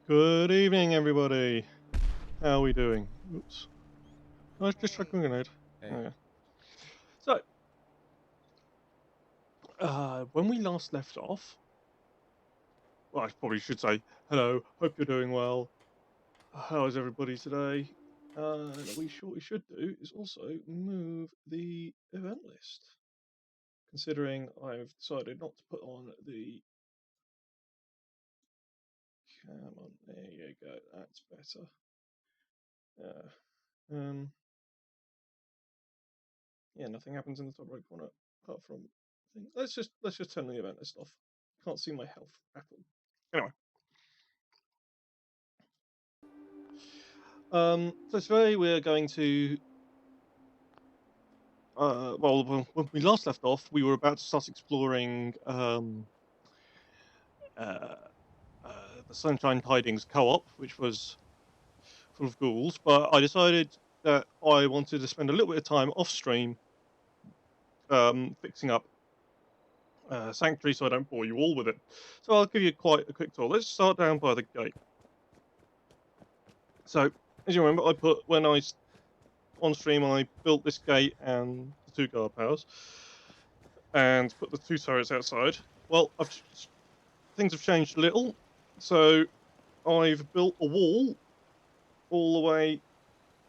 Good evening, everybody. How are we doing? Oops. I was just checking a grenade. Hey. Oh, yeah. So, when we last left off, well, I probably should say hello. Hope you're doing well. How is everybody today? What we should do is also move the event list. Considering I've decided not to put on the. Come on, there you go. That's better. Um. Yeah, nothing happens in the top right corner apart from thing. Let's just turn the event list off. Can't see my health at all. Anyway, so today we're going to. When we last left off, we were about to start exploring uh, the Sunshine Tidings co-op, which was full of ghouls. But I decided that I wanted to spend a little bit of time off stream fixing up Sanctuary, so I don't bore you all with it. So I'll give you quite a quick tour. Let's start down by the gate. So, as you remember, I put on stream, I built this gate and the two guard towers, and put the two turrets outside. Well, things have changed a little, so I've built a wall all the way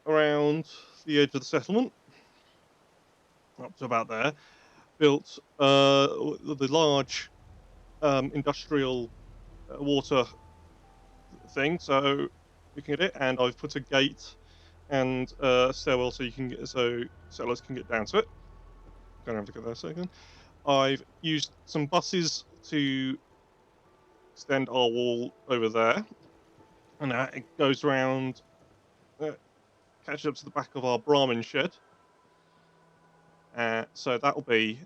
around the edge of the settlement, up to about there. Built the large industrial water thing, so we can get it, and I've put a gate and stairwell so settlers can get down to it. Don't have to go there a second. I've used some buses to extend our wall over there, and it goes around, catches up to the back of our Brahmin shed. So that'll be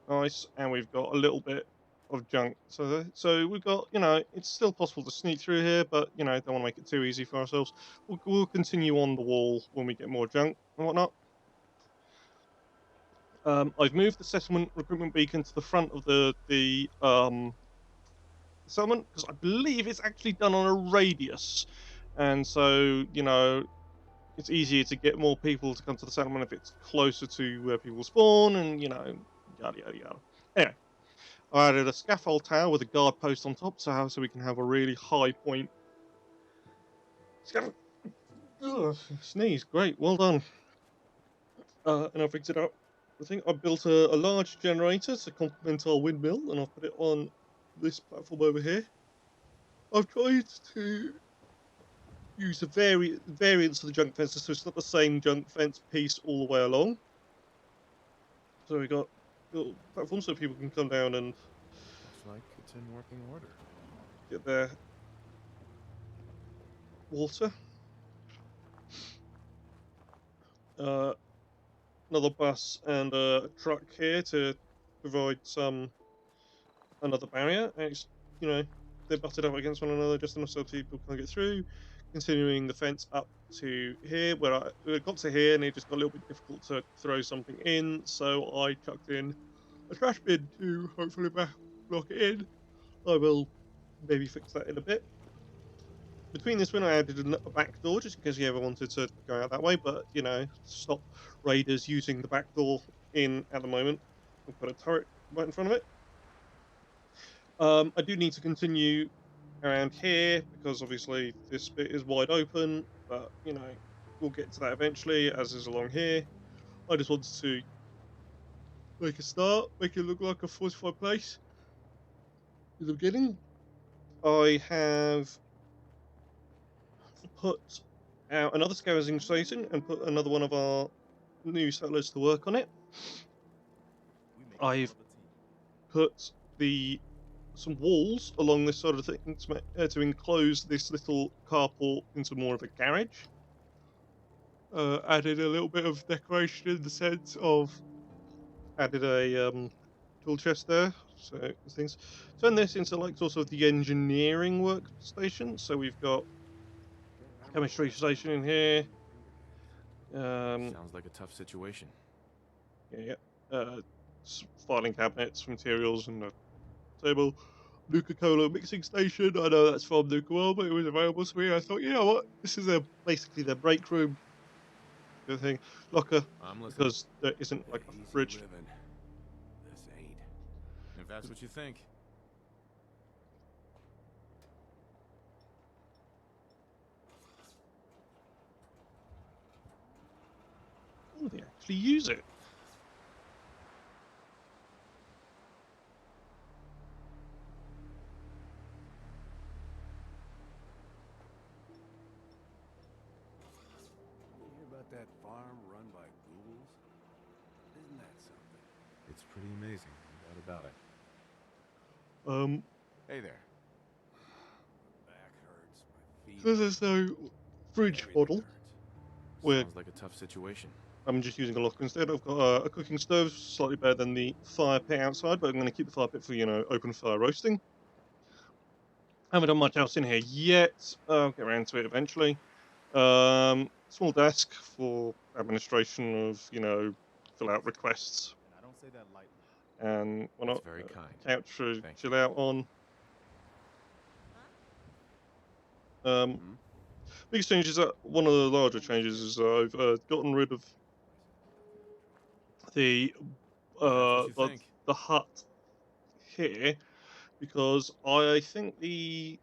nice, and we've got a little bit of junk. So we've got, it's still possible to sneak through here, but don't want to make it too easy for ourselves. We'll continue on the wall when we get more junk and whatnot. I've moved the settlement recruitment beacon to the front of the settlement because I believe it's actually done on a radius, and so it's easier to get more people to come to the settlement if it's closer to where people spawn, and yada yada yada. Anyway, I added a scaffold tower with a guard post on top, so we can have a really high point. Sneeze, great, well done. And I've rigged it up. I think I built a large generator to complement our windmill, and I've put it on this platform over here. I've tried to use the variants of the junk fences, so it's not the same junk fence piece all the way along. So we got little platforms so people can come down and Looks like it's in working order. get their water. Uh, Another bus and a truck here to provide another barrier. And it's, they're butted up against one another just enough so people can't get through. Continuing the fence up to here, where it got to here and it just got a little bit difficult to throw something in, so I chucked in a trash bin to hopefully block it in. I will maybe fix that in a bit. Between this one, I added a back door just in case you ever wanted to go out that way, but stop raiders using the back door in at the moment. I'll put a turret right in front of it. I do need to continue around here because obviously this bit is wide open, but we'll get to that eventually, as is along here. I just wanted to make a start, make it look like a fortified place in the beginning. I have put out another scavenging station and put another one of our new settlers to work on it. I've put some walls along this sort of thing to enclose this little carport into more of a garage. Added a little bit of decoration in the sense of added a tool chest there, so things. Turn this into like sort of the engineering workstation. So we've got chemistry station in here. Sounds like a tough situation. Yeah, filing cabinets, materials, and a table. Nuka-Cola mixing station. I know that's from Nuka World, but it was available to me. I thought, you know what, this is basically their break room thing, locker, I'm listening. because there isn't like a Easy fridge. living. This ain't. If that's what you think. Oh, they actually use it. You hear about that farm run by ghouls? Isn't that something? It's pretty amazing, no doubt about it. Hey there. My back hurts, my feet. Because there's no fridge Everything model, hurts. where Sounds like a tough situation. I'm just using a locker instead. I've got a cooking stove, slightly better than the fire pit outside, but I'm going to keep the fire pit for, open fire roasting. Haven't done much else in here yet. I'll get around to it eventually. Small desk for administration of, fill out requests, And I don't say that lightly. and That's very kind. couch to Thank chill out on. Biggest change is that one of the larger changes is I've gotten rid of the That's what you the, think. the hut here, because I think the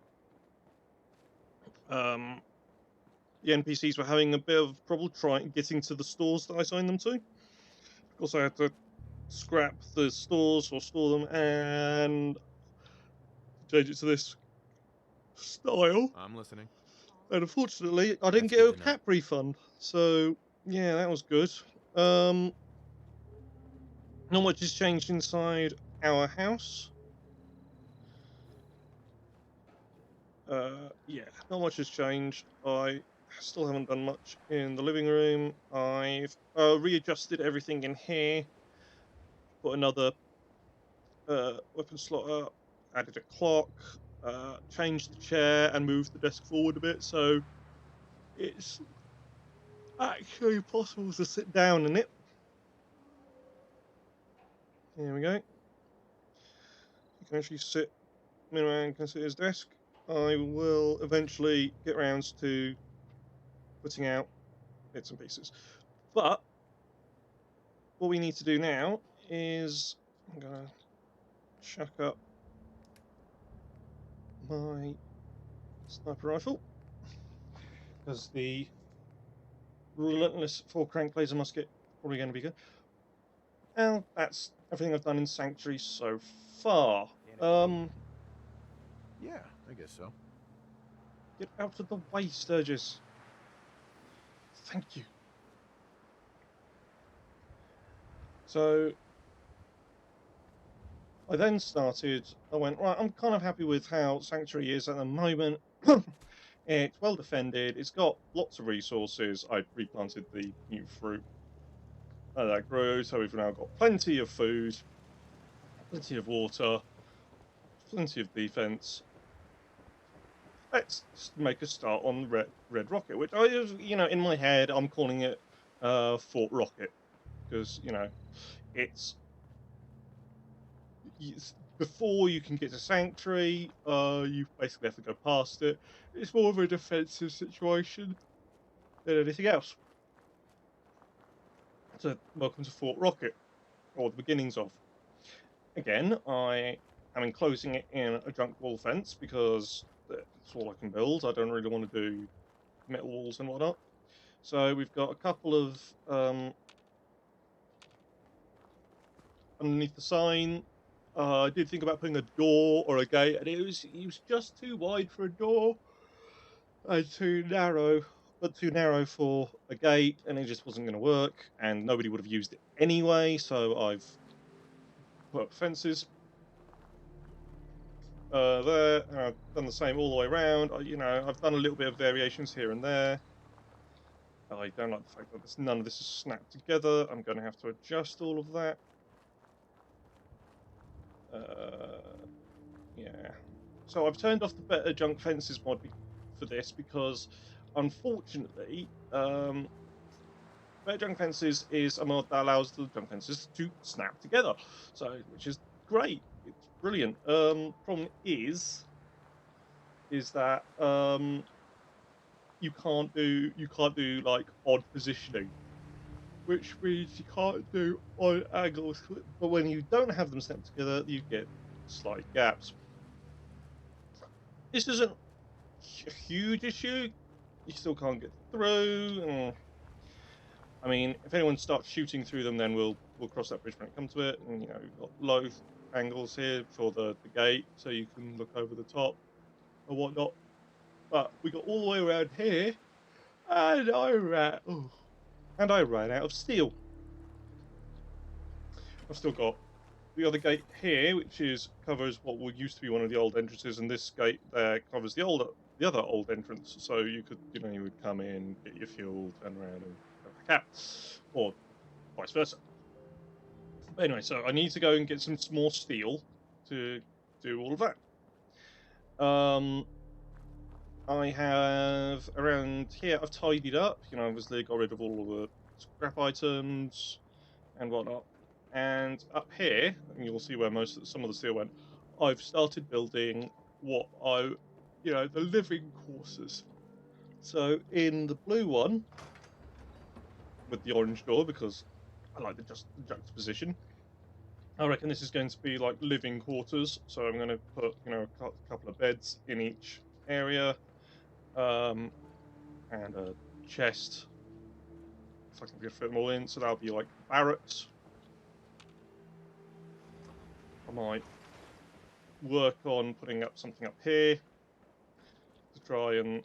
NPCs were having a bit of trouble getting to the stores that I assigned them to. Of course, I had to scrap the stores or store them and change it to this style. I'm listening. And unfortunately, I didn't That's get a good to know. cap refund. So, yeah, that was good. Not much has changed inside our house. Yeah, not much has changed. I still haven't done much in the living room. I've readjusted everything in here. Put another weapon slot up. Added a clock. Changed the chair and moved the desk forward a bit, so it's actually possible to sit down in it. Here we go. You can actually sit. Minuteman can sit at his desk. I will eventually get round to putting out bits and pieces. But what we need to do now is I'm going to chuck up my sniper rifle, because the relentless 4-crank laser musket probably going to be good. And that's everything I've done in Sanctuary so far. Yeah, I guess so. Get out of the way, Sturgis. Thank you. So I then I went, right, I'm kind of happy with how Sanctuary is at the moment. It's well defended, it's got lots of resources. I replanted the new fruit that grew, so we've now got plenty of food, plenty of water, plenty of defense. Let's make a start on Red Rocket, which in my head, I'm calling it Fort Rocket, because, it's before you can get to Sanctuary, you basically have to go past it. It's more of a defensive situation than anything else. So, welcome to Fort Rocket, or the beginnings of. Again, I am enclosing it in a junk wall fence because that's all I can build. I don't really want to do metal walls and whatnot. So we've got a couple of underneath the sign. I did think about putting a door or a gate, and it was just too wide for a door and too narrow for a gate, and it just wasn't going to work, and nobody would have used it anyway. So I've put fences there, and I've done the same all the way around. I've done a little bit of variations here and there. I don't like the fact that none of this is snapped together. I'm going to have to adjust all of that. Yeah. So I've turned off the better junk fences mod for this because, unfortunately, better junk fences is a mod that allows the junk fences to snap together. So, which is great. it's brilliant. Problem is that you can't do like odd positioning, which means you can't do odd angles. But when you don't have them set together, you get slight gaps. This isn't a huge issue. You still can't get through. I mean, if anyone starts shooting through them, then we'll cross that bridge when it comes to it. And we've got low angles here for the gate, so you can look over the top or whatnot. But we got all the way around here, and I ran out of steel. I've still got the other gate here, which covers what used to be one of the old entrances, and this gate there covers the other old entrance. So you would come in, get your fuel, turn around, and go back out, or vice versa. But anyway, so I need to go and get some more steel to do all of that. I have around here. I've tidied up. Obviously got rid of all of the scrap items and whatnot. And up here, and you'll see where some of the steel went. I've started building the living quarters. So in the blue one, with the orange door, because I like the juxtaposition, I reckon this is going to be like living quarters. So I'm going to put a couple of beds in each area, and a chest, if I can fit them all in. So that'll be like barracks. I might work on putting up something up here to try and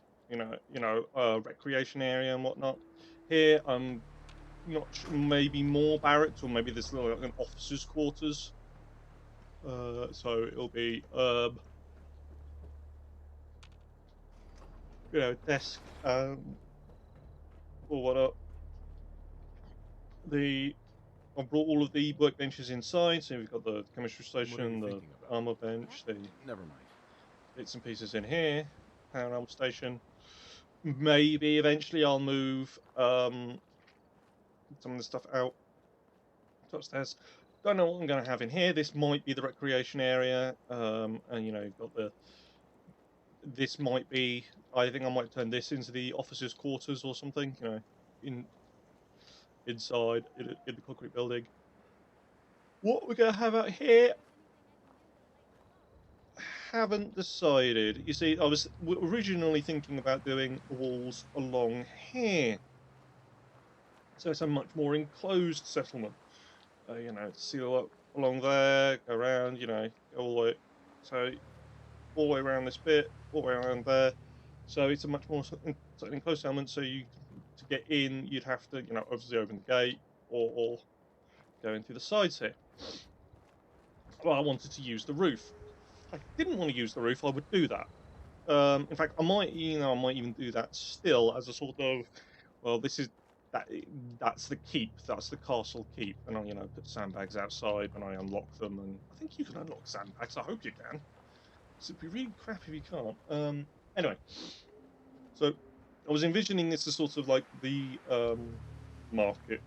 recreation area and whatnot. Here I'm not sure, maybe more barracks, or maybe this little like an officer's quarters. So it'll be desk or whatnot. I've brought all of the workbenches inside, so we've got the chemistry station, the armor bench, Never mind. Bits and pieces in here, power armor station. Maybe eventually I'll move some of the stuff out upstairs. Don't know what I'm going to have in here. This might be the recreation area, and you've got this might be. I think I might turn this into the officers' quarters or something. Inside in the concrete building. What we're going to have out here, haven't decided. You see, I was originally thinking about doing walls along here, so it's a much more enclosed settlement. Seal up along there, go around, go all the way, so all the way around this bit, all the way around there. So it's a much more enclosed settlement. So to get in, you'd have to, obviously open the gate or go in through the sides here. Well, I wanted to use the roof. If I didn't want to use the roof, I would do that. In fact, I might even do that still as a sort of, well, that's the keep, that's the castle keep, and I'll put sandbags outside when I unlock them, and I think you can unlock sandbags. I hope you can. It'd be really crap if you can't. Anyway, so I was envisioning this as sort of like the market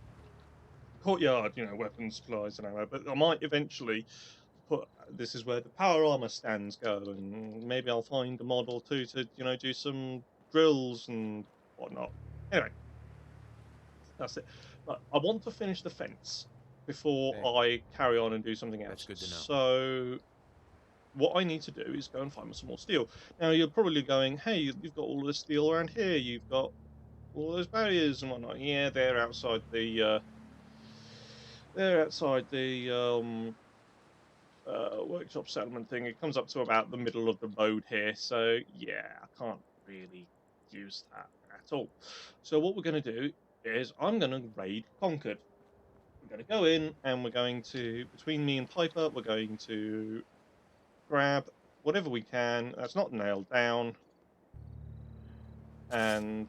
courtyard, weapons, supplies, and ammo. But I might eventually this is where the power armor stands go, and maybe I'll find a mod or two to do some drills and whatnot. Anyway, that's it. But I want to finish the fence before I carry on and do something else. That's good to know. So what I need to do is go and find some more steel. Now you're probably going, hey, you've got all this steel around here. You've got all those barriers and whatnot. Yeah, they're outside the workshop settlement thing. It comes up to about the middle of the road here, so yeah, I can't really use that at all. So what we're going to do is I'm going to raid Concord. We're going to go in, and we're going to, between me and Piper, we're going to grab whatever we can that's not nailed down, and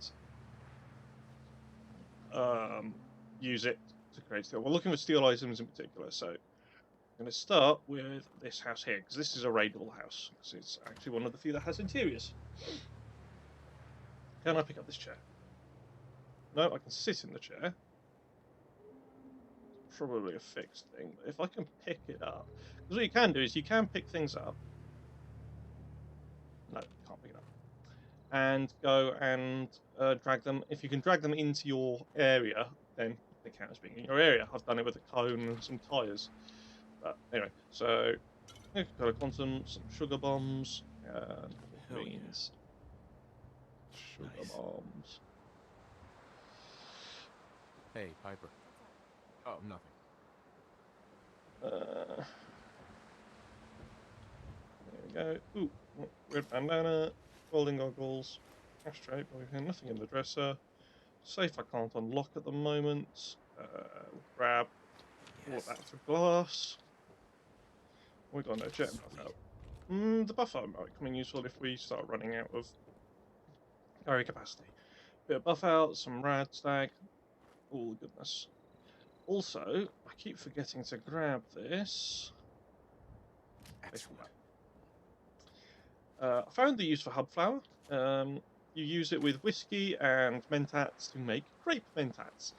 use it to create steel. We're looking for steel items in particular, so I'm going to start with this house here, because this is a raidable house. So it's actually one of the few that has interiors. Can I pick up this chair? No, I can sit in the chair. probably a fixed thing, but if I can pick it up, because what you can do is you can pick things up. No, you can't pick it up. And go and drag them. If you can drag them into your area, then they count as being in your area. I've done it with a cone and some tyres. But anyway, so Coca-Cola Quantum, some sugar bombs, and beans. Yeah. Sugar bombs. Hey, Piper. Oh, nothing. There we go. Ooh, red bandana, welding goggles, ashtray, but we've had nothing in the dresser. Safe I can't unlock at the moment. We'll grab all of that for glass. We got no jet buff out. The buffer might come in useful if we start running out of carry capacity. Bit of buff out, some rad stag, all the goodness. Also, I keep forgetting to grab this. Excellent. I found the use for hub flour. You use it with whiskey and mentats to make grape mentats.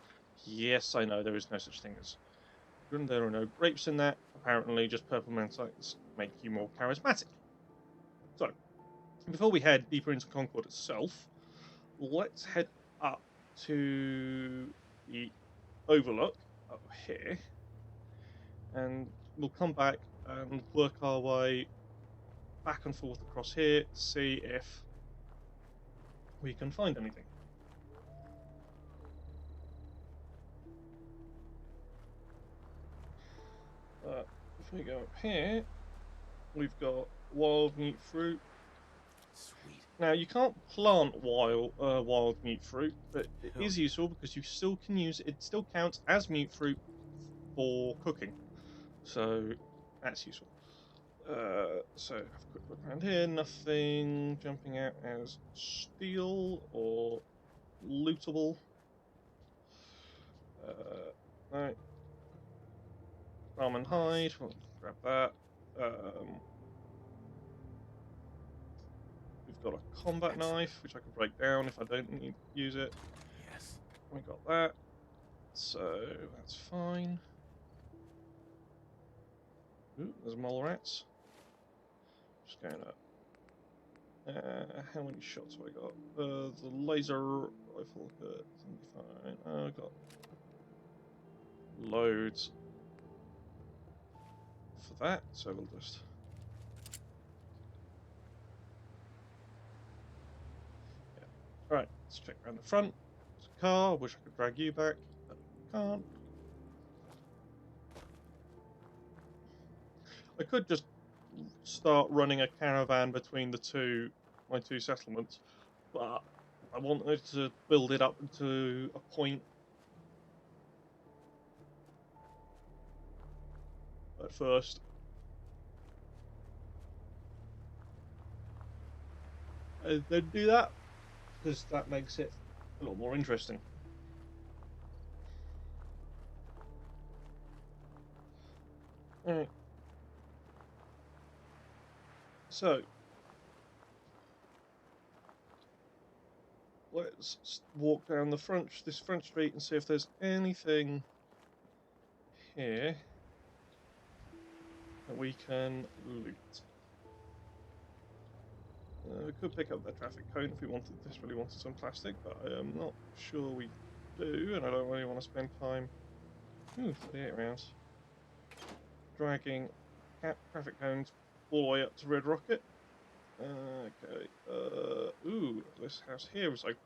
Yes, I know there is no such thing as. There are no grapes in that. Apparently, just purple mentats make you more charismatic. So, before we head deeper into Concord itself, let's head up to the overlook up here, and we'll come back and work our way back and forth across here to see if we can find anything. If we go up here, we've got wild meat fruit. Sweet. Now you can't plant wild meat fruit, but it is useful because you still can use it. It still counts as meat fruit for cooking, so that's useful. So have a quick look around here. Nothing jumping out as steel or lootable. No. Almond hide. We'll grab that. We've got a combat knife, which I can break down if I don't need to use it. Yes. We got that. So that's fine. Ooh, there's mole rats. Just going up. How many shots have I got? The laser rifle hurt 75. Oh, I got loads for that, so we'll just. Yeah. Right, let's check around the front. There's a car. Wish I could drag you back, but can't. I could just start running a caravan between my two settlements, but I wanted to build it up to a point at first. And then do that, because that makes it a lot more interesting. Alright. So, let's walk down this front street and see if there's anything here that we can loot. We could pick up that traffic cone if we desperately wanted some plastic, but I am not sure we do, and I don't really want to spend time 38 rounds dragging traffic cones all the way up to Red Rocket. Okay. Ooh, this house here is open.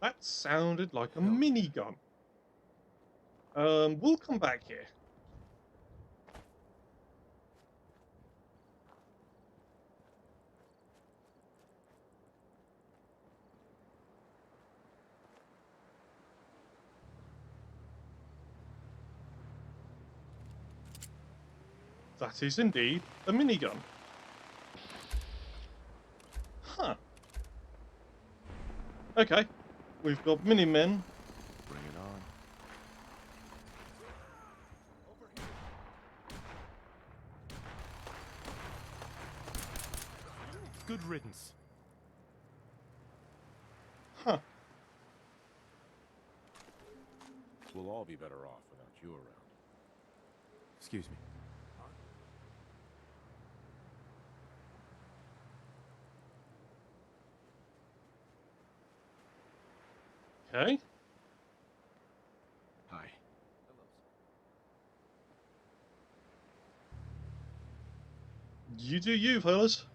That sounded like a minigun. We'll come back here. That is indeed a minigun. Huh. Okay. We've got Minutemen. Bring it on. Good riddance. Huh. We'll all be better off without you around. Excuse me. Okay. Hi. You do you, fellas.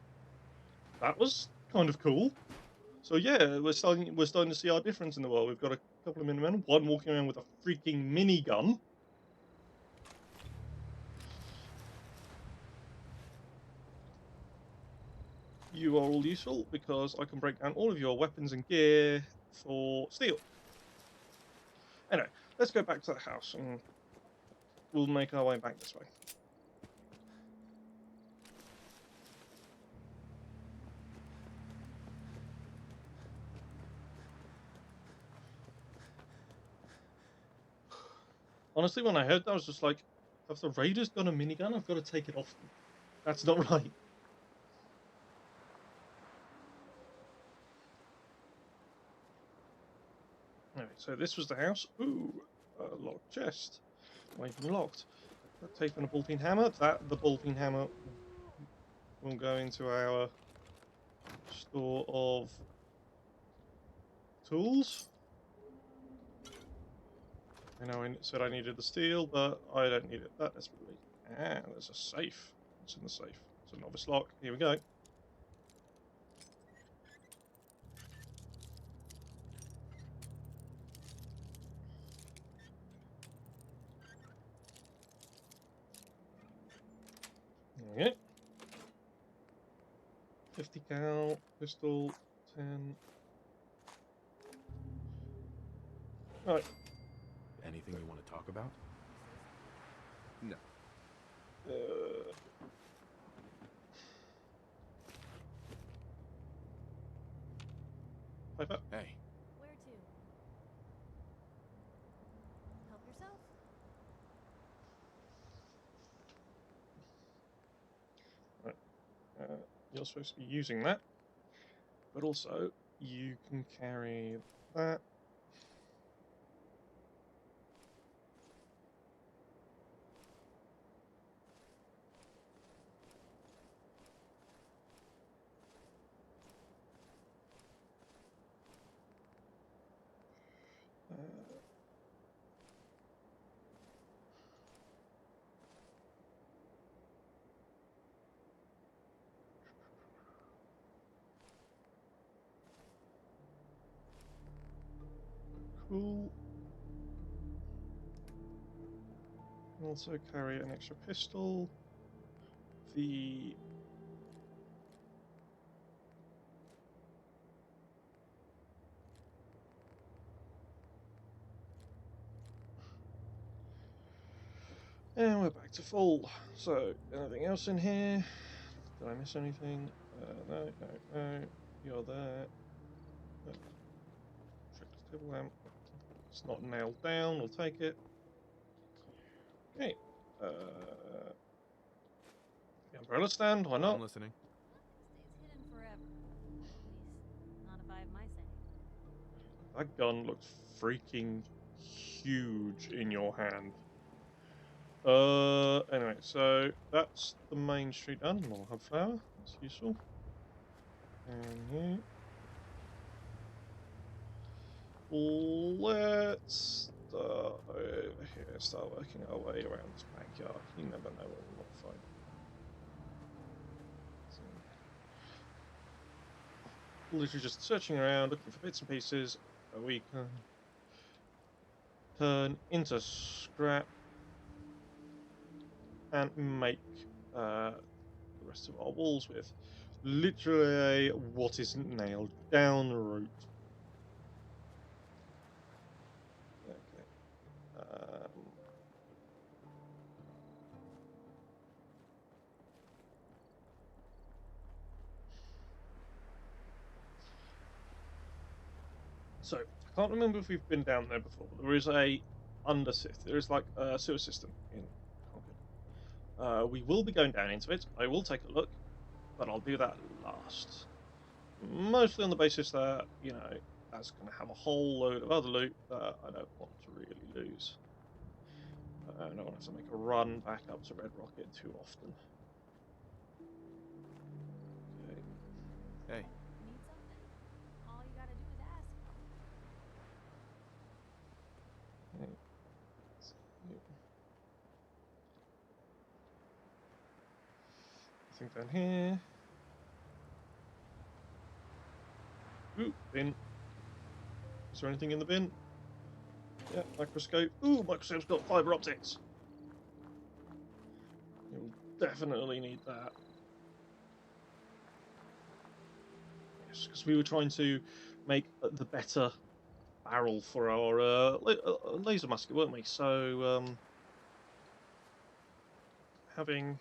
That was kind of cool. So yeah, we're starting to see our difference in the world. We've got a couple of Minutemen, one walking around with a freaking minigun. You are all useful because I can break down all of your weapons and gear for steel. Anyway, let's go back to the house and we'll make our way back this way. Honestly, when I heard that, I was just like, have the raiders got a minigun? I've got to take it off them. That's not right. Alright, so this was the house. Ooh, a locked chest. Not even locked. Got tape and a bolting hammer. The bolting hammer will go into our store of tools. I know I said I needed the steel, but I don't need it that desperately. Ah, there's a safe. What's in the safe? It's a novice lock. Here we go. There we go. 50 cal, pistol, 10. Right. Anything you want to talk about? No. Pipe up. Hey. Where to? Help yourself. Right. You're supposed to be using that, but also you can carry that. Cool. Also carry an extra pistol. The and we're back to full. So, anything else in here? Did I miss anything? No. You're there. Check the table lamp. It's not nailed down. We'll take it. Okay. The umbrella stand. Why not? I'm listening. Stays hidden forever. At least, not if I have my say. That gun looks freaking huge in your hand. Anyway, so that's the main street done. More hub flower. That's useful. And here. Let's start over here. Start working our way around this backyard. You never know what we might find. So, literally just searching around, looking for bits and pieces that we can turn into scrap and make the rest of our walls with. Literally what isn't nailed down the route. Okay. So, I can't remember if we've been down there before, but there is a there is like a sewer system in Concord. We will be going down into it. I will take a look, but I'll do that last. Mostly on the basis that, you know, that's going to have a whole load of other loot that I don't want to really lose. I don't want to have to make a run back up to Red Rocket too often. Okay. Hey. Need something? All you gotta do is ask. Okay. Nothing down here. Ooh, bin. Is there anything in the bin? Yeah, microscope. Ooh, microscope's got fiber optics. You'll definitely need that. Yes, because we were trying to make the better barrel for our laser musket, weren't we? So having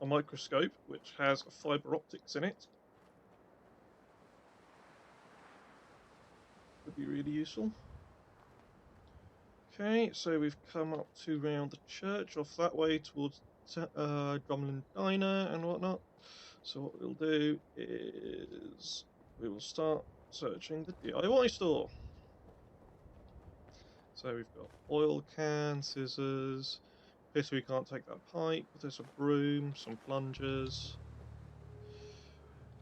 a microscope which has fiber optics in it would be really useful. Okay, so we've come up to round the church off that way towards Drumlin Diner and whatnot. So what we'll do is we will start searching the DIY store. So we've got oil can, scissors. Guess we can't take that pipe, but there's a broom, some plungers,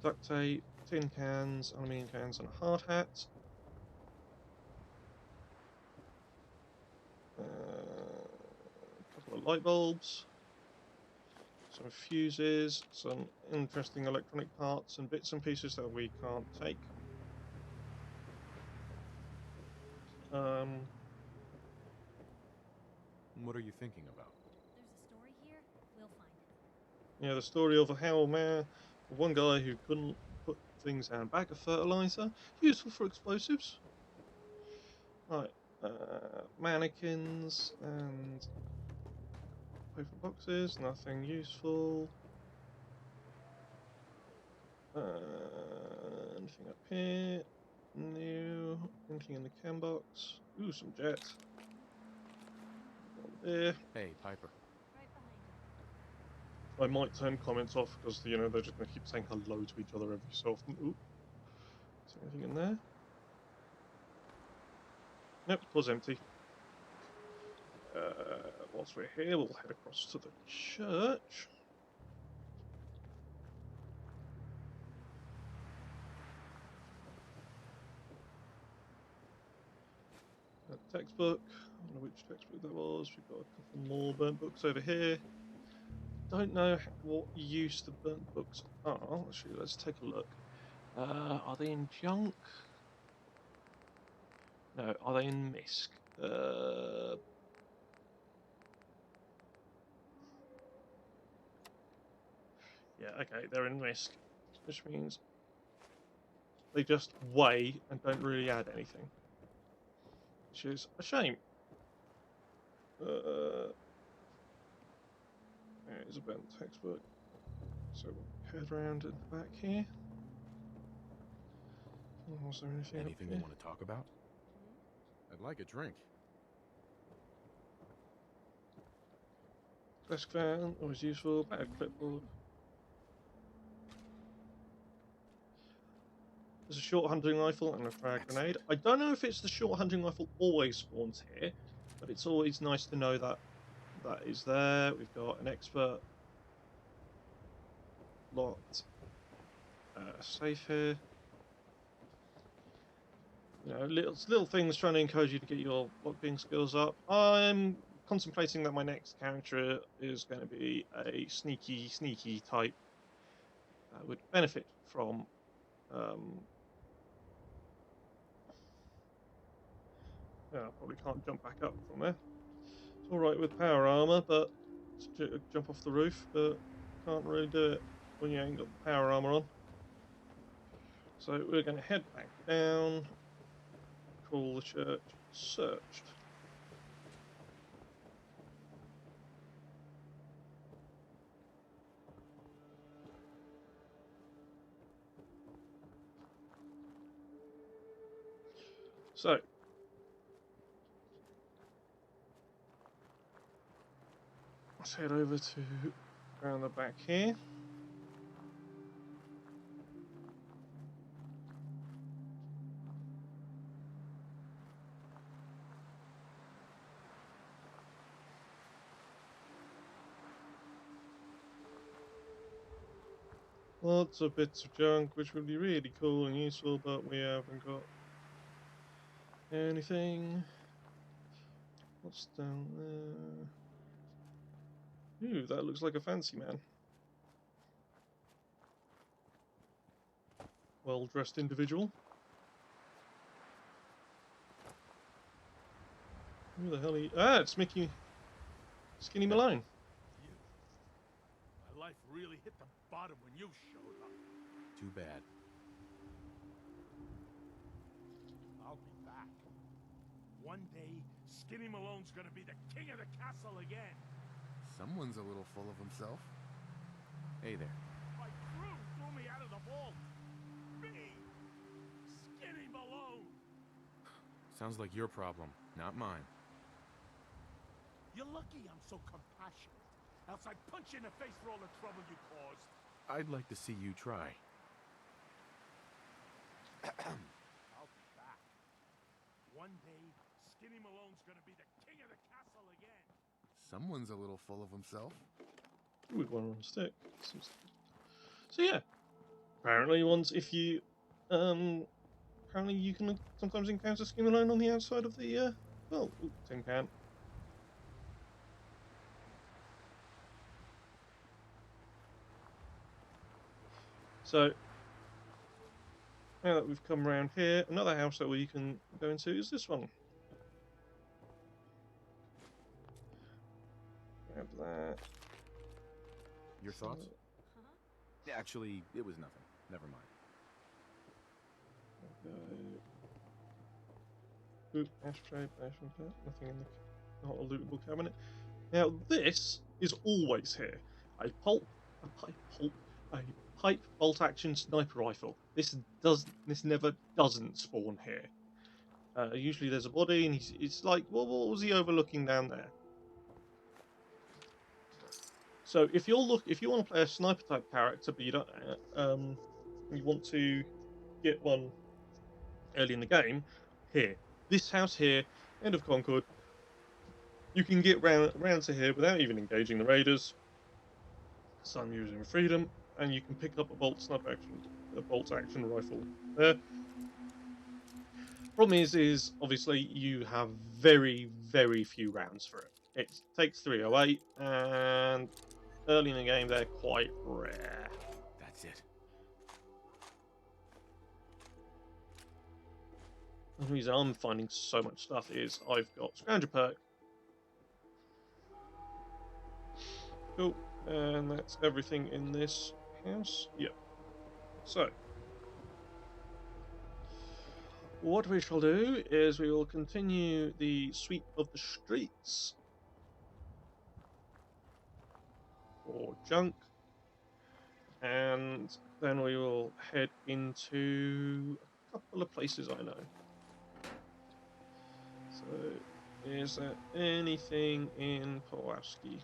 duct tape, tin cans, aluminium cans, and a hard hat. A couple of light bulbs, some fuses, some interesting electronic parts and bits and pieces that we can't take. What are you thinking about? There's a story here. We'll find it. Yeah, the story of how one guy who couldn't put things in a bag of fertilizer, useful for explosives. Right, mannequins and paper boxes, nothing useful. Anything up here? No. Anything in the can box? Ooh, some jet. There. Hey, Piper. Right behind you. I might turn comments off because, you know, they're just going to keep saying hello to each other every so often. Ooh. Is there anything in there? Nope, it was empty. Whilst we're here, we'll head across to the church. A textbook. I don't know which textbook that was. We've got a couple more burnt books over here. Don't know what use the burnt books are. Actually, let's take a look. Are they in junk? No, are they in misc? Yeah, okay, they're in misc, which means they just weigh and don't really add anything, which is a shame. There's a burnt textbook, so we'll head around in the back here. Was there anything Anything up you here? want to talk about? I'd like a drink. Desk fan, always useful. Bag clipboard. There's a short hunting rifle and a frag grenade. I don't know if it's the short hunting rifle always spawns here, but it's always nice to know that that is there. We've got an expert locked safe here. You know, little things trying to encourage you to get your lockpicking skills up. I'm contemplating that my next character is going to be a sneaky type that would benefit from yeah, I probably can't jump back up from there. It's alright with power armor, but jump off the roof, but can't really do it when you ain't got the power armor on. So we're going to head back down, call the church searched. So, let's head over to Around the back here. Lots of bits of junk which would be really cool and useful, but we haven't got anything. What's down there? Ooh, that looks like a fancy man. Well-dressed individual. Who the hell are you? Ah, it's Mickey Skinny Malone. You. My life really hit the bottom when you showed up. Too bad. I'll be back. One day, Skinny Malone's gonna be the king of the castle again. Someone's a little full of himself. Hey there. My crew threw me out of the vault. Me! Skinny Malone! Sounds like your problem, not mine. You're lucky I'm so compassionate. Else I'd punch you in the face for all the trouble you caused. I'd like to see you try. I'll be back. One day, Skinny Malone's gonna be the king of the castle again. Someone's a little full of himself. With one on a stick. So yeah, apparently apparently you can sometimes encounter Skinny Malone on the outside of the tin can. So now that we've come around here, another house that we can go into is this one. Grab that. Your thoughts? Huh? Actually, it was nothing. Never mind. Oop, ashtray, nothing in the, not a lootable cabinet. Now this is always here. A pipe bolt action sniper rifle. This never doesn't spawn here. Usually there's a body and it's like, well, what was he overlooking down there? So if you want to play a sniper type character, but you don't, you want to get one early in the game, here, this house here, end of Concord, you can get round to here without even engaging the raiders. So I'm using freedom, and you can pick up a bolt action rifle there. Problem is obviously you have very few rounds for it. It takes 308, and early in the game they're quite rare. That's it. The reason I'm finding so much stuff is I've got Scrounger perk. Cool, and that's everything in this house. Yep. So, what we shall do is we will continue the sweep of the streets for junk, and then we will head into a couple of places I know. So, is there anything in Pulaski?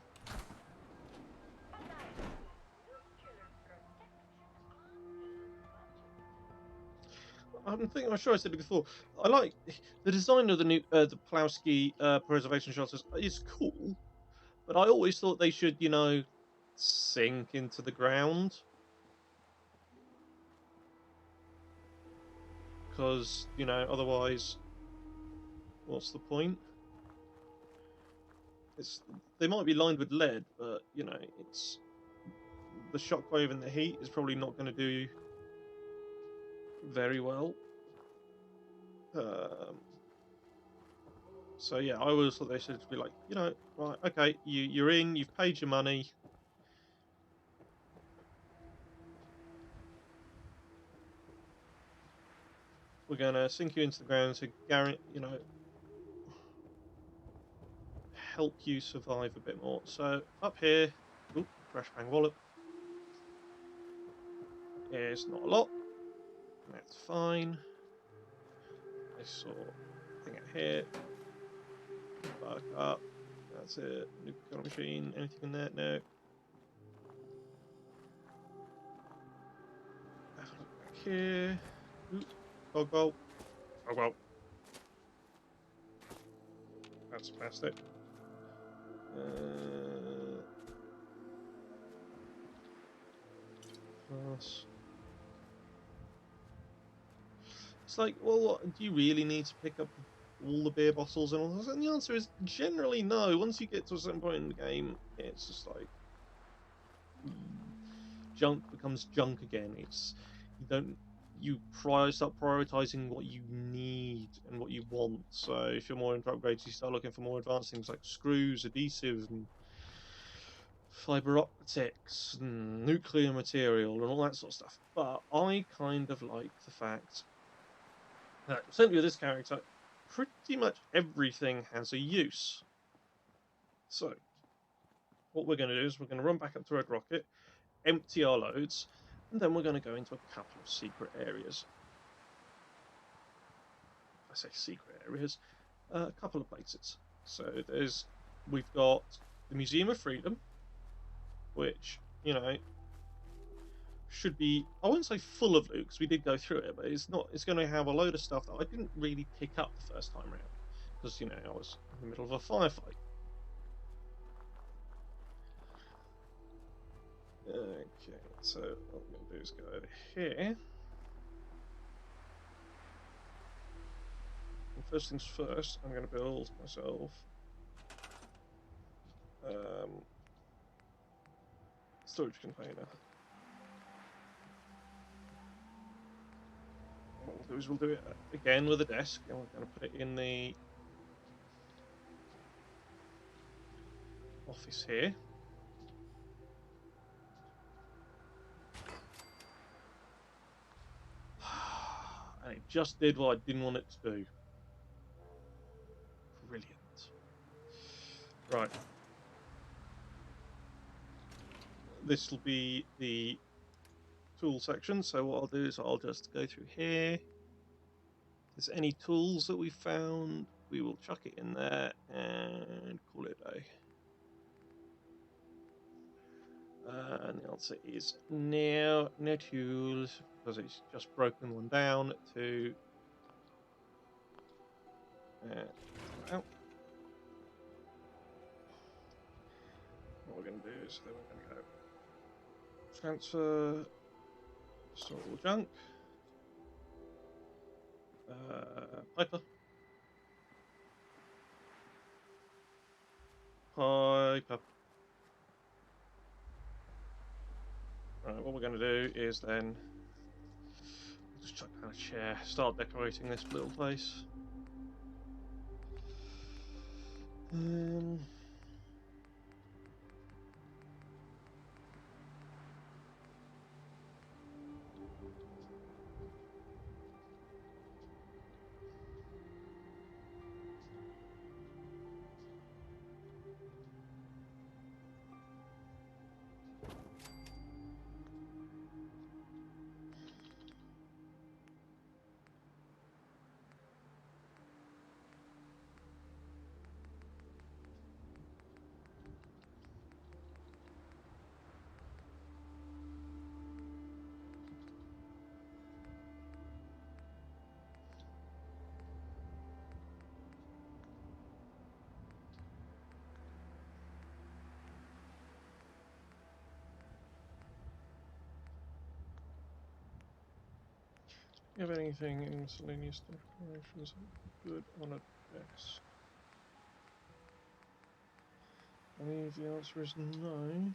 I'm sure I said it before. I like the design of the new the Pulaski preservation shelters is cool, but I always thought they should, sink into the ground, because otherwise, what's the point? They might be lined with lead, but it's the shockwave and the heat is probably not going to do very well. So yeah, I always thought they should be like, right, okay, you're in, you've paid your money. We're gonna sink you into the ground to help you survive a bit more. So up here, oop, crash bang wallop. It's not a lot. That's fine. This sort of thing out here. Back up. That's it. Nuclear machine. Anything in there? No. have a look back here. Ooh, dog bolt. Dog bolt. That's plastic. Glass. It's like, well, do you really need to pick up all the beer bottles and all this? And the answer is generally no. Once you get to a certain point in the game, it's just like junk becomes junk again. It's start prioritizing what you need and what you want. So if you're more into upgrades, you start looking for more advanced things like screws, adhesive, and fiber optics, and nuclear material, and all that sort of stuff. But I kind of like the fact that certainly with this character, pretty much everything has a use. So what we're going to do is we're going to run back up to Red Rocket, empty our loads, and then we're going to go into a couple of secret areas. I say secret areas, a couple of places. So we've got the Museum of Freedom, which, you know, should be, I wouldn't say full of loot because we did go through it, but it's going to have a load of stuff that I didn't really pick up the first time around because, you know, I was in the middle of a firefight. Okay, so what I'm going to do is go over here. And first things first, I'm going to build myself storage container. What we'll do is we'll do it again with a desk, and we're going to put it in the office here. And it just did what I didn't want it to do. Brilliant. Right. This will be the tool section, so what I'll do is I'll just go through here. If there's any tools that we found, we will chuck it in there and call it a day. And the answer is no tools, because it's just broken one down to out. What we're going to do is then we're going to go transfer, store all junk, piper, piper. Right, what we're going to do is then just chuck down a chair, start decorating this little place. Do you have anything in miscellaneous decorations good on a desk? I believe the answer is no.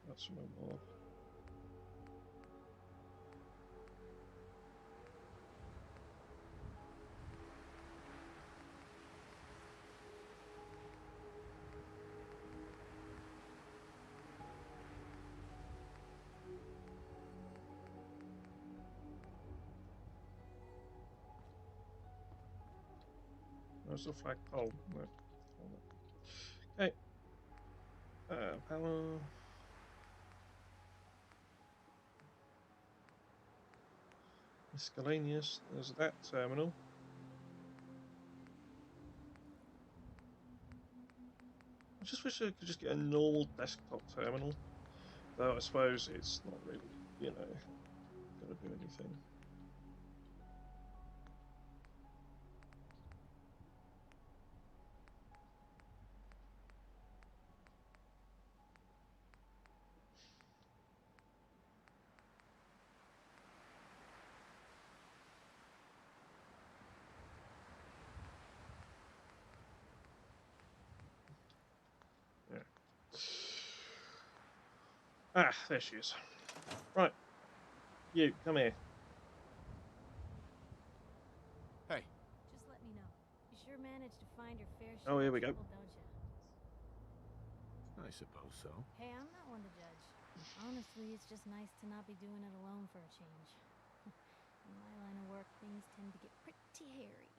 That's no more. There's a flagpole. No. Okay. Power. Miscellaneous. There's that terminal. I just wish I could just get a normal desktop terminal. Though I suppose it's not really you know, gotta do anything. Yeah. Ah, there she is. Right. You, come here. Hey. Just let me know. You sure managed to find your fair share Oh, here of we go. trouble, don't you? I suppose so. Hey, I'm not one to judge. Honestly, it's just nice to not be doing it alone for a change. In my line of work, things tend to get pretty hairy.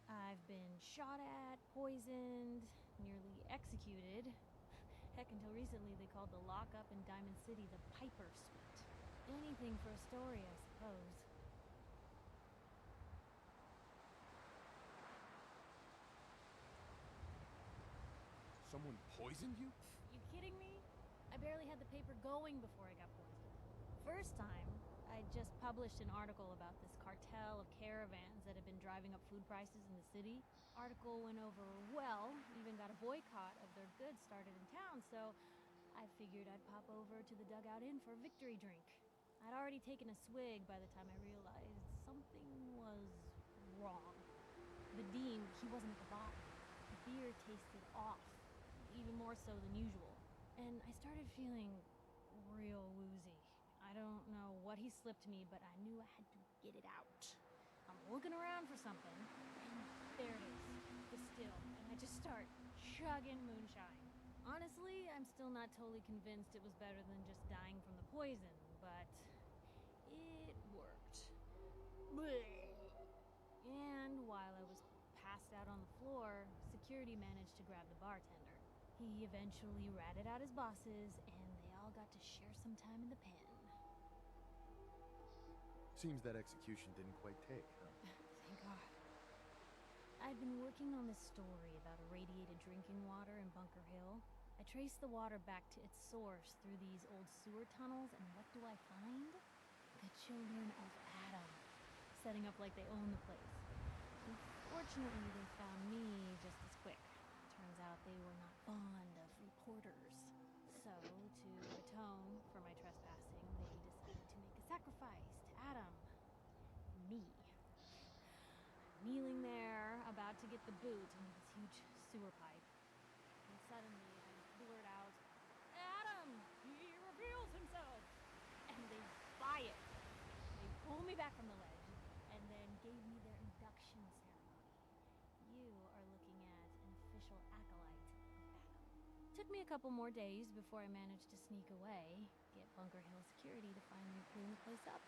I've been shot at, poisoned, nearly executed. Heck, until recently they called the lockup in Diamond City the Piper Suite. Anything for a story, I suppose. Someone poisoned you? You kidding me? I barely had the paper going before I got poisoned. First time, I just published an article about this cartel of caravans that had been driving up food prices in the city. Article went over well, even got a boycott of their goods started in town, so I figured I'd pop over to the Dugout Inn for a victory drink. I'd already taken a swig by the time I realized something was wrong. The dean, he wasn't at the bottom. The beer tasted off, even more so than usual. And I started feeling real woozy. I don't know what he slipped me, but I knew I had to get it out. I'm looking around for something, and there it is, the still, and I just start chugging moonshine. Honestly, I'm still not totally convinced it was better than just dying from the poison, but it worked. Blech. And while I was passed out on the floor, security managed to grab the bartender. He eventually ratted out his bosses, and they all got to share some time in the pen. Seems that execution didn't quite take, huh? Thank God. I'd been working on this story about irradiated drinking water in Bunker Hill. I traced the water back to its source through these old sewer tunnels, and what do I find? The children of Adam, setting up like they own the place. Unfortunately, they found me just as quick. Turns out they were not fond of reporters. So, to atone for my trespassing, they decided to make a sacrifice to Adam. Me. I'm kneeling there, about to get the boot into this huge sewer pipe. And suddenly, I blurt out, "Adam! He reveals himself!" And they buy it. They pull me back from the ledge, and then gave me their induction ceremony. You are looking at an official acolyte of Adam. Took me a couple more days before I managed to sneak away, get Bunker Hill security to finally clean the place up.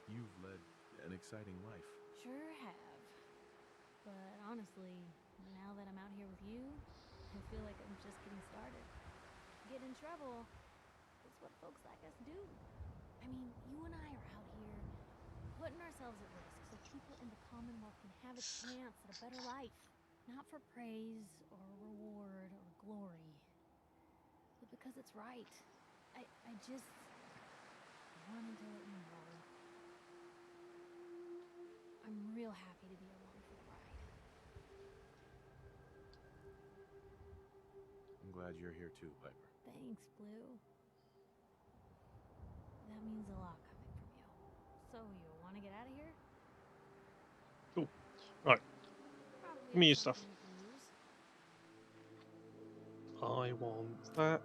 You've led an exciting life. Sure have. But honestly, now that I'm out here with you, I feel like I'm just getting started. Get in trouble is what folks like us do. I mean, you and I are out here putting ourselves at risk so people in the Commonwealth can have a chance at a better life. Not for praise or reward or glory, but because it's right. I just wanted to let you know. I'm real happy to be along for the ride. I'm glad you're here too, Piper. Thanks, Blue. That means a lot coming from you. So, you want to get out of here? Cool. Right. Probably Give me have your stuff. something you can use. I want that.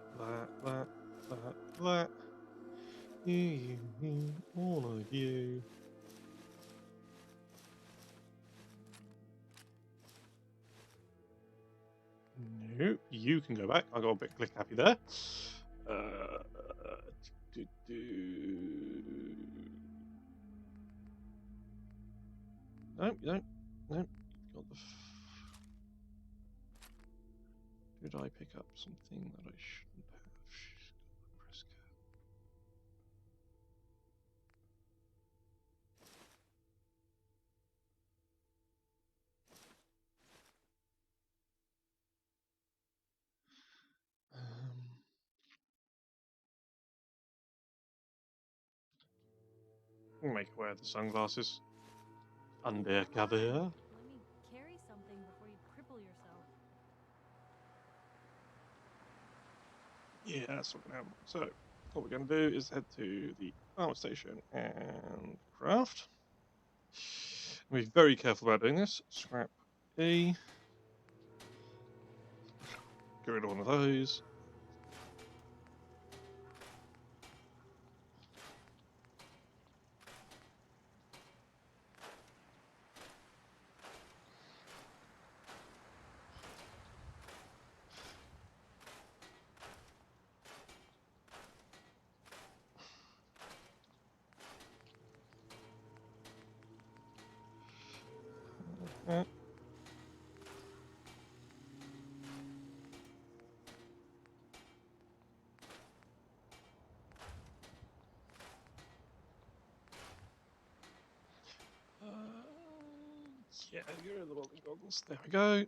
You, all of you. Nope, you can go back. I got a bit click happy there. Nope, you don't. Nope. Got the. Did I pick up something that I shouldn't have? Press Make her wear the sunglasses. Undercover. Let me carry something before you cripple yourself. Yeah, that's what we're going to happen. So, what we're going to do is head to the armor station and craft. Be very careful about doing this. Scrap E. Get rid of one of those. Uh, yeah, get rid of the welding goggles. There we go.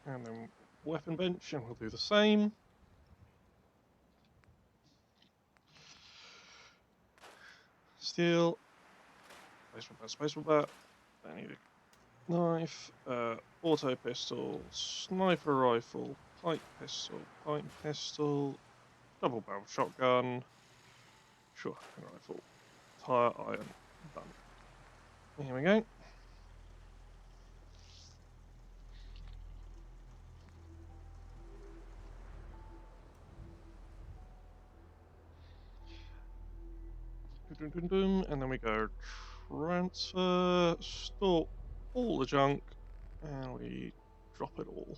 And then weapon bench, and we'll do the same. Steel. Baseball bat. I need a knife. Auto pistol. Sniper rifle. Pipe pistol. Double barrel shotgun. Shotgun rifle. Tire iron. Done. Here we go. And then we go transfer, store all the junk, and we drop it all.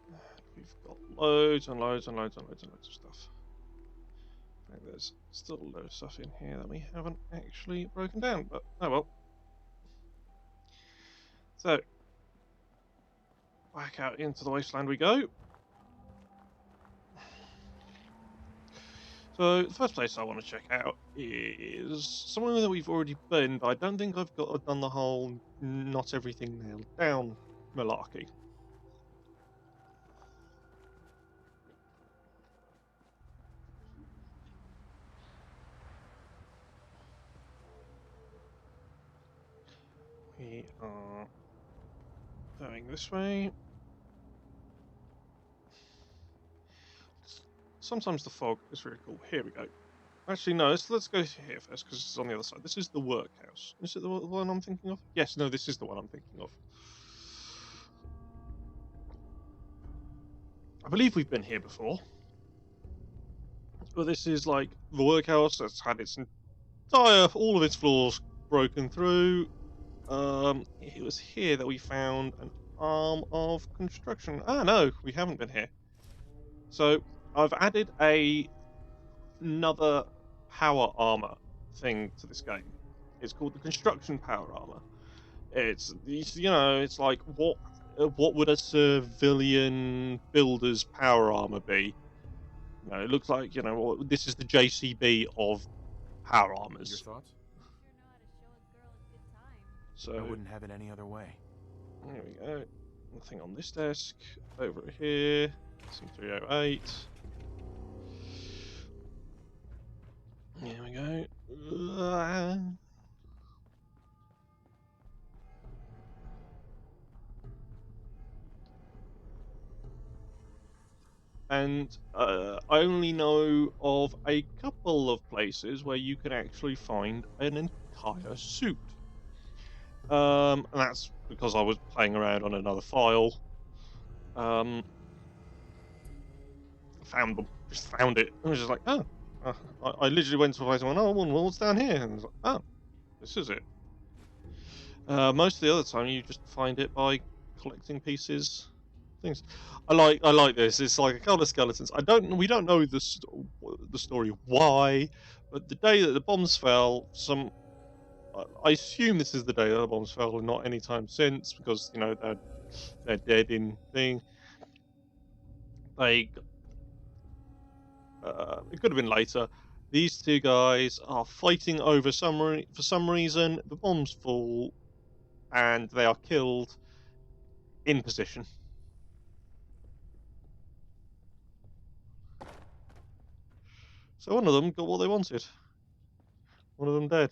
And we've got loads and loads and loads and loads and loads of stuff. I think there's still a load of stuff in here that we haven't actually broken down, but oh well. So, back out into the wasteland we go. So, the first place I want to check out is somewhere that we've already been, but I don't think I've done the whole not everything nailed down malarkey. We are going this way. Sometimes the fog is really cool. Here we go. Actually, no, let's go here first, because it's on the other side. This is the workhouse. Is it the one I'm thinking of? Yes, no, this is the one I'm thinking of. I believe we've been here before. But this is like the workhouse that's had its all of its floors broken through. It was here that we found an arm of construction. Ah, no, we haven't been here. So, I've added another power armor thing to this game. It's called the construction power armor. It's it's like what would a civilian builder's power armor be? You know, it looks like this is the JCB of power armors. Your thoughts? Sure know how to show a girl a good time. I So wouldn't have it any other way. there we go. Nothing on this desk. Over here, C308. Here we go. And I only know of a couple of places where you can actually find an entire suit. And that's because I was playing around on another file. Found them. Just found it. I was just like, oh. I literally went to a place and went, oh, well, what's down here? And I was like, oh, this is it. Most of the other time, you just find it by collecting pieces, things. I like this. It's like a couple of skeletons. We don't know the story why, but the day that the bombs fell, I assume this is the day that the bombs fell, and not any time since, because they're dead in thing. It could have been later. These two guys are fighting over for some reason. The bombs fall, and they are killed in position. So one of them got what they wanted. One of them dead.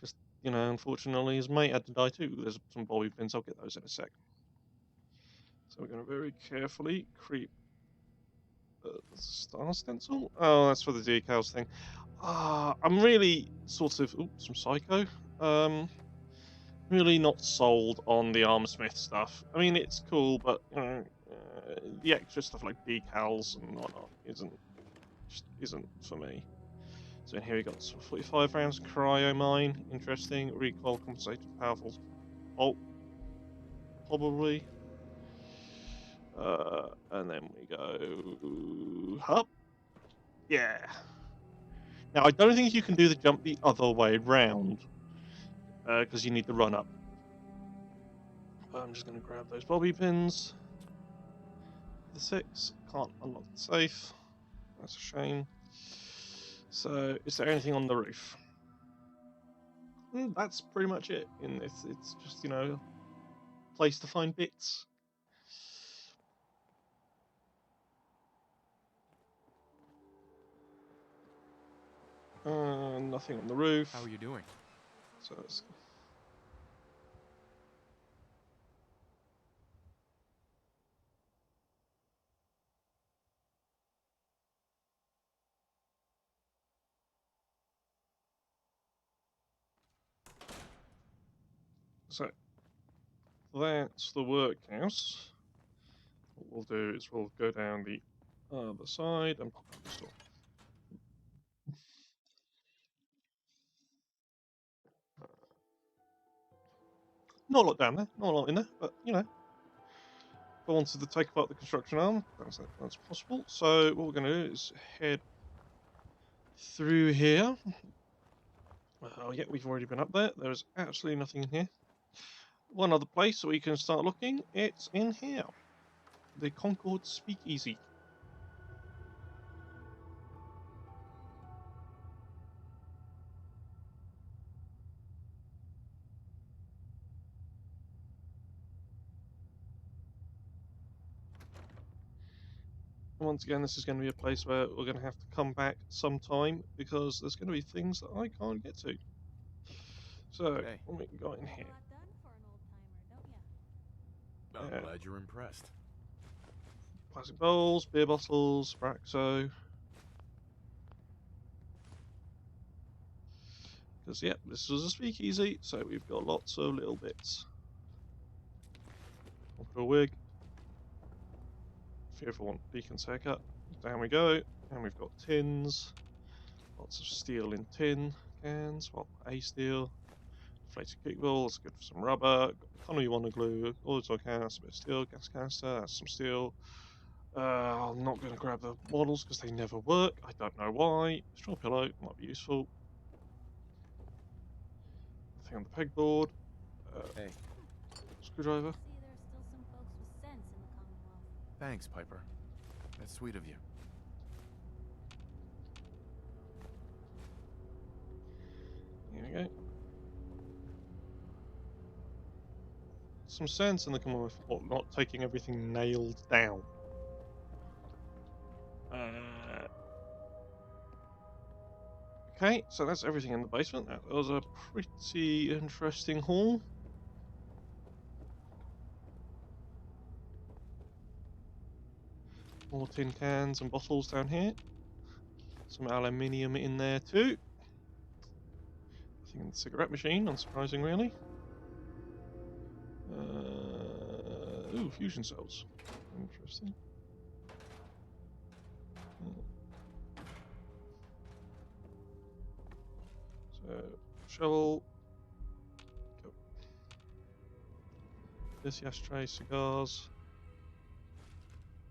Just, unfortunately his mate had to die too. There's some bobby pins, I'll get those in a sec. So we're going to very carefully creep the star stencil. Oh, that's for the decals thing. I'm really sort of, some psycho. Really not sold on the armorsmith stuff. I mean, it's cool, but the extra stuff like decals and whatnot isn't for me. So in here we got some 45 rounds cryo mine, interesting. Recoil compensated powerful. Oh, probably. And then we go up. Yeah. Now I don't think you can do the jump the other way round because you need the run up. But I'm just going to grab those bobby pins. The 6 can't unlock the safe. That's a shame. So, is there anything on the roof? That's pretty much it in this. It's just, place to find bits. Nothing on the roof. How are you doing? So it's... So, that's the workhouse. What we'll do is we'll go down the other side and pop out the store. Not a lot down there, not a lot in there, but if I wanted to take apart the construction arm, that's possible. So what we're going to do is head through here. Oh yeah, we've already been up there. There's absolutely nothing in here. One other place we can start looking, it's in here. The Concord Speakeasy. Once again, this is going to be a place where we're going to have to come back sometime because there's going to be things that I can't get to. So, Hey. what we got in here? I'm glad you're impressed. Plastic bowls, beer bottles, Braxo. Because, yeah, this was a speakeasy, so we've got lots of little bits. I'll put a wig. Fearful want Beacon's haircut. Down we go. And we've got tins. Lots of steel in tin cans. Well, a steel. Inflated kickball, that's good for some rubber. Got economy wonder glue, auto cast, a bit of steel, gas canister, that's some steel. I'm not going to grab the models because they never work. I don't know why. Straw pillow might be useful. Nothing on the pegboard. Hey. Screwdriver. See, there's still some folks with sense in the Commonwealth. Thanks, Piper. That's sweet of you. Here we go. Some sense in the Commonwealth, not taking everything nailed down. Okay, so that's everything in the basement. That was a pretty interesting haul. More tin cans and bottles down here. Some aluminium in there too. Nothing in the cigarette machine, unsurprising really. Ooh, fusion cells. Interesting. So, shovel. Go. This ashtray, cigars.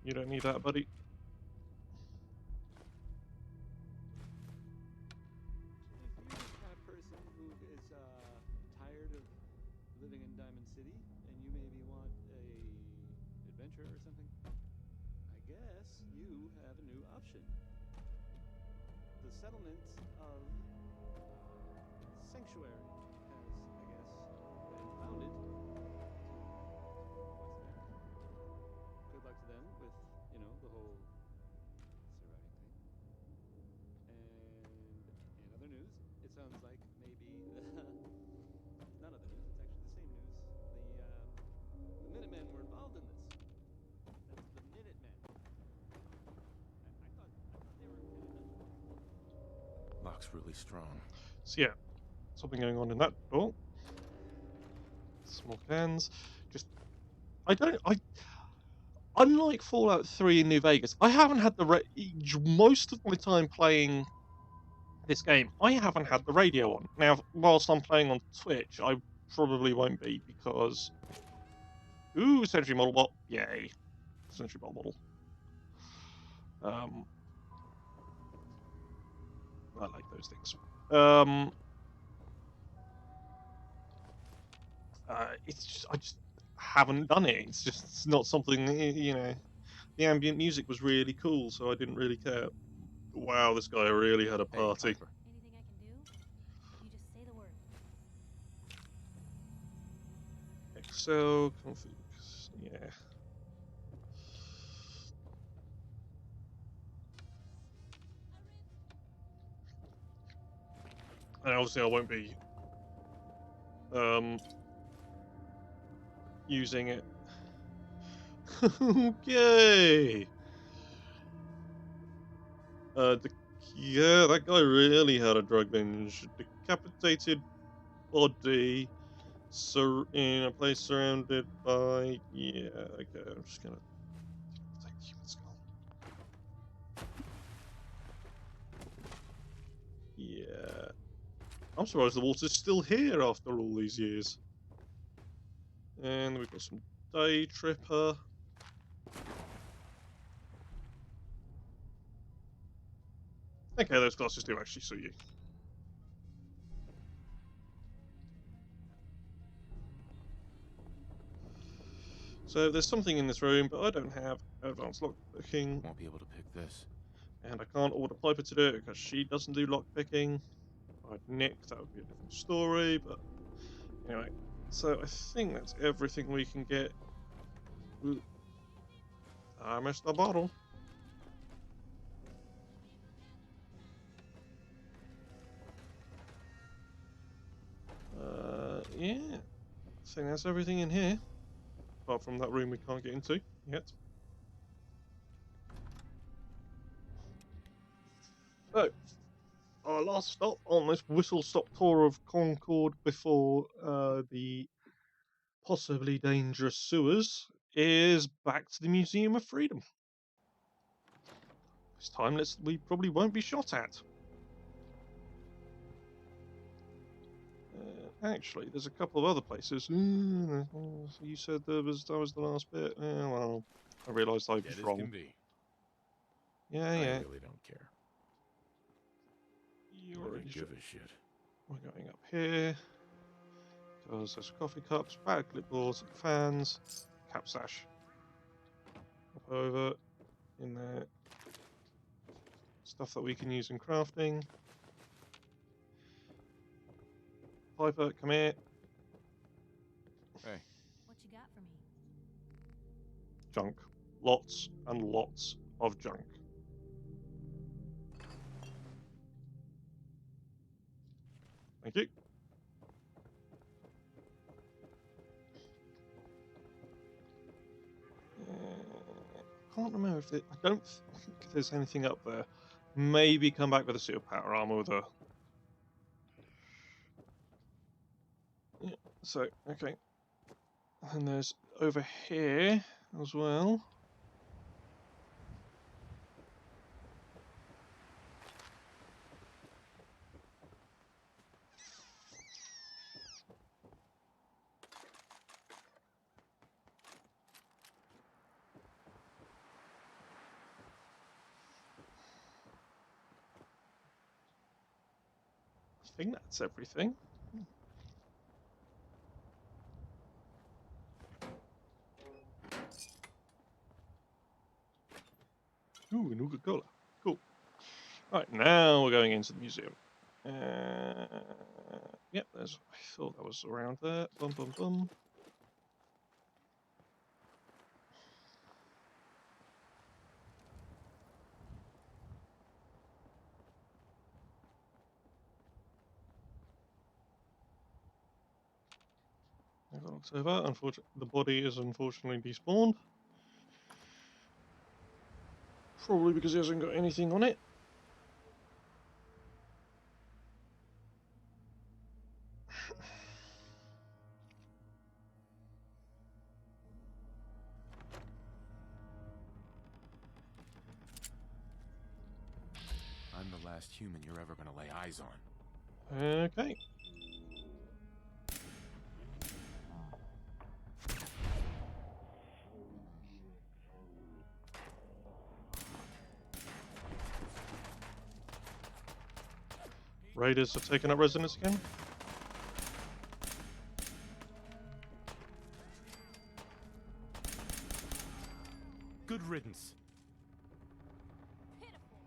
You don't need that, buddy. If you're the kind of person who is tired of living in Diamond City and you maybe want a adventure or something, I guess you have a new option. The settlement of Sanctuary has, I guess, been founded to what's there. Good luck to them with, the whole surviving thing. looks really strong. So yeah, something going on in that door. Small cans. Just unlike Fallout 3 in New Vegas, I haven't had most of my time playing this game, I haven't had the radio on. Now, whilst I'm playing on Twitch, I probably won't be because... Ooh, Sentry model bot. Yay. Sentry bot model. I like those things. It's just, I just haven't done it. It's not something, you know... The ambient music was really cool, so I didn't really care. Wow, this guy really had a party. Hey, Piper. Anything I can do? You just say the word. Excel, config, yeah. And obviously I won't be using it. Okay. Yeah, that guy really had a drug binge. Decapitated body, in a place surrounded by... Yeah, okay, I'm just gonna take the human skull. Yeah. I'm surprised the water's still here after all these years. And we've got some Day Tripper. Okay, those glasses do actually suit you. So there's something in this room, but I don't have advanced lockpicking. Won't be able to pick this. And I can't order Piper to do it because she doesn't do lockpicking. If I'd Nick, that would be a different story, but anyway. So I think that's everything we can get. Ooh. I missed the bottle. Yeah. I think that's everything in here. Apart from that room we can't get into yet. So, our last stop on this whistle-stop tour of Concord before the possibly dangerous sewers is back to the Museum of Freedom. This time we probably won't be shot at. Actually, there's a couple of other places. You said that was the last bit. Well, I realised I was wrong. Yeah. I really don't care. You I already don't should. give a shit. We're going up here. Because there's coffee cups, bad clipboards, fans, cap sash. Up over in there. Stuff that we can use in crafting. Piper, come here. Hey. What you got for me? Junk. Lots and lots of junk. Thank you. Can't remember if I don't think there's anything up there. Maybe come back with a suit of power armor with a... Yeah, so, okay. And there's over here as well. I think that's everything. Ooh, Nuka-Cola. Cool. Right, now we're going into the museum. Yep, I thought that was around there. Bum, bum, bum. That looks over. Unfortunately, the body is unfortunately despawned. Probably because it hasn't got anything on it. last human you're ever gonna lay eyes on. Okay. Raiders have taken up residence again. Good riddance. Pitiful.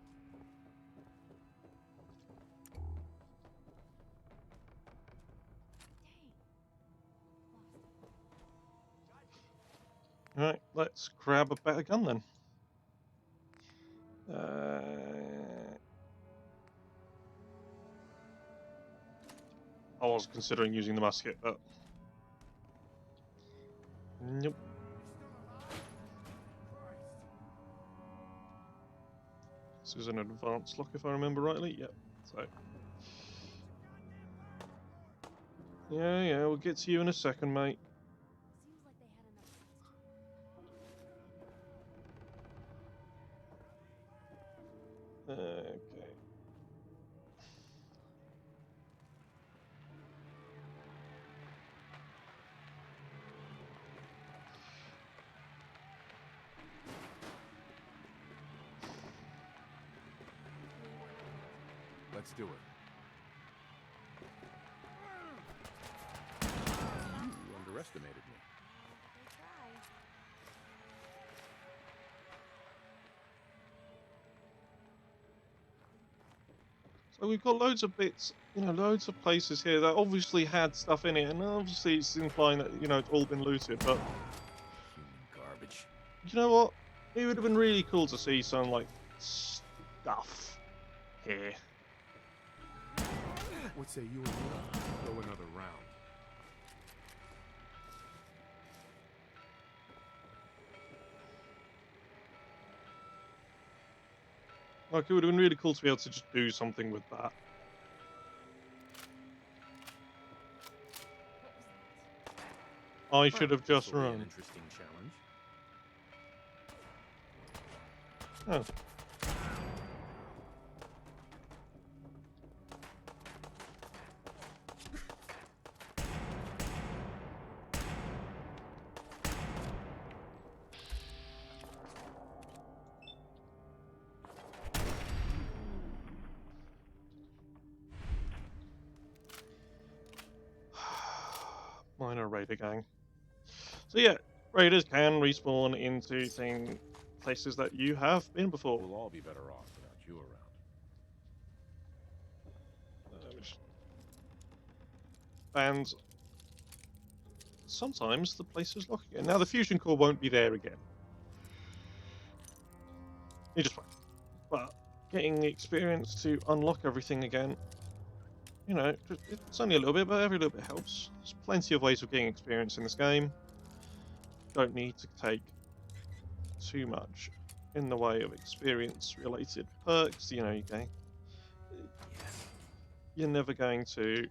Dang. Alright, let's grab a better gun then. I was considering using the musket, but nope. This is an advanced lock if I remember rightly. Yep. So yeah, we'll get to you in a second, mate. Seems like they had enough. Okay. Let's do it. You underestimated me. They tried. So we've got loads of bits, loads of places here that obviously had stuff in it, and obviously it's implying that, it's all been looted, but Human garbage. you know what? It would have been really cool to see some, stuff here. What say you and me? Go another round. Like, it would have been really cool to be able to just do something with that. I should have just This'll be an run. interesting challenge. Oh. Minor raider gang. So yeah, raiders can respawn into places that you have been before. We'll all be better off without you around. And sometimes the place is locked again. Now the fusion core won't be there again. You just won't. But getting the experience to unlock everything again, it's only a little bit, but every little bit helps. There's plenty of ways of getting experience in this game. Don't need to take too much in the way of experience-related perks. You're never going to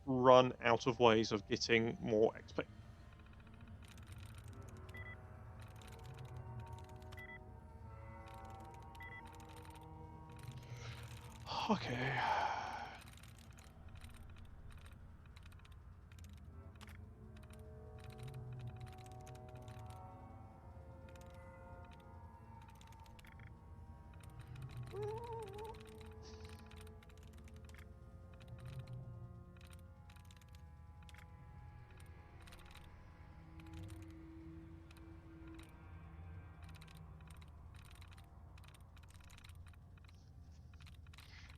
run out of ways of getting more XP. Okay.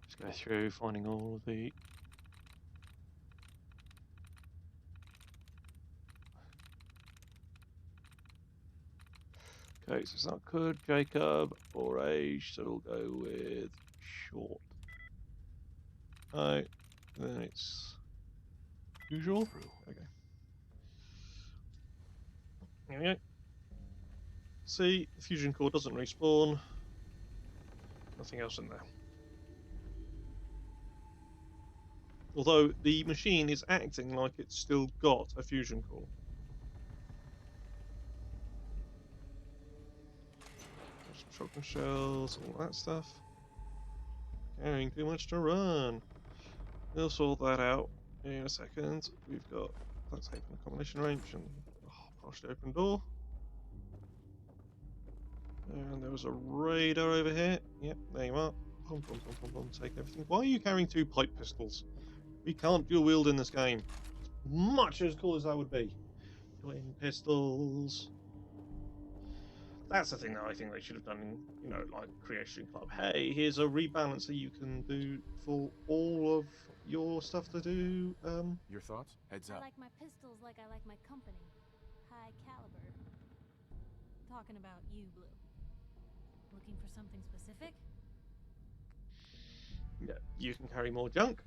Just go through finding all of the okay, so it's not Could, Jacob, or Age, so we'll go with Short. No, then it's usual. Okay. There we go. See, the fusion core doesn't respawn. Nothing else in there. Although the machine is acting like it's still got a fusion core. Shotgun shells, all that stuff. Carrying too much to run. We'll sort that out in a second. We've got duct tape and a combination wrench and partially open door. And there was a radar over here. Yep, there you are. Boom, boom, boom, boom, boom. Take everything. Why are you carrying 2 pipe pistols? We can't dual wield in this game. Much as cool as that would be. Twin pistols. That's the thing that I think they should have done in, you know, like Creation Club. Hey, here's a rebalancer you can do for all of your stuff to do. Your thoughts? Heads I up. like my pistols like I like my company. High caliber. Talking about you, Blue. Looking for something specific? Yeah, you can carry more junk.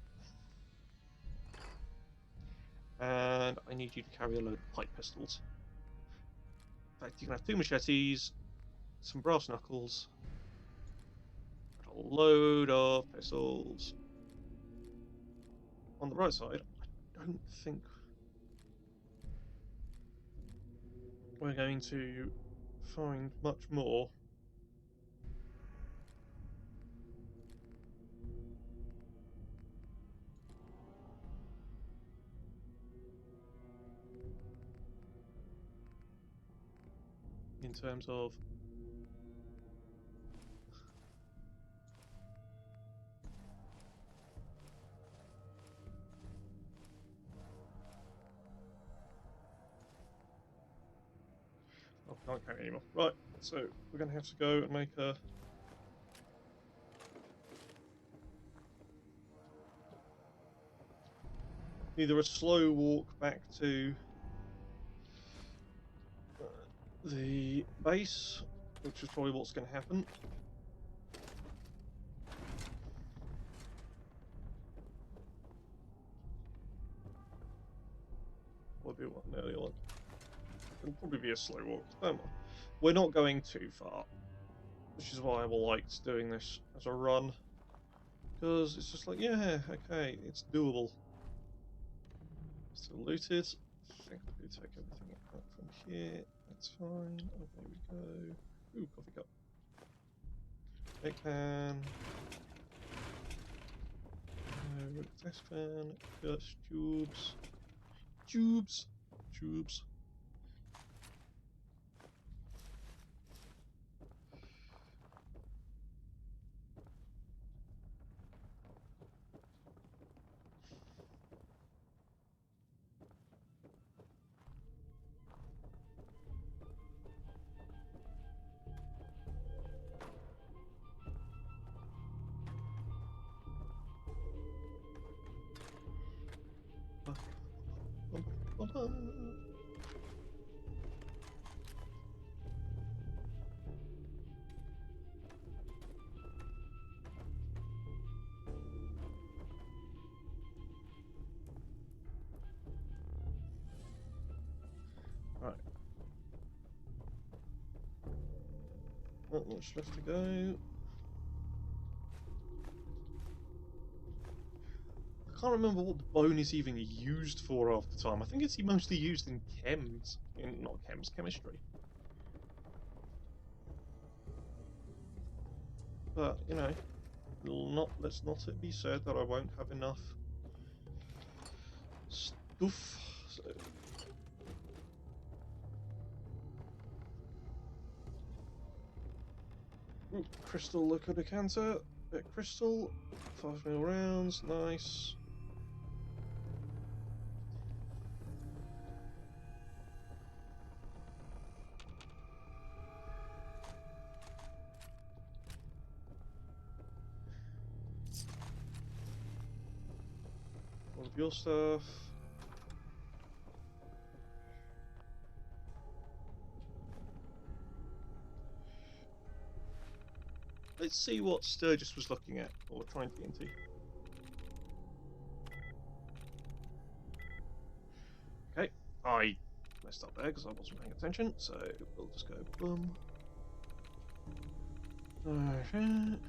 And I need you to carry a load of pipe pistols. In fact, you can have 2 machetes, some brass knuckles, and a load of pistols. On the right side, I don't think we're going to find much more. In terms of oh, can't carry anymore. Right, so we're going to have to go and make a either a slow walk back to the base, which is probably what's going to happen. Or do one, an early one. It'll probably be a slow walk. We're not going too far, which is why I liked doing this as a run, because it's just like, yeah, okay, it's doable. Still looted. I think we take everything up from here. That's fine. Away we go. Ooh, coffee cup. Egg pan. Test fan. Just tubes. Tubes. Tubes. Right. Not much left to go. I can't remember what the bone is even used for half the time. I think it's mostly used in chems. Not chems, chemistry. But, you know, let's not it be said that I won't have enough stuff. So. Ooh, crystal liquor decanter. Bit of crystal. 5mm rounds. Nice. All of your stuff. Let's see what Sturgis was looking at, or trying to get into. Okay, I messed up there because I wasn't paying attention, so we'll just go boom. Alright.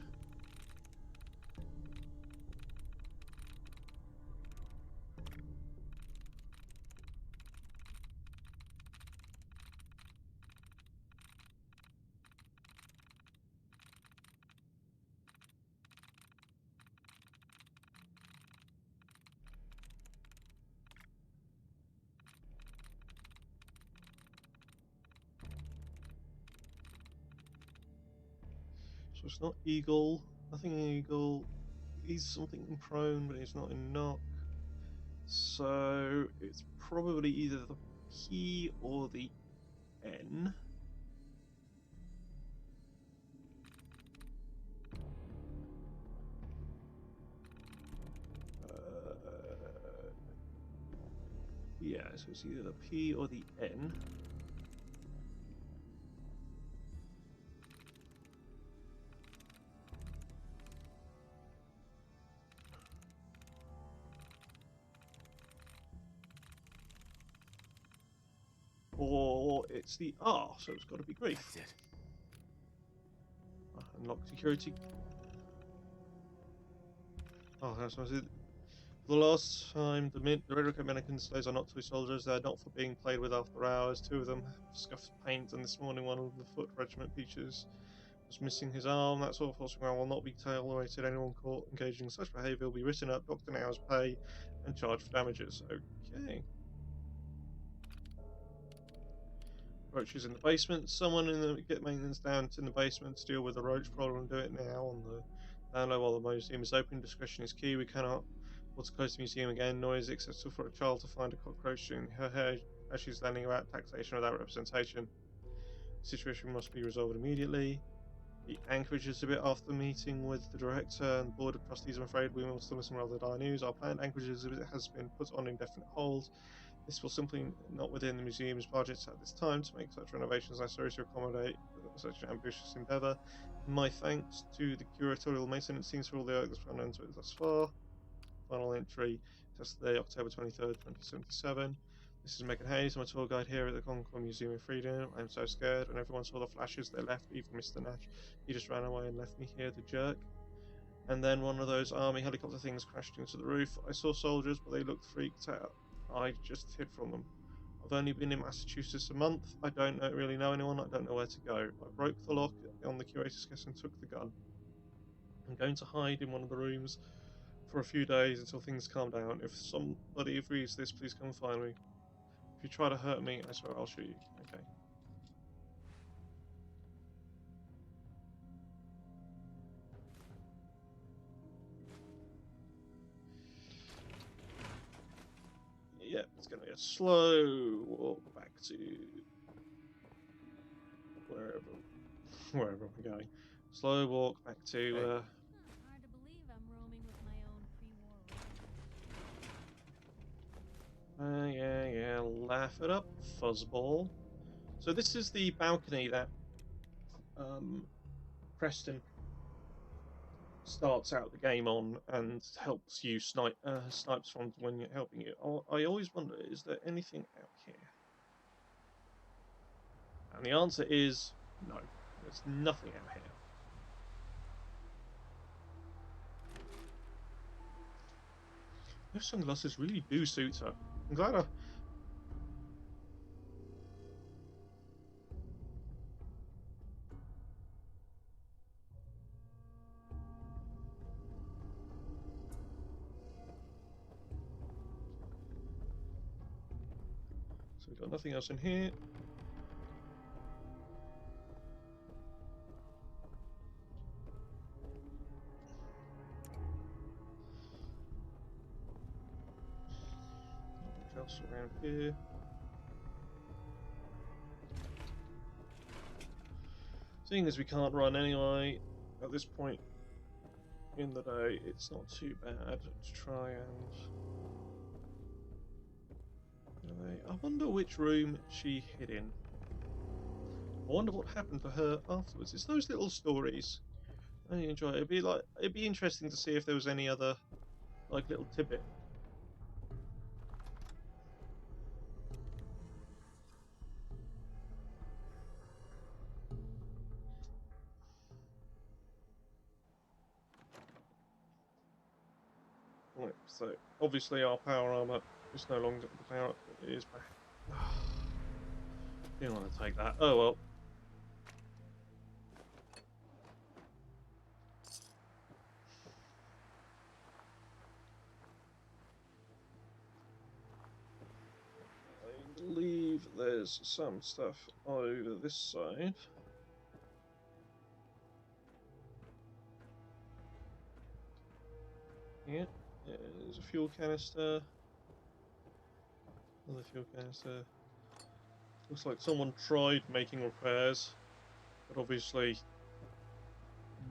it's not eagle. Nothing in eagle. He's something in prone, but he's not in knock. So it's probably either the P or the N. Yeah, so it's either the P or the N. Or it's the R, so it's got to be grief. That's it. Unlock security. Oh, that's what I said. For the last time, the Red American slaves are not toy soldiers. They are not for being played with after hours. Two of them have scuffed paint, and this morning one of the foot regiment features was missing his arm. That sort of forcing around will not be tolerated. Anyone caught engaging in such behaviour will be written up, docked an hour's pay, and charged for damages. Okay. Roaches in the basement. Someone in the get maintenance down in the basement to deal with the roach problem. Do it now on the down low while the museum is open. Discretion is key. We cannot afford to close the museum again. Noise acceptable for a child to find a cockroach in her hair as she's learning about taxation without representation. The situation must be resolved immediately. The anchorage is a bit after the meeting with the director and board of trustees. I'm afraid we must listen rather dire news. Our planned anchorage has been put on indefinite hold. This will simply not within the museum's budgets at this time to make such renovations necessary to accommodate such an ambitious endeavour. My thanks to the curatorial maintenance teams for all the work that's gone into it thus far. Final entry, Saturday, October 23rd, 2077. This is Megan Hayes. I'm a tour guide here at the Concord Museum of Freedom. I'm so scared. When everyone saw the flashes, they left, even Mr. Nash. He just ran away and left me here, the jerk. And then one of those army helicopter things crashed into the roof. I saw soldiers, but they looked freaked out. I just hid from them. I've only been in Massachusetts a month. I don't really know anyone. I don't know where to go. I broke the lock on the curator's desk and took the gun. I'm going to hide in one of the rooms for a few days until things calm down. If somebody agrees this, please come find me. If you try to hurt me, I swear I'll shoot you. Okay. Yeah, it's going to be a slow walk back to wherever we're going. Slow walk back to. Hard to believe I'm roaming with my own pre-war. Yeah, laugh it up, fuzzball. So this is the balcony that Preston starts out the game on and helps you snipes from when you're helping you. I always wonder, is there anything out here? And the answer is no. There's nothing out here. Those sunglasses really do suit her. I'm glad I... So we've got nothing else in here. Nothing else around here. Seeing as we can't run anyway, at this point in the day, it's not too bad to try and... I wonder which room she hid in. I wonder what happened to her afterwards. It's those little stories I enjoy. It'd be interesting to see if there was any other like little tidbit. Right, so obviously our power armor is no longer the power it is back. Didn't want to take that. Oh well. I believe there's some stuff over this side. Yeah, there's a fuel canister. Another fuel canister. Looks like someone tried making repairs, but obviously,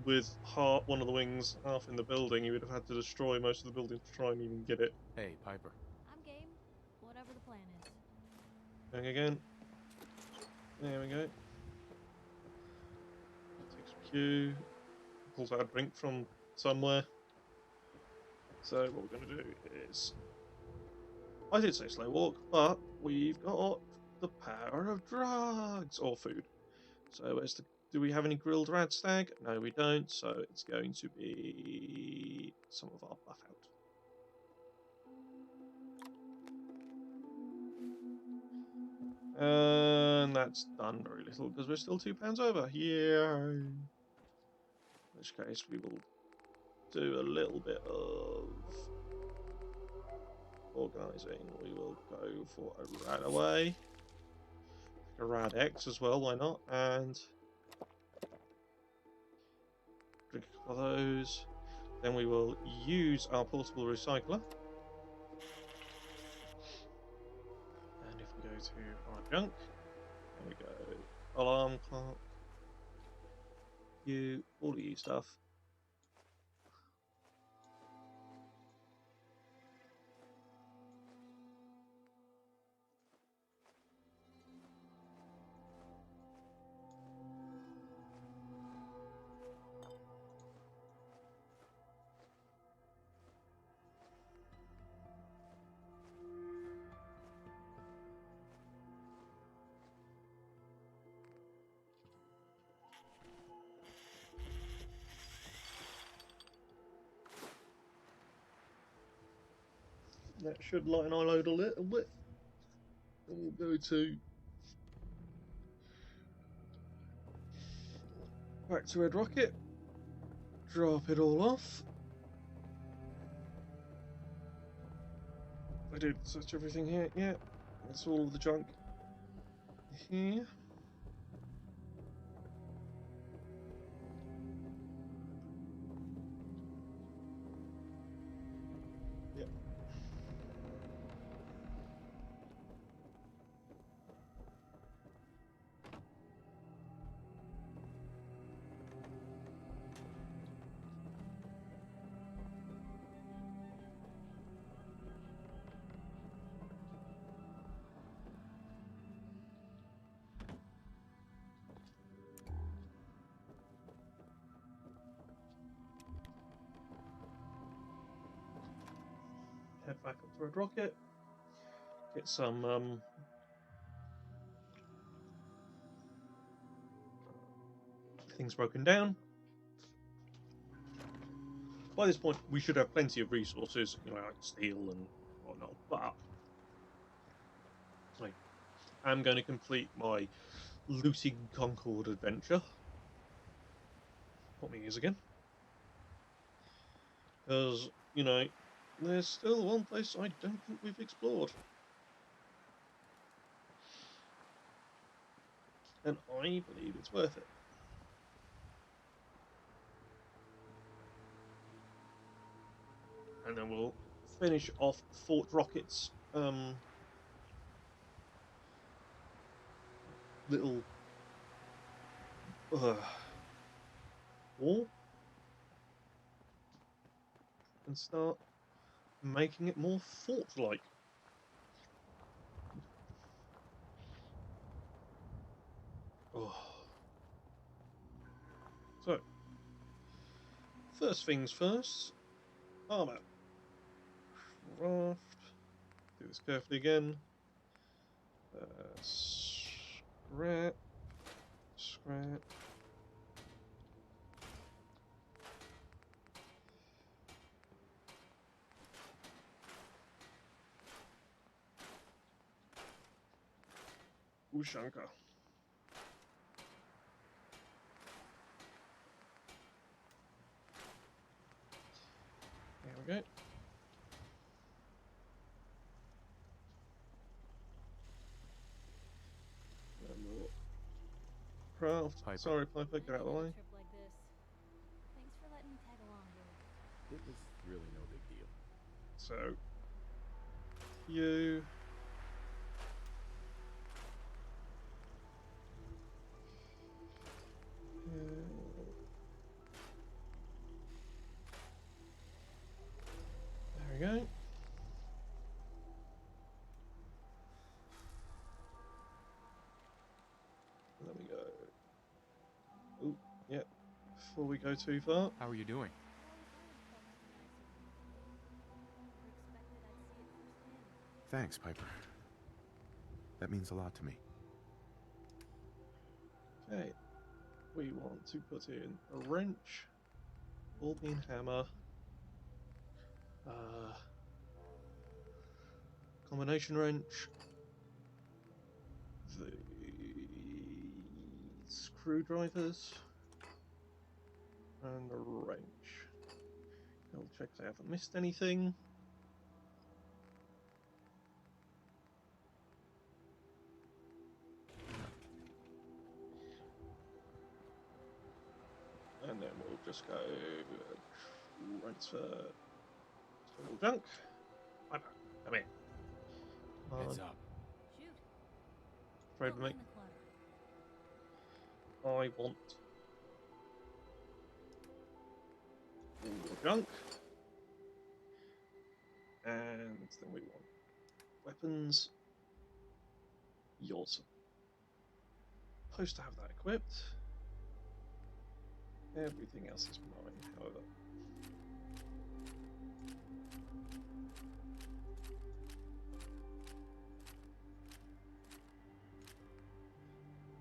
with one of the wings half in the building, you would have had to destroy most of the building to try and even get it. Hey, Piper. I'm game. Whatever the plan is. Going again. There we go. Takes a Q. Pulls out a drink from somewhere. So what we're going to do is, I did say slow walk, but we've got the power of drugs or food. So do we have any grilled rad stag? No, we don't. So it's going to be some of our buff out. And that's done very little because we're still £2 over. Yeah. In which case we will do a little bit of organising. We will go for a rad away. A rad X as well, why not? And drink a couple of those. Then we will use our portable recycler. And if we go to our junk, and we go alarm clock, all of you stuff. That should lighten our load a little bit. And we'll go to back to Red Rocket. Drop it all off. I did search everything here. Yeah, that's all of the junk here. Yep. Head back up to Red Rocket. Get some things broken down. By this point, we should have plenty of resources, you know, like steel and whatnot. But I am going to complete my looting Concord adventure. Put my ears again, because you know, there's still one place I don't think we've explored, and I believe it's worth it. And then we'll finish off Fort Rocket's little wall and start making it more fort-like. So, first things first, armor. Craft. Do this carefully again. Scrap. Scrap. Ushanka. There we go. Craft. Piper. Sorry, Piper, get out of the way. Trip like this. Thanks for letting me tag along, dude. It was really no big So you. There we go. There we go. Oh, yeah. Before we go too far. How are you doing? Thanks, Piper. That means a lot to me. Okay. We want to put in a wrench, ball peen hammer, combination wrench, the screwdrivers, and the wrench. I'll check if I haven't missed anything. And then we'll just go transfer all junk. Come here. Heads up. Shoot. Afraid Don't of me. mind the clutter. I want all the junk. And then we want weapons. You're supposed to have that equipped. Everything else is mine, however.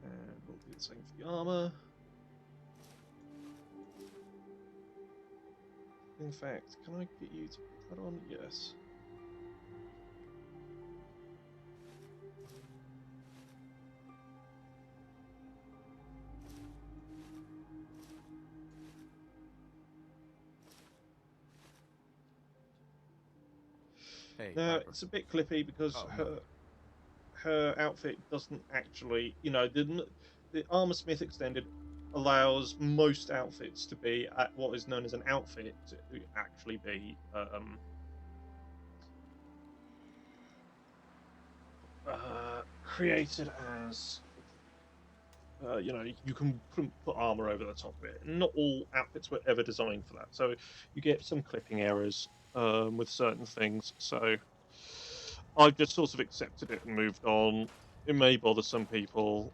And we'll do the same for the armor. In fact, can I get you to put that on? Yes. Hey, Now, Piper. it's a bit clippy because Oh, no. her outfit doesn't actually, the Armor Smith Extended allows most outfits to be at what is known as an outfit to actually be created as you can put armor over the top of it. Not all outfits were ever designed for that, so you get some clipping errors with certain things. So I've just sort of accepted it and moved on. It may bother some people.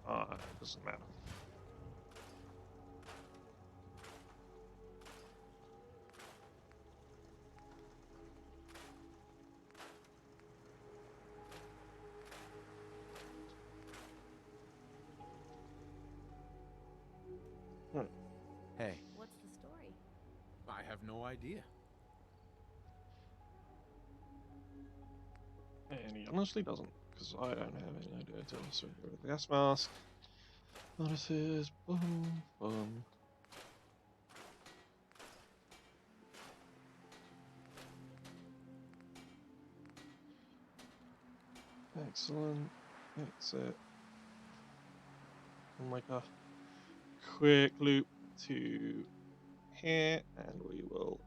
It doesn't matter. Hey, What's the story? I have no idea. And he honestly doesn't, because I don't have any idea until I swing over the gas mask. Notices, boom, boom. Excellent. Exit. We'll make a quick loop to here, and we will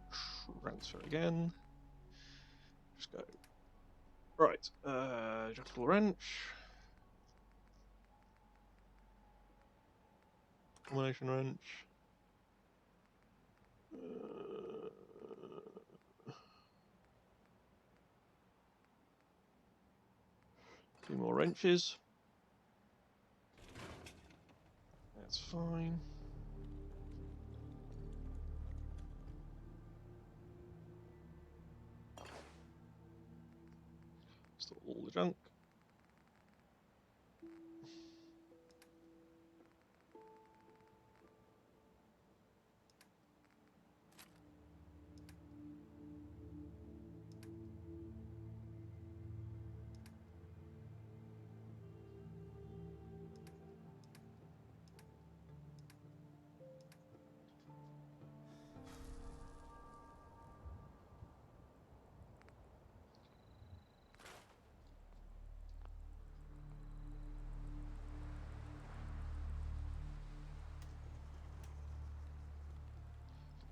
transfer again. Just go. Right, adjustable wrench. Combination wrench. Two more wrenches. That's fine. Store all the junk.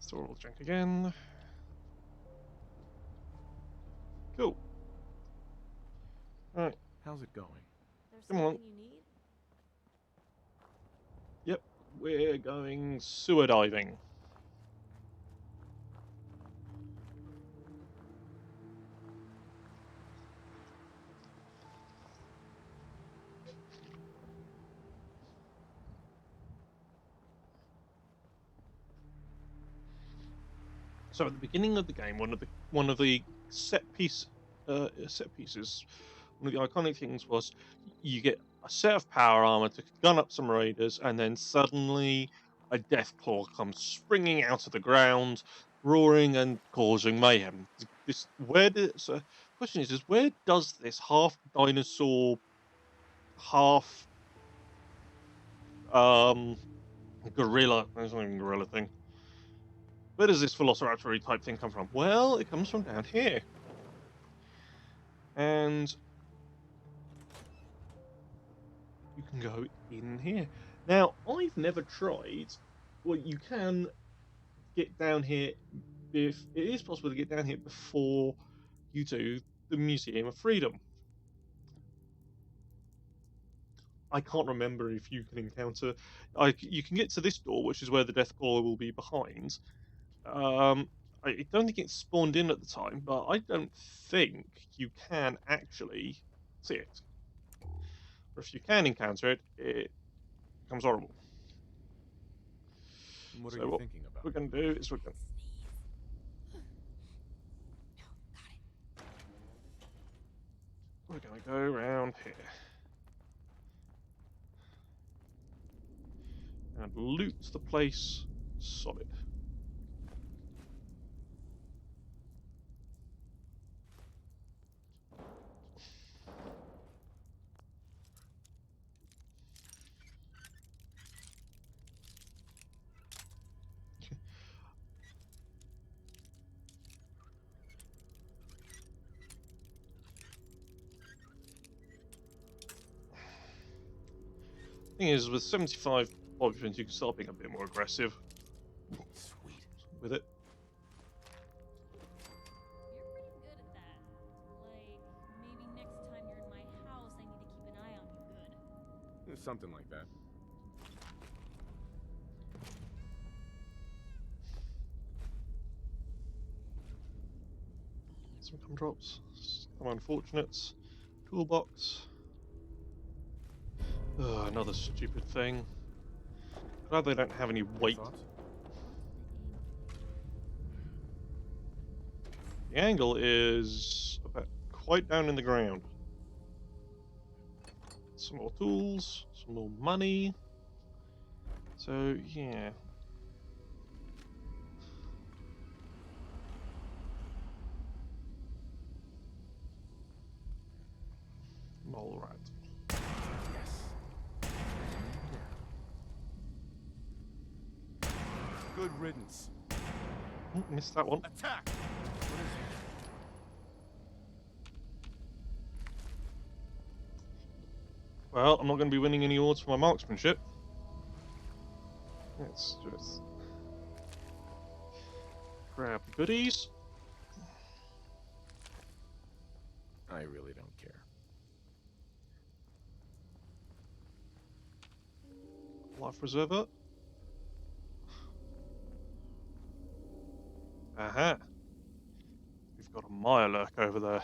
Store all the junk again. How's it going? There's Come on. something you need? Yep, we're going sewer diving. So at the beginning of the game, one of the set pieces, one of the iconic things was you get a set of power armor to gun up some raiders, and then suddenly a death claw comes springing out of the ground, roaring and causing mayhem. So question is where does this half dinosaur, half gorilla? There's not even a gorilla thing. Where does this velociraptor type thing come from? Well, it comes from down here. And you can go in here. Now, I've never tried. Well, you can get down here. If it is possible to get down here before you do the Museum of Freedom. I can't remember if you can encounter. You can get to this door, which is where the Death Claw will be behind. I don't think it's spawned in at the time, but I don't think you can actually see it. Or if you can encounter it, it becomes horrible. What are So you what thinking about? we're going to do is we're going to go around here and loot the place solid. Thing is, with 75 options, you can start being a bit more aggressive. Sweet. With it. You're pretty good at that. Like, maybe next time you're in my house, I need to keep an eye on you good. Something like that. Some gum drops. Some unfortunates. Toolbox. Ugh, another stupid thing. Glad they don't have any weight. Thoughts? The angle is about quite down in the ground. Some more tools, some more money. So, yeah. Mole rat. Yes. Good riddance. Missed that one. Attack! What is it? Well, I'm not going to be winning any awards for my marksmanship. Let's just grab the goodies. I really don't care. Life preserver. Aha. We've got a Mirelurk over there.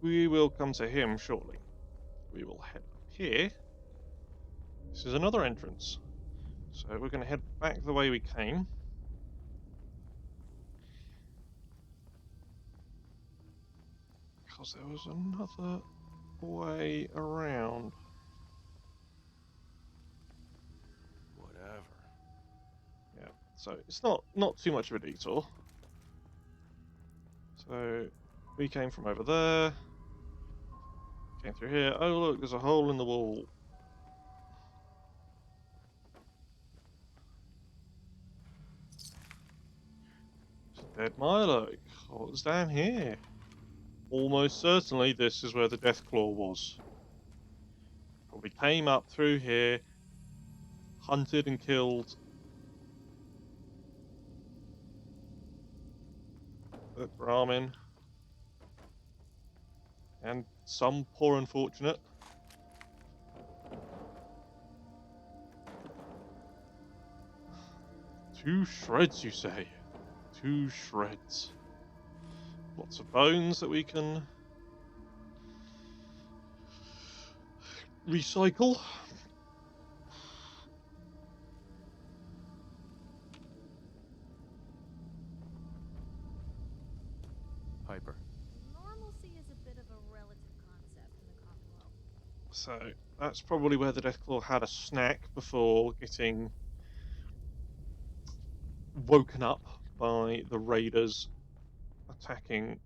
We will come to him shortly. We will head up here. This is another entrance. So we're going to head back the way we came. Because there was another way around. Whatever. Yeah, so it's not too much of a detour. So we came from over there. Came through here. Oh look, there's a hole in the wall. It's a dead Mirelurk. What's down here? Almost certainly this is where the Deathclaw was. But we came up through here, hunted and killed the Brahmin. And some poor unfortunate. Two shreds, you say? Two shreds. Lots of bones that we can recycle. Piper. Normalcy is a bit of a relative concept in the Commonwealth. So that's probably where the Deathclaw had a snack before getting woken up by the raiders attacking.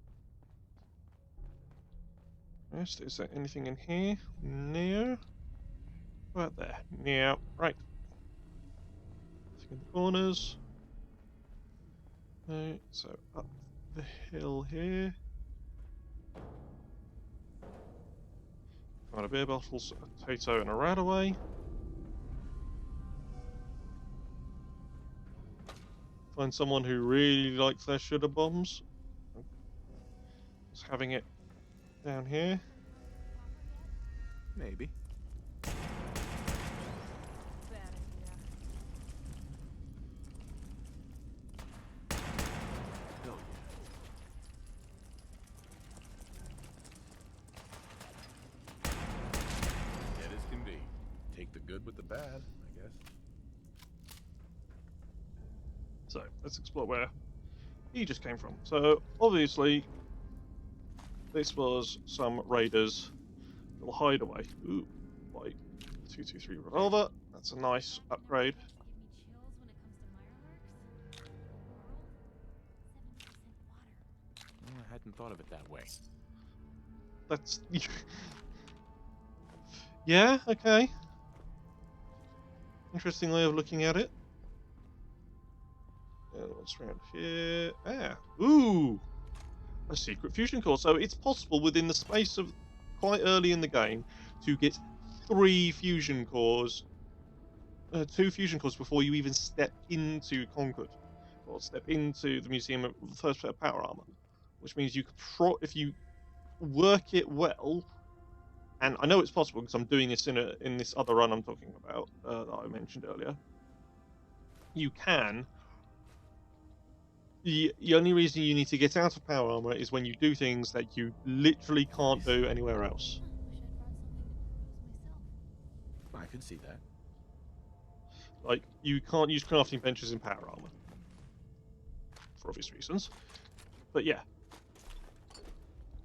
Yes, is there anything in here? No. Right there. Yeah, right. Nothing in the corners. No, so up the hill here. Find a beer bottle, a potato, and a rat away. Find someone who really likes their sugar bombs. Just having it down here. Maybe. Bad idea. Hell yeah. Dead as can be. Take the good with the bad, I guess. So let's explore where he just came from. So obviously, this was some raiders' little hideaway. Ooh, like 223 revolver. That's a nice upgrade. Give me chills when it comes to fireworks. Pearl, 70% water. Well, I hadn't thought of it that way. That's yeah, okay. Interesting way of looking at it. And what's around here? Ah, ooh, a secret fusion core. So it's possible within the space of quite early in the game to get 3 fusion cores, 2 fusion cores before you even step into Concord or step into the Museum of First Set of Power Armor, which means you could if you work it well. And I know it's possible because I'm doing this in this other run I'm talking about that I mentioned earlier. You can. The only reason you need to get out of power armor is when you do things that you literally can't do anywhere else. Wish I'd brought something to propose myself. I could see that. Like, you can't use crafting benches in power armor. For obvious reasons. But yeah.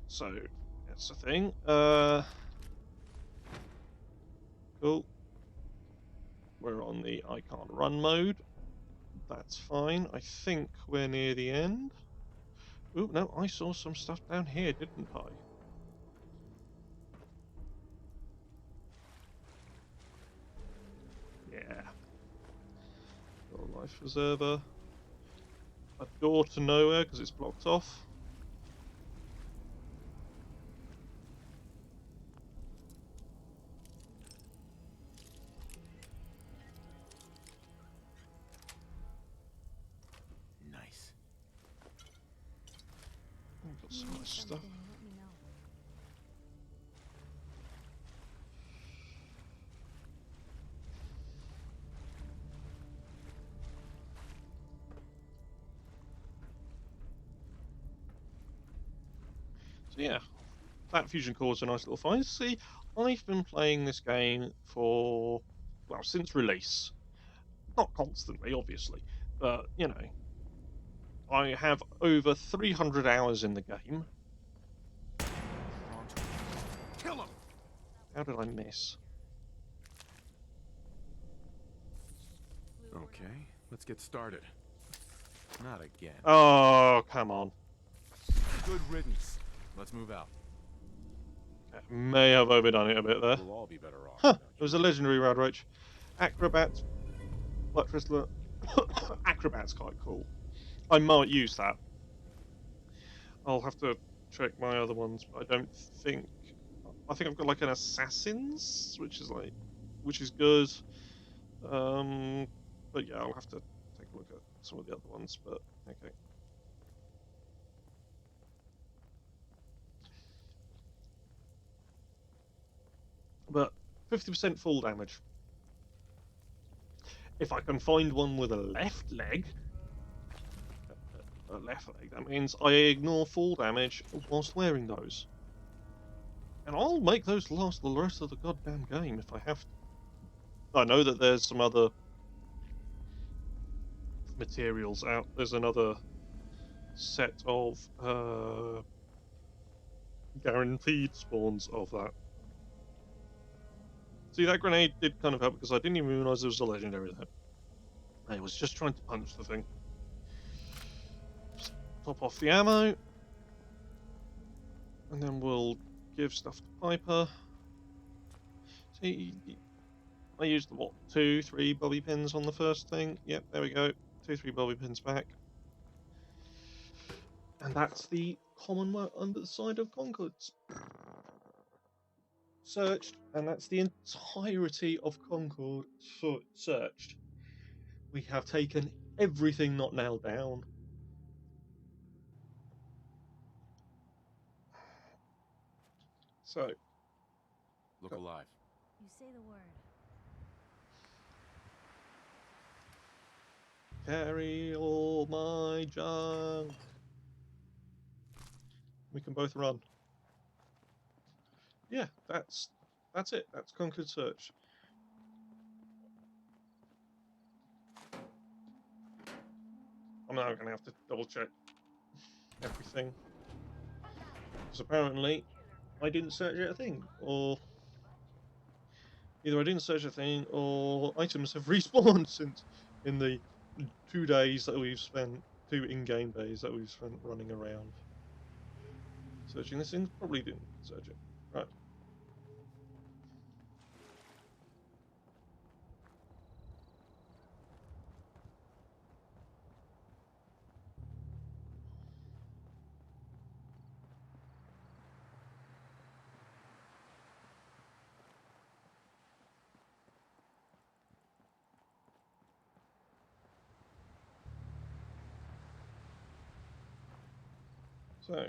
So, that's the thing. Cool. We're on the I can't run mode. That's fine. I think we're near the end. Ooh, no, I saw some stuff down here, didn't I? Yeah. Got a life preserver. A door to nowhere because it's blocked off. Nice. I've got You so need much stuff. something, let me know. So yeah, that fusion core is a nice little find. See, I've been playing this game for, well, since release. Not constantly, obviously, but, you know, I have over 300 hours in the game. Kill him! How did I miss? Okay, let's get started. Not again. Oh, come on. Good riddance. Let's move out. May have overdone it a bit there. We'll all be better off. Huh, without it was you. a legendary Rad Roach. Acrobat, Buttress, Acrobat's quite cool. I might use that. I'll have to check my other ones, but I don't think... I think I've got like an Assassins, which is good. But yeah, I'll have to take a look at some of the other ones, but okay. 50% full damage. If I can find one with a left leg, that means I ignore full damage whilst wearing those. And I'll make those last the rest of the goddamn game if I have to. I know that there's some other materials out. There's another set of guaranteed spawns of that. See, that grenade did kind of help because I didn't even realise there was a legendary there. I was just trying to punch the thing. Just top off the ammo. And then we'll give stuff to Piper. See, I used the, what, 2, 3 bobby pins on the first thing. Yep, there we go. 2, 3 bobby pins back. And that's the common work under the side of Concord. Searched, and that's the entirety of Concord searched. We have taken everything not nailed down. So, Look alive. You say the word. carry all my junk. We can both run. Yeah, that's it. That's Concord Search. I'm now going to have to double check everything. Because apparently I didn't search a thing, or either I didn't search a thing, or items have respawned since in the 2 days that we've spent, 2 in-game days that we've spent running around searching this thing. Probably didn't search it. Right. So,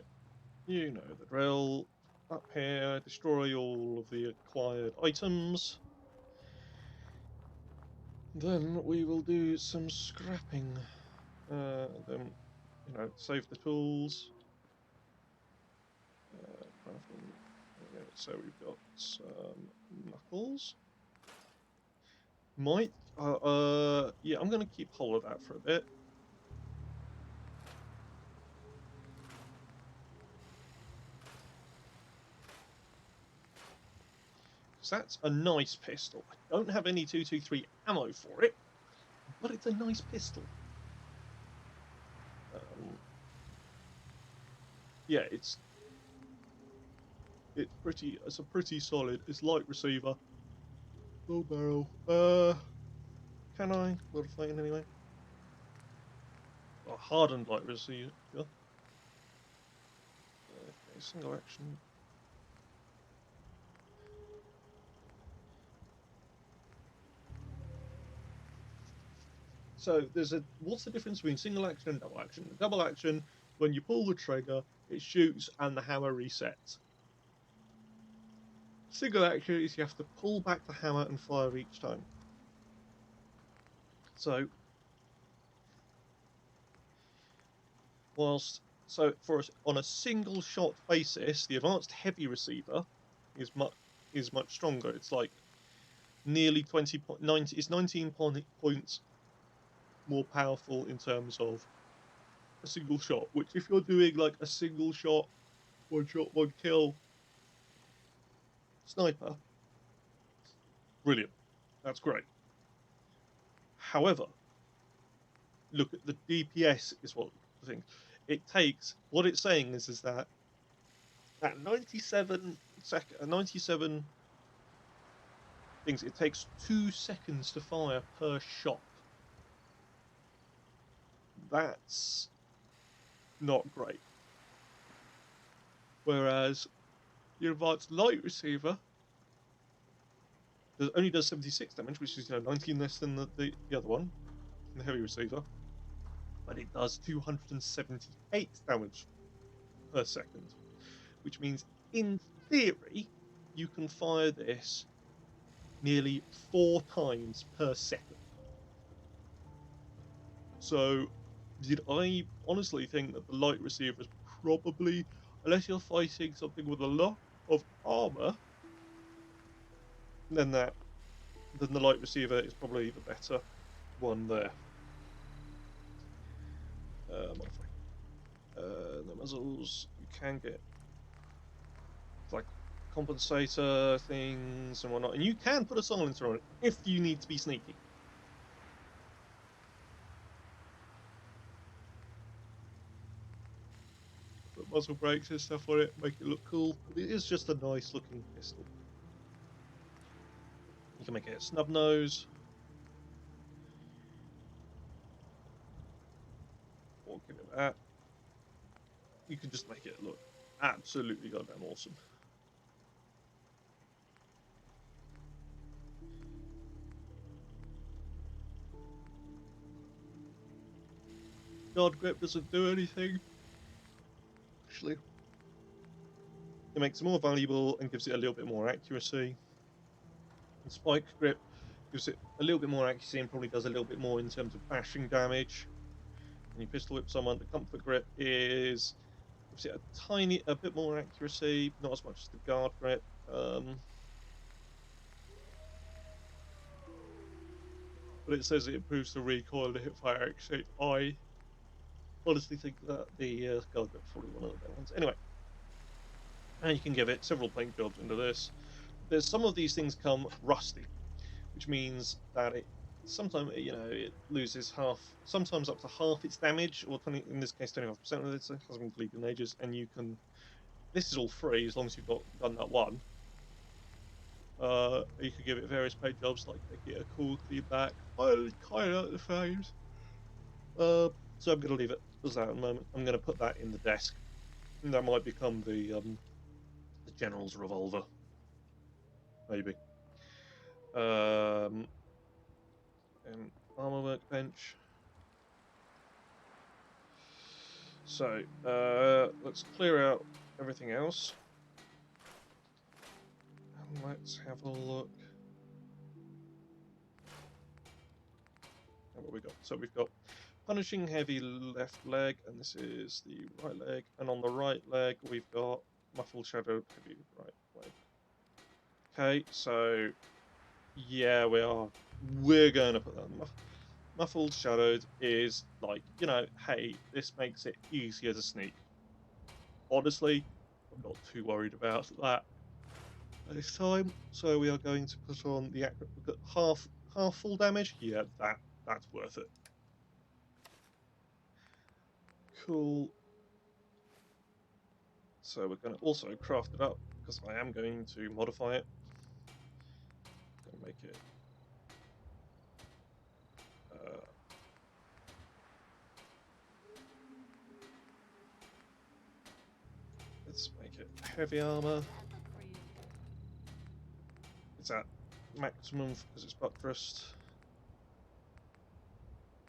you know the drill. Up here, destroy all of the acquired items. Then we will do some scrapping. Then, you know, save the tools. Crafting. Okay, so we've got some knuckles. Yeah, I'm going to keep hold of that for a bit. That's a nice pistol. I don't have any 223 ammo for it, but it's a nice pistol. Yeah, it's a pretty solid. It's light receiver, low barrel. Can I modify it in any way? A hardened light receiver. Okay, single action. So what's the difference between single action and double action? The double action, when you pull the trigger, it shoots and the hammer resets. Single action is you have to pull back the hammer and fire each time. So, on a single shot basis, the advanced heavy receiver is much stronger. It's like nearly 90. It's 19 points more powerful in terms of a single shot, which if you're doing like a single shot, one kill sniper, brilliant. That's great. However, look at the DPS is what the thing. It takes, what it's saying is that at 97 things, it takes 2 seconds to fire per shot. That's not great. Whereas your advanced light receiver only does 76 damage, which is 19 less than the other one, the heavy receiver. But it does 278 damage per second, which means in theory you can fire this nearly 4 times per second. So, I honestly think that the light receiver is probably, unless you're fighting something with a lot of armor, then the light receiver is probably the better one there. Modify. The muzzles, you can get like compensator things and whatnot, and you can put a silencer on it if you need to be sneaky. Put muzzle brakes and stuff on it, make it look cool, but it is just a nice looking pistol. You can make it a snub nose, or give it that. You can just make it look absolutely goddamn awesome. Guard grip doesn't do anything. Actually, it makes it more valuable and gives it a little bit more accuracy. And spike grip gives it a little bit more accuracy and probably does a little bit more in terms of bashing damage. When you pistol whip someone, the comfort grip gives it a bit more accuracy, not as much as the guard grip. But it says it improves the recoil and the hip fire accuracy. I honestly think that the guard grip is probably one of the better ones. Anyway, and you can give it several paint jobs into this. There's some of these things come rusty, which means that it sometimes, it loses sometimes up to half its damage, or 20, in this case 25% of it. So it hasn't been deleted in ages, and you can. This is all free as long as you've done that one. You could give it various paint jobs, like make it a cool clean back. I kind of like the frames. So I'm going to leave it as that at the moment. I'm going to put that in the desk. And that might become the general's revolver, maybe. And armor workbench. So let's clear out everything else. And let's have a look at what we got. So we've got punishing heavy left leg, and this is the right leg. And on the right leg, we've got muffled shadowed heavy right leg. Okay, so yeah, we're going to put that in. Muffled shadowed is like, hey, this makes it easier to sneak. Honestly, I'm not too worried about that this time. So we are going to put on the accurate. We've got half full damage. Yeah, that's worth it. Cool. So we're going to also craft it up because I am going to modify it. I'm going to make it. Let's make it heavy armor. It's at maximum because it's buttressed.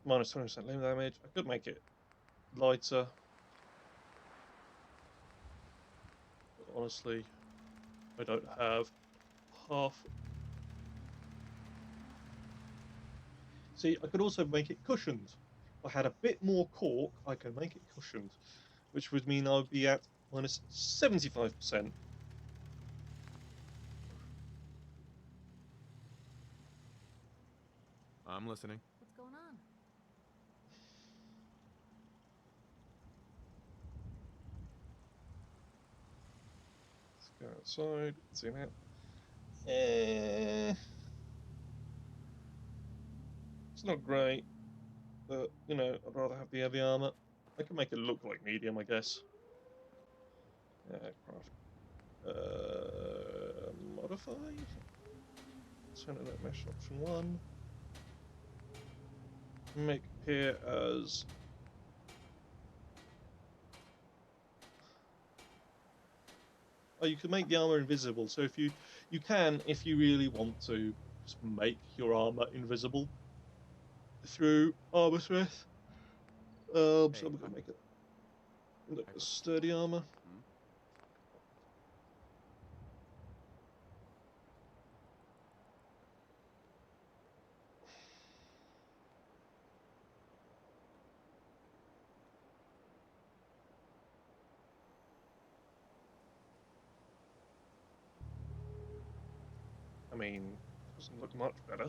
Minus 20% limb damage. I could make it lighter. But honestly, I don't have half. See, I could also make it cushioned. If I had a bit more cork, I could make it cushioned, which would mean I would be at minus 75%. I'm listening. What's going on? Let's go outside, zoom out. It's not great, but, I'd rather have the heavy armor. I can make it look like medium, I guess. Craft. Modify. Center net mesh option 1. Make appear as you can make the armor invisible. So if you can, if you really want to, just make your armor invisible through armor smith. So I'm gonna make it look a sturdy armor. I mean, doesn't look much better.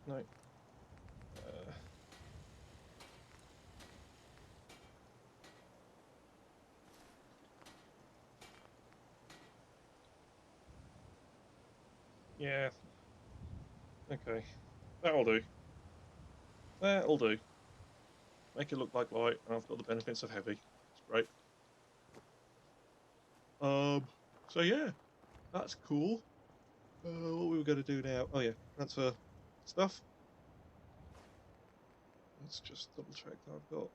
No. Yeah. Okay. That'll do. That'll do. Make it look like light, and I've got the benefits of heavy. It's great. So yeah, that's cool. What we were going to do now? Oh yeah, transfer stuff. Let's just double check that I've got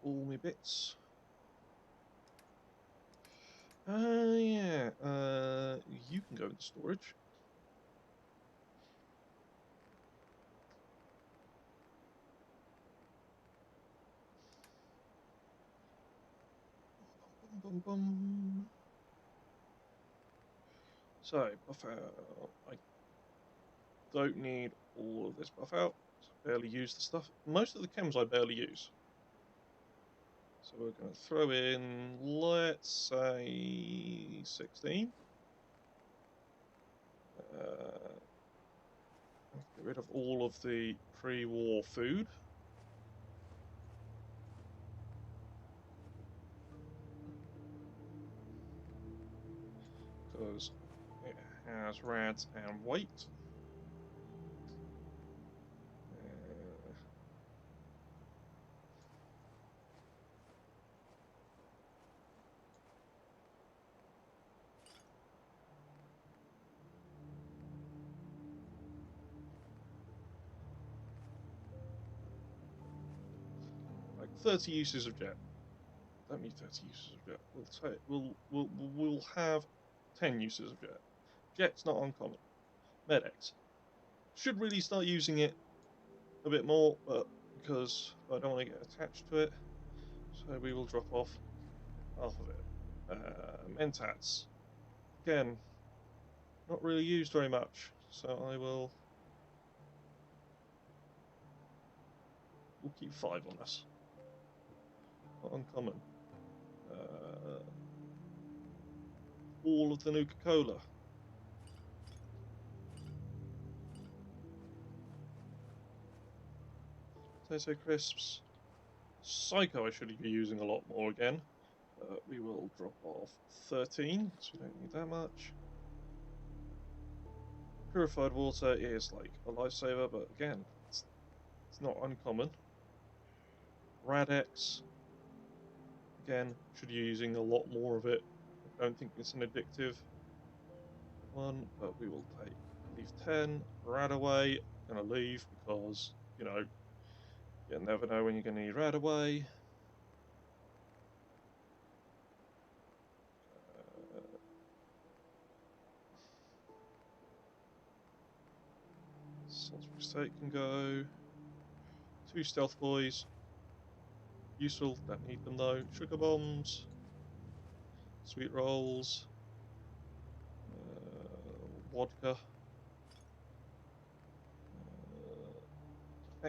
all my bits. Yeah. You can go into storage. Bum, bum, bum. So, buff out. I don't need all of this buff out. I barely use the stuff. Most of the chems I barely use. So we're going to throw in, let's say, 16. Get rid of all of the pre-war food. Because it has rads and weight. Like 30 uses of jet. Don't need 30 uses of jet. We'll have 10 uses of jet. Jet's not uncommon. Med-X. Should really start using it a bit more, but because I don't want to get attached to it, so we will drop off half of it. Mentats. Again, not really used very much, so we'll keep 5 on us. Not uncommon. All of the Nuka-Cola. Potato crisps. Psycho I should be using a lot more again. We will drop off 13, because we don't need that much. Purified water is like a lifesaver, but again, it's not uncommon. Rad-X. Again, should be using a lot more of it. I don't think it's an addictive one, but we will leave 10. Radaway, gonna leave because, you know, you never know when you're gonna need Radaway. Salisbury Steak can go. 2 Stealth Boys. Useful, don't need them though. Sugar Bombs. Sweet Rolls. Vodka.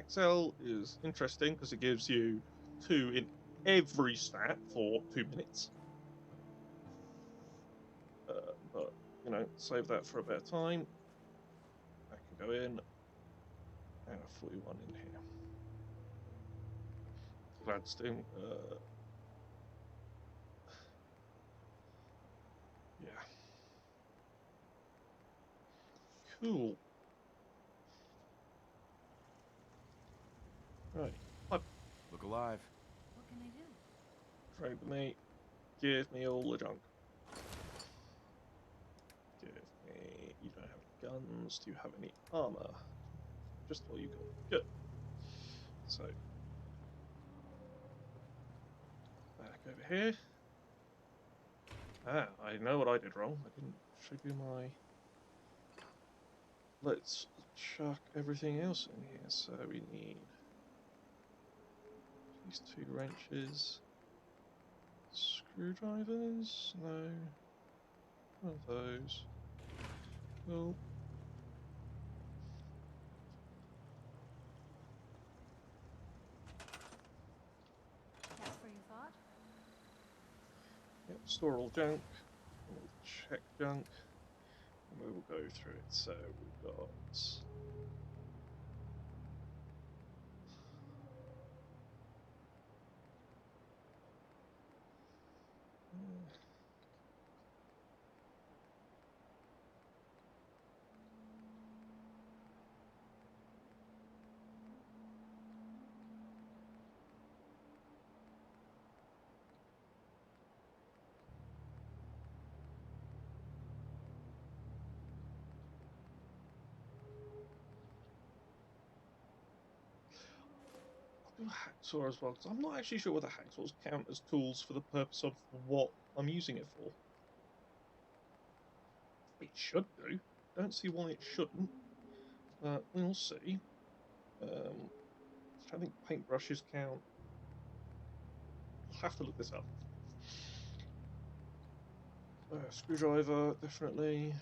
XL is interesting because it gives you 2 in every stat for 2 minutes. But, you know, save that for a better time. That can go in. And a 41 in here. Gladstone. Yeah. Cool. Right. Look alive. What can I do? Trade with me. Give me all the junk. Give me... You don't have any guns. Do you have any armor? Just all you got. Good. So... Back over here. Ah, I know what I did wrong. I didn't trigger my... Let's chuck everything else in here. So we need... These 2 wrenches. Screwdrivers? No. One of those. Cool. That's for your thought? Yep, store all junk. check junk, and we will go through it. So we've got. Do a hacksaw as well, because I'm not actually sure whether hacksaws count as tools for the purpose of what I'm using it for. It should do. Don't see why it shouldn't, but we'll see. I think paintbrushes count. I'll have to look this up. Screwdriver, definitely.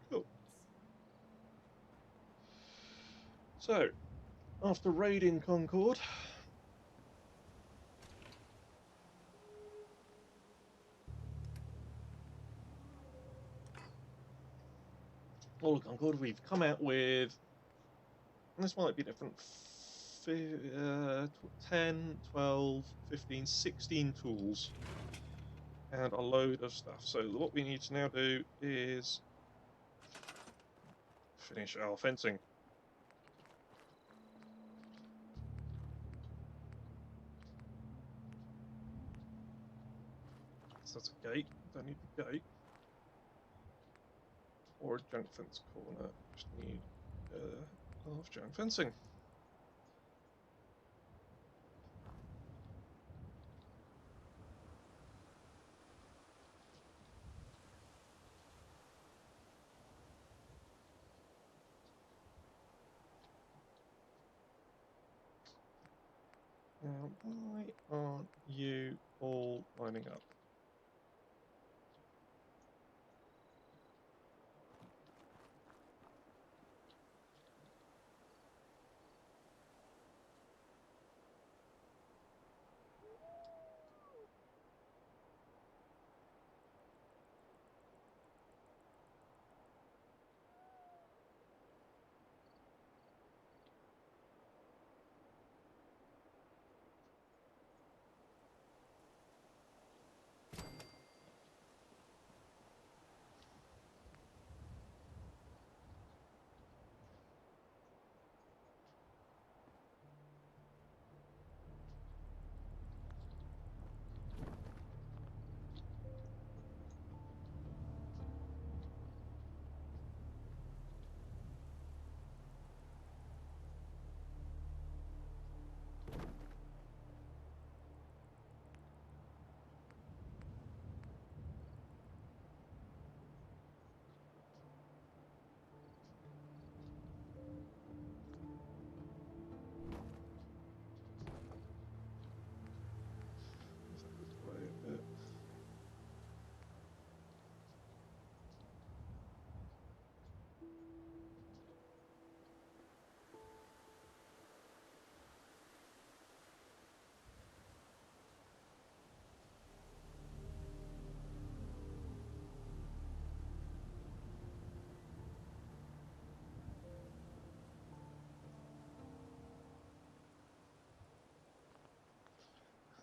Cool. So, after raiding Concord, all of Concord, we've come out with, and this might be different, 10, 12, 15, 16 tools, and a load of stuff. So what we need to now do is finish our fencing. So that's a gate. Don't need the gate. Or a junk fence corner. Just need half junk fencing. Now, why aren't you all lining up?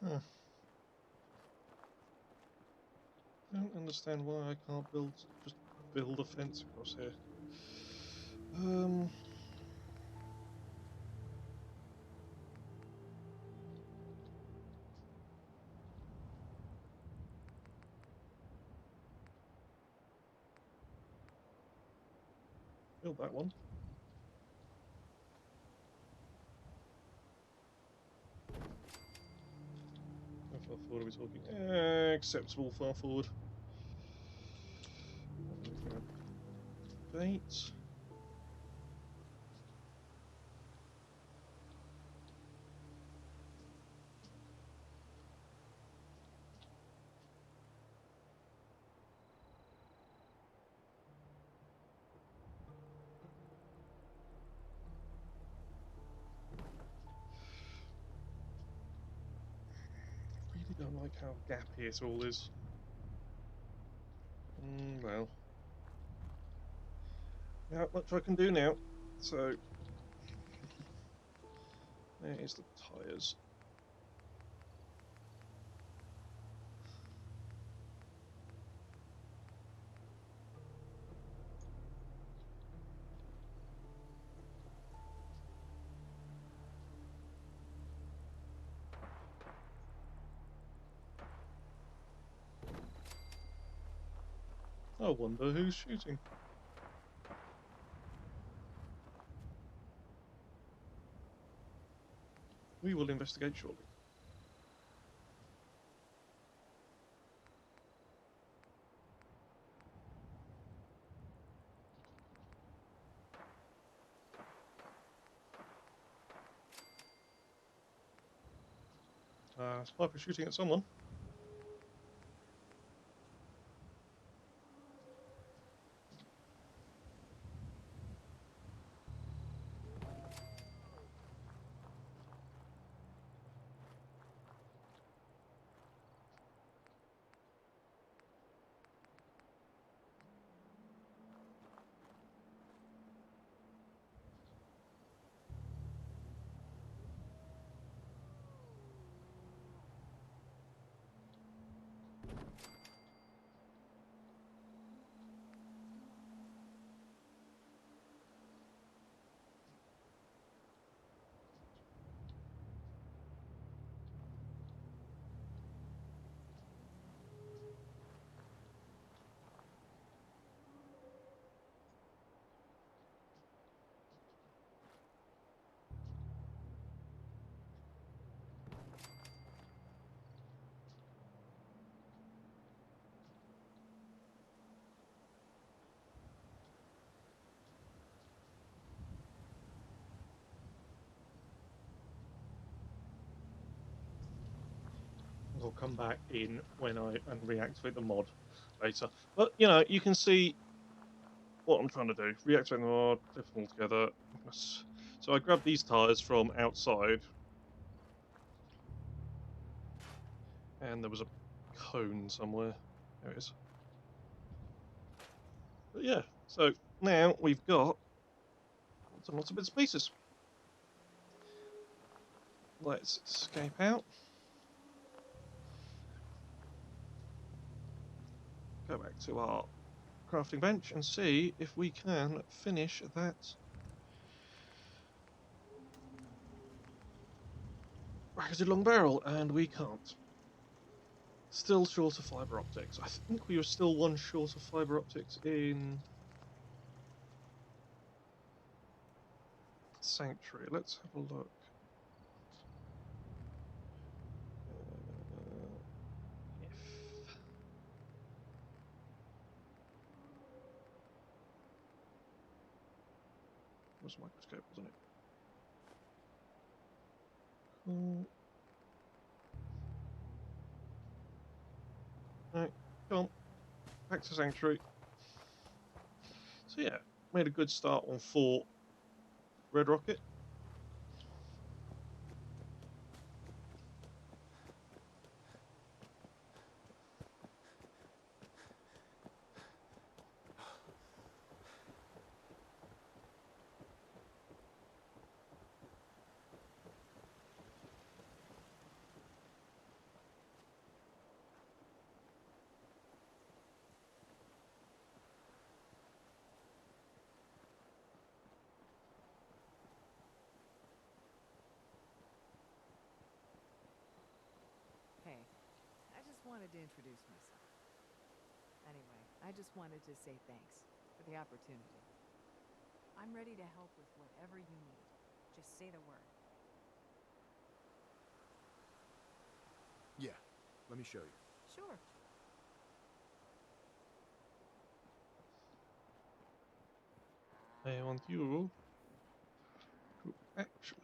Huh. I don't understand why I can't just build a fence across here. Build that one. How far forward are we talking? Acceptable far forward. Gate. look how gappy it all is. Well, not much I can do now. So there's the tyres. I wonder who's shooting. We will investigate shortly. Sniper shooting at someone. I'll come back in when I reactivate the mod later. But you know, you can see what I'm trying to do. Reactivate the mod, flip them all together. So I grabbed these tyres from outside, and there was a cone somewhere. There it is. But yeah, so now we've got lots of bits and pieces. Let's escape out. Go back to our crafting bench and see if we can finish that bracketed long barrel, and we can't. Still short of fibre optics. I think we were still one short of fibre optics in Sanctuary. Let's have a look. If it was a microscope, wasn't it? Cool. Right, come on. Back to Sanctuary. So yeah, made a good start on 4 Red Rocket. Hey, I just wanted to introduce myself. Anyway, I just wanted to say thanks for the opportunity. I'm ready to help with whatever you need. Just say the word. Yeah, let me show you. Sure. I want you to actually.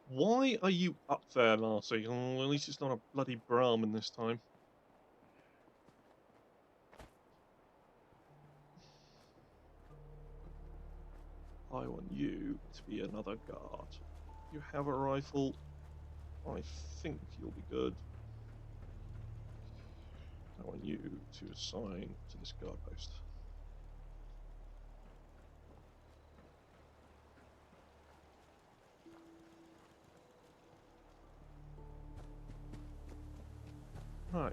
Why are you up there, Marcy? Oh, at least it's not a bloody Brahmin this time. I want you to be another guard. You have a rifle. I think you'll be good. I want you to assign to this guard post. Right.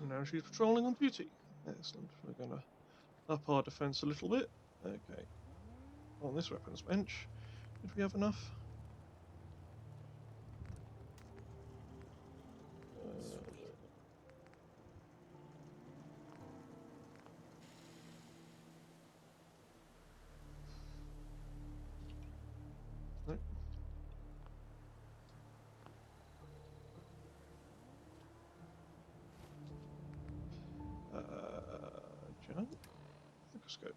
Now she's patrolling on duty. Excellent. We're going to up our defence a little bit. Okay. On this weapons bench, did we have enough? No. Junk? Microscope.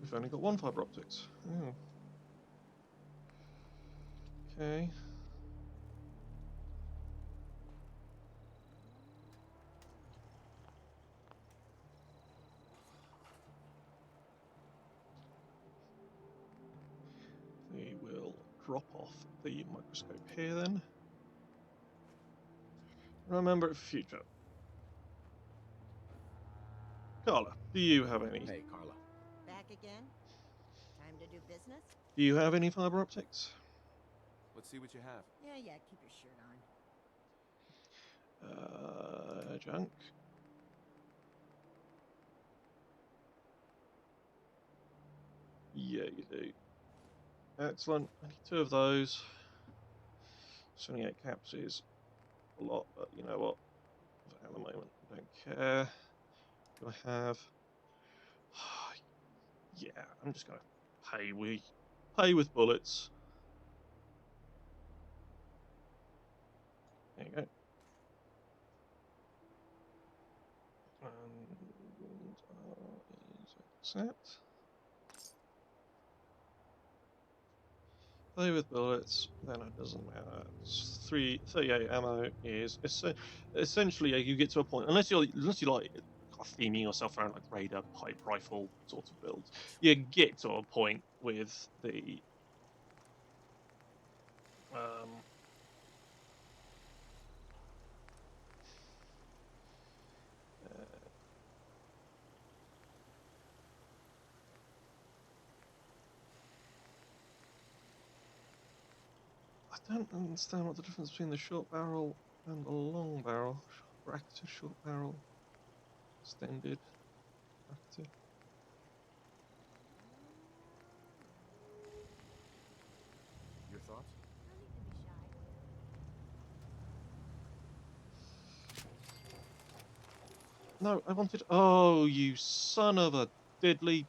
We've only got one fibre optics. Oh. Okay. We will drop off the microscope here then. Remember it for future. Carla, do you have any? Hey, Carla. Back again? Time to do business? Do you have any fibre optics? Let's see what you have. Yeah, keep your shirt on. Junk. Yeah, you do. Excellent. I need 2 of those. 78 caps is a lot, but you know what? At the moment, I don't care. Do I have? Yeah, I'm just gonna pay with bullets. There you go. And accept. Play with bullets, then it doesn't matter. 38 ammo is essentially you get to a point, unless you like theming yourself around like Raider pipe rifle sort of builds, you get to a point with the I don't understand what the difference between the short barrel and the long barrel. Bracketed short barrel, extended bracketed. Your thoughts? No, I wanted. Oh, you son of a diddly.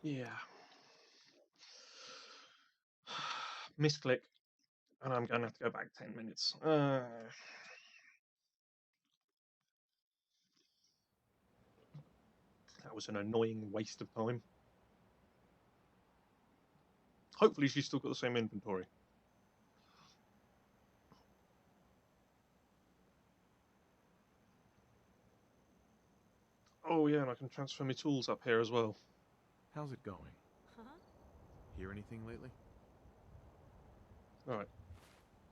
Yeah. Misclick. And I'm going to have to go back 10 minutes. That was an annoying waste of time. Hopefully she's still got the same inventory. Oh yeah, and I can transfer my tools up here as well. How's it going? Hear anything lately? Alright.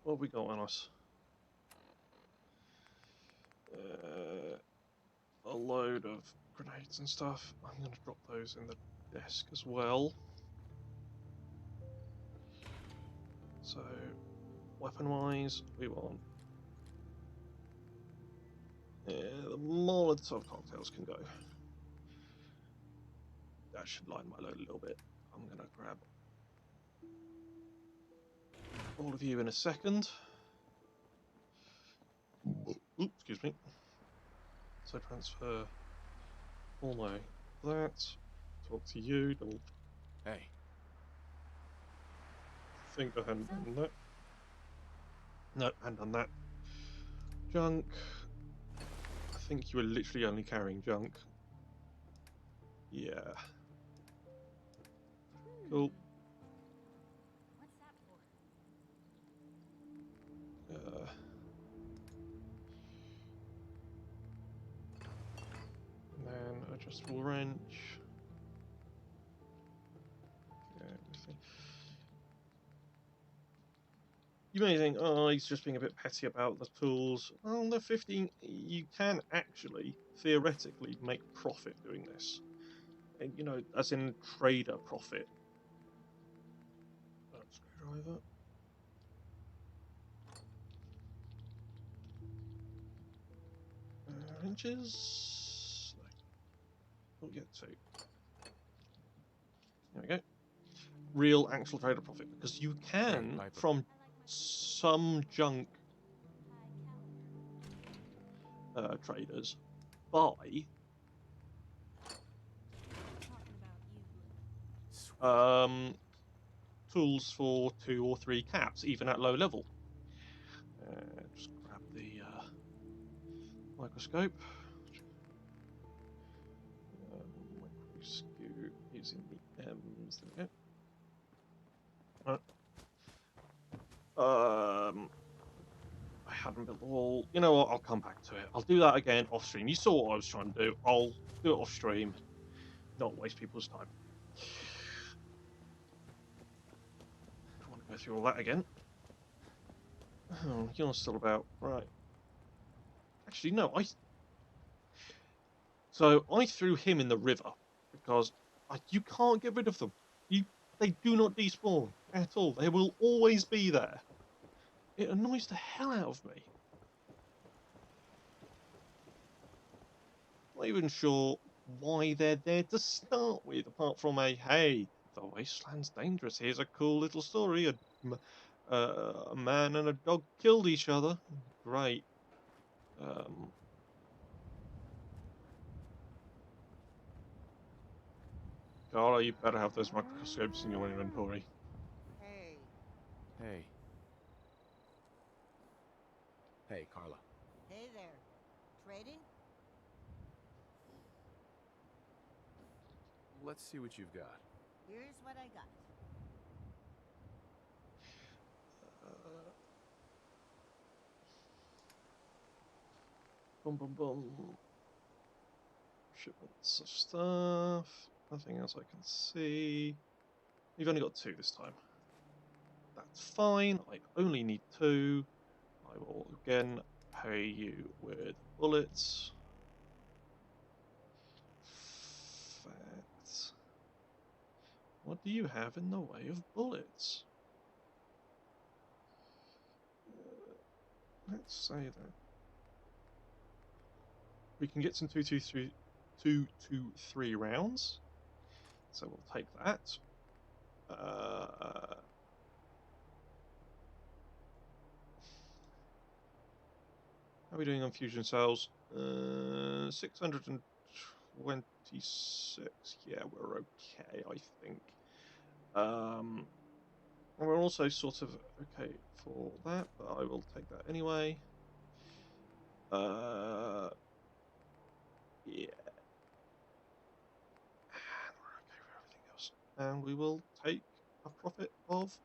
What have we got on us? A load of grenades and stuff. I'm going to drop those in the desk as well. So, weapon-wise, we want... Yeah, the Molotov cocktails can go. That should lighten my load a little bit. I'm going to grab all of you in a second. Oops, excuse me. So transfer all my that. Talk to you. Double. Hey. I think I hadn't done that. No, I hadn't done that. Junk. I think you were literally only carrying junk. Yeah. Cool. What's that for? And then adjustable wrench. Yeah, everything. You may think, oh, he's just being a bit petty about the tools. Well, they're 15. You can actually, theoretically, make profit doing this. And, you know, as in trader profit. Screwdriver. Wrenches. Oh, yeah, 2. There we go. Real actual trader profit, because you can, Piper. from I like my some junk high caliber. traders, buy Talking about you. Sweet. tools for 2 or 3 caps, even at low level. Just grab the microscope. Microscope is in the M's. There we go. I hadn't built the wall. You know what? I'll come back to it. I'll do that again off stream. You saw what I was trying to do. I'll do it off stream. Not waste people's time. Don't want to go through all that again. Oh, you're still about right. Actually, no. So I threw him in the river because you can't get rid of them. They do not despawn at all. They will always be there. It annoys the hell out of me. Not even sure why they're there to start with, apart from hey, the wasteland's dangerous. Here's a cool little story. A man and a dog killed each other. Great. Carla, you better have those microscopes in your inventory. Hey, Hey. Hey, Carla. hey there. Trading? Let's see what you've got. Here's what I got. Boom, boom, boom. Shipments of stuff. Nothing else I can see. We've only got 2 this time. That's fine. I only need 2. I will again pay you with bullets. Fact. What do you have in the way of bullets? Let's say that we can get some 2-2-3 rounds, so we'll take that. How are we doing on fusion cells? 626. Yeah, we're okay, I think. And we're also sort of okay for that, but I will take that anyway. Yeah. And we're okay for everything else. And we will take a profit of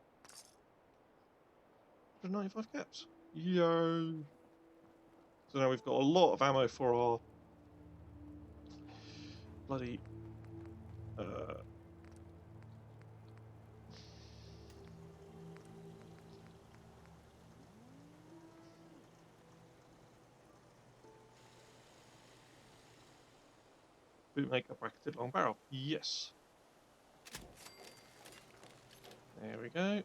195 caps. Yo! So now we've got a lot of ammo for our bloody bootmaker bracketed long barrel. Yes. There we go.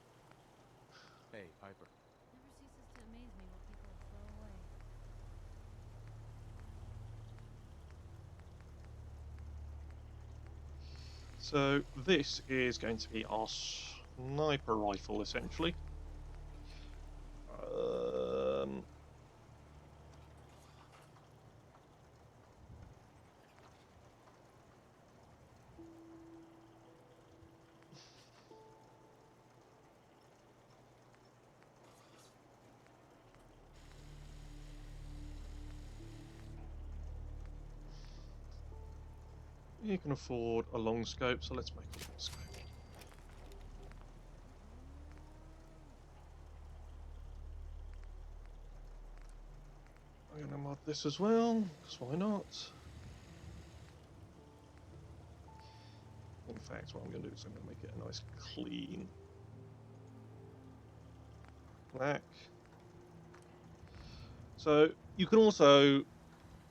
Hey, Piper. Never ceases to amaze me what people throw away. So this is going to be our sniper rifle, essentially. You can afford a long scope, so let's make a long scope. I'm going to mod this as well, because why not? In fact, what I'm going to do is I'm going to make it a nice clean black. So you can also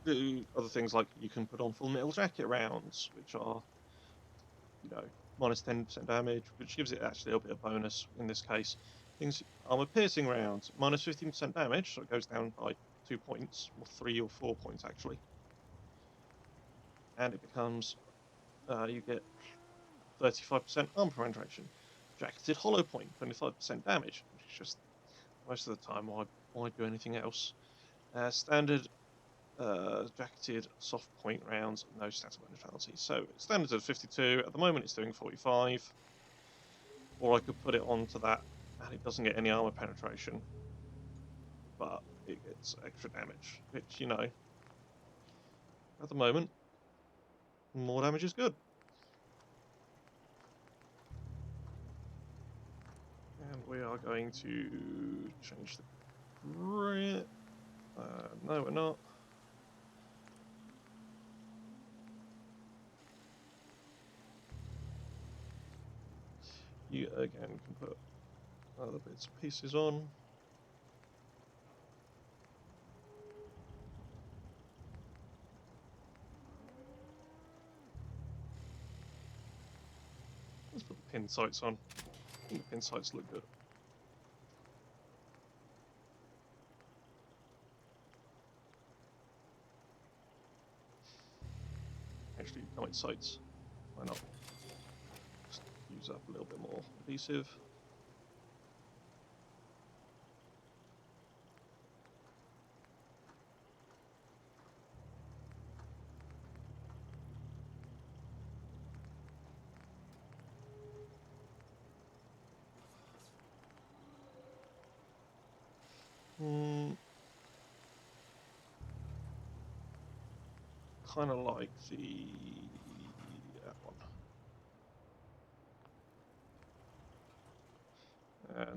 do other things like you can put on full metal jacket rounds, which are, you know, minus 10% damage, which gives it actually a bit of bonus in this case. Things armor piercing rounds, minus 15% damage, so it goes down by 2 points, or 3 or 4 points actually. And it becomes, you get 35% armor penetration. Jacketed hollow point, 25% damage, which is just, most of the time, why do anything else? Standard jacketed soft point rounds, no stat penalties. So standards at 52. At the moment, it's doing 45. Or I could put it onto that, and it doesn't get any armor penetration, but it gets extra damage, which, you know, at the moment, more damage is good. And we are going to change the grit. No, we're not. You again can put other bits and pieces on. Let's put the pin sights on. I think the pin sights look good. Actually, night sights. Why not? Just use up a little bit more adhesive. Kind of like that one.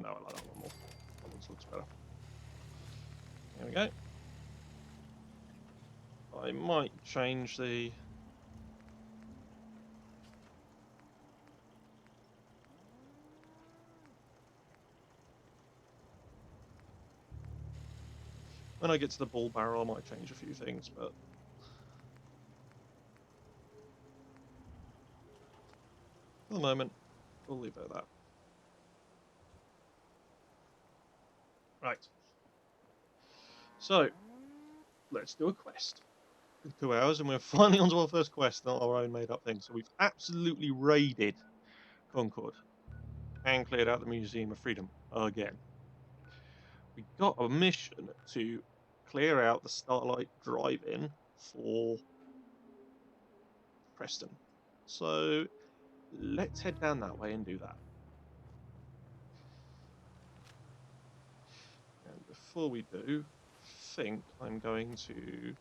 No, I like that one more. That one looks better. There we go. I might change the... When I get to the ball barrel, I might change a few things, but... for the moment, we'll leave it at that. Right. So, let's do a quest. 2 hours, and we're finally onto our first quest, not our own made-up thing. So we've absolutely raided Concord and cleared out the Museum of Freedom again. We got a mission to clear out the Starlight Drive-In for Preston. So let's head down that way and do that. And before we do, I think I'm going to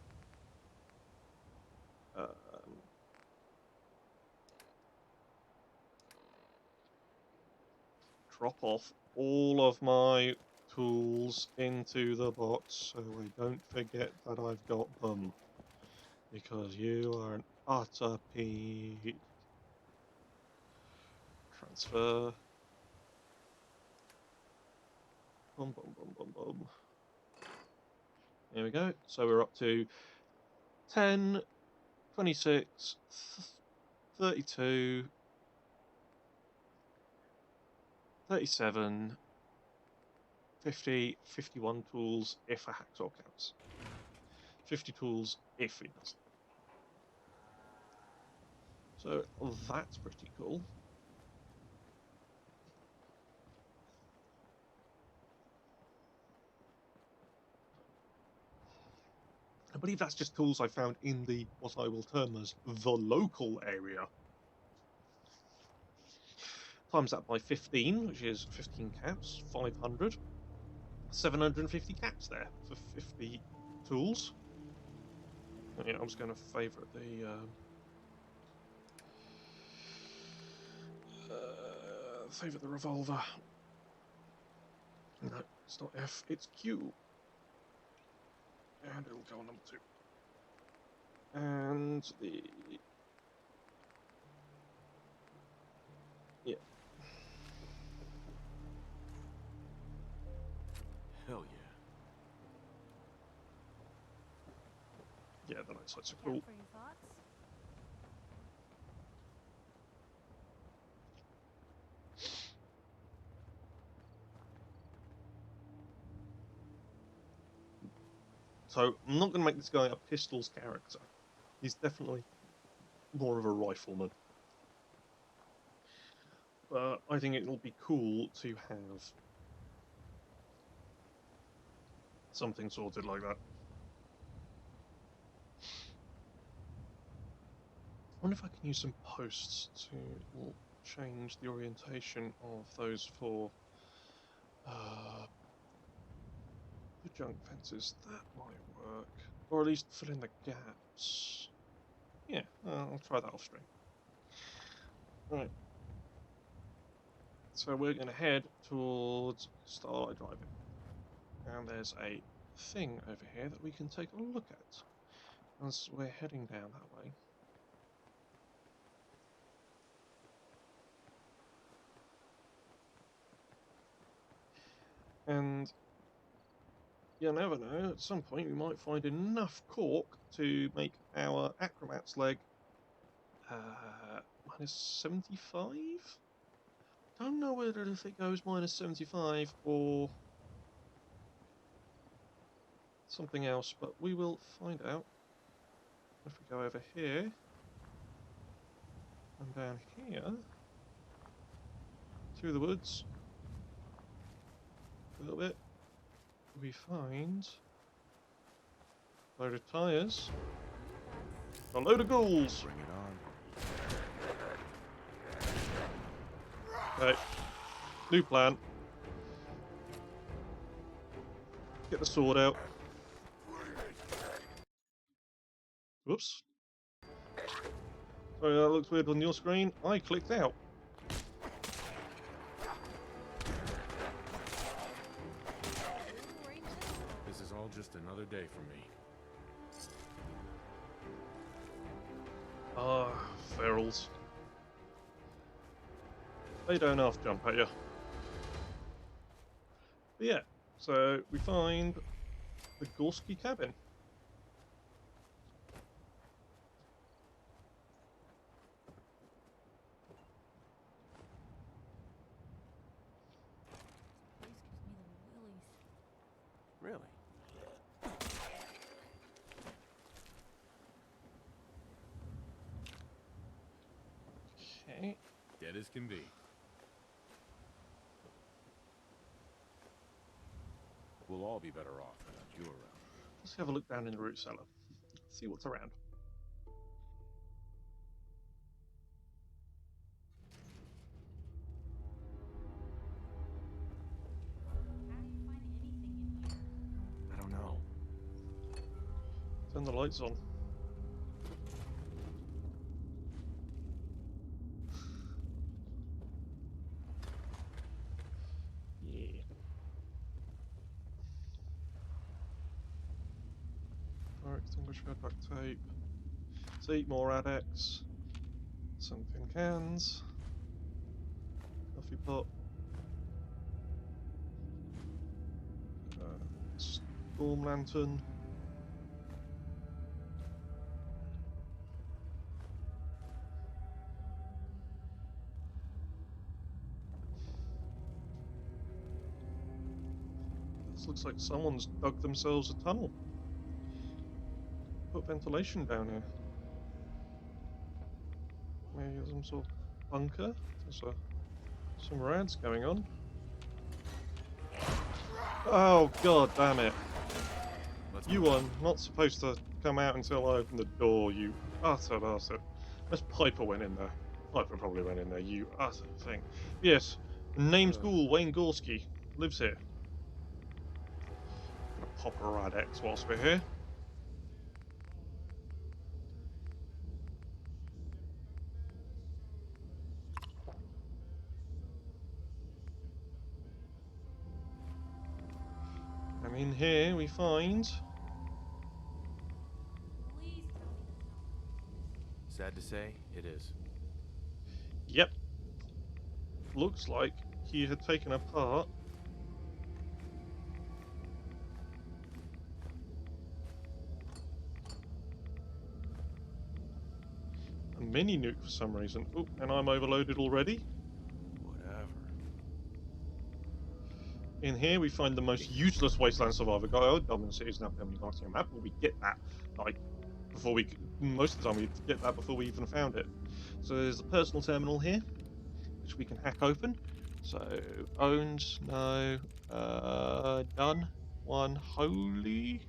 drop off all of my tools into the box so I don't forget that I've got them. Because you are an utter Pete. Transfer. Boom, boom, boom, boom, boom. There we go. So we're up to 10, 26, 32, 37, 50, 51 tools if a hacksaw counts. 50 tools if it doesn't. So that's pretty cool. I believe that's just tools I found in the, what I will term as, the local area. Times that by 15, which is 15 caps, 500. 750 caps there for 50 tools. Yeah, I was going to favourite the favour the revolver. No, it's not F, it's Q. And it'll go on number 2. And the... yeah. Hell yeah. Yeah, the night sights are Cap cool. for your thoughts? So, I'm not going to make this guy a pistols character. He's definitely more of a rifleman. But I think it'll be cool to have something sorted like that. I wonder if I can use some posts to change the orientation of those for the junk fences. That might work. Or at least fill in the gaps. Yeah, I'll try that off stream. Right. So we're going to head towards Starlight Driving. And there's a thing over here that we can take a look at as we're heading down that way. And you never know, at some point we might find enough cork to make our acrobat's leg minus 75? Don't know whether if it goes minus 75 or something else, but we will find out. If we go over here and down here through the woods a little bit, we find a load of tyres, a load of ghouls. Bring it on. Okay, new plan. Get the sword out. Whoops. Sorry, that looks weird on your screen. I clicked out. This is all just another day for me. Ah, ferals. They don't half jump at you. But yeah, so we find the Gorski cabin. Place gives me the willies. Really? Okay. Dead as can be. We'll all be better off without you around. Let's have a look down in the root cellar. See what's around. How do you find anything in here? I don't know. Turn the lights on. Yeah. Fire extinguisher, duct tape. See, more adex. Some tin cans. Coffee pot. Storm lantern. This looks like someone's dug themselves a tunnel. Put ventilation down here. Maybe some sort of bunker. There's some rads going on. Oh god damn it. You are not supposed to come out until I open the door, you utter bastard. Unless Piper went in there. Piper probably went in there, you utter thing. Yes, name's Ghoul, Wayne Gorski. Lives here. Gonna pop a Radex whilst we're here. In here we find... Please tell me that's not. Sad to say, it is. Yep. Looks like he had taken apart a mini nuke for some reason. Oh, and I'm overloaded already. Whatever. In here we find the most useless wasteland survivor guide. Oh, Dublin City is now permanently marked on a map. Well, we get that, like, before we... Most of the time we get that before we even found it. So there's a personal terminal here, which we can hack open. So, owned, no, done, one, holy.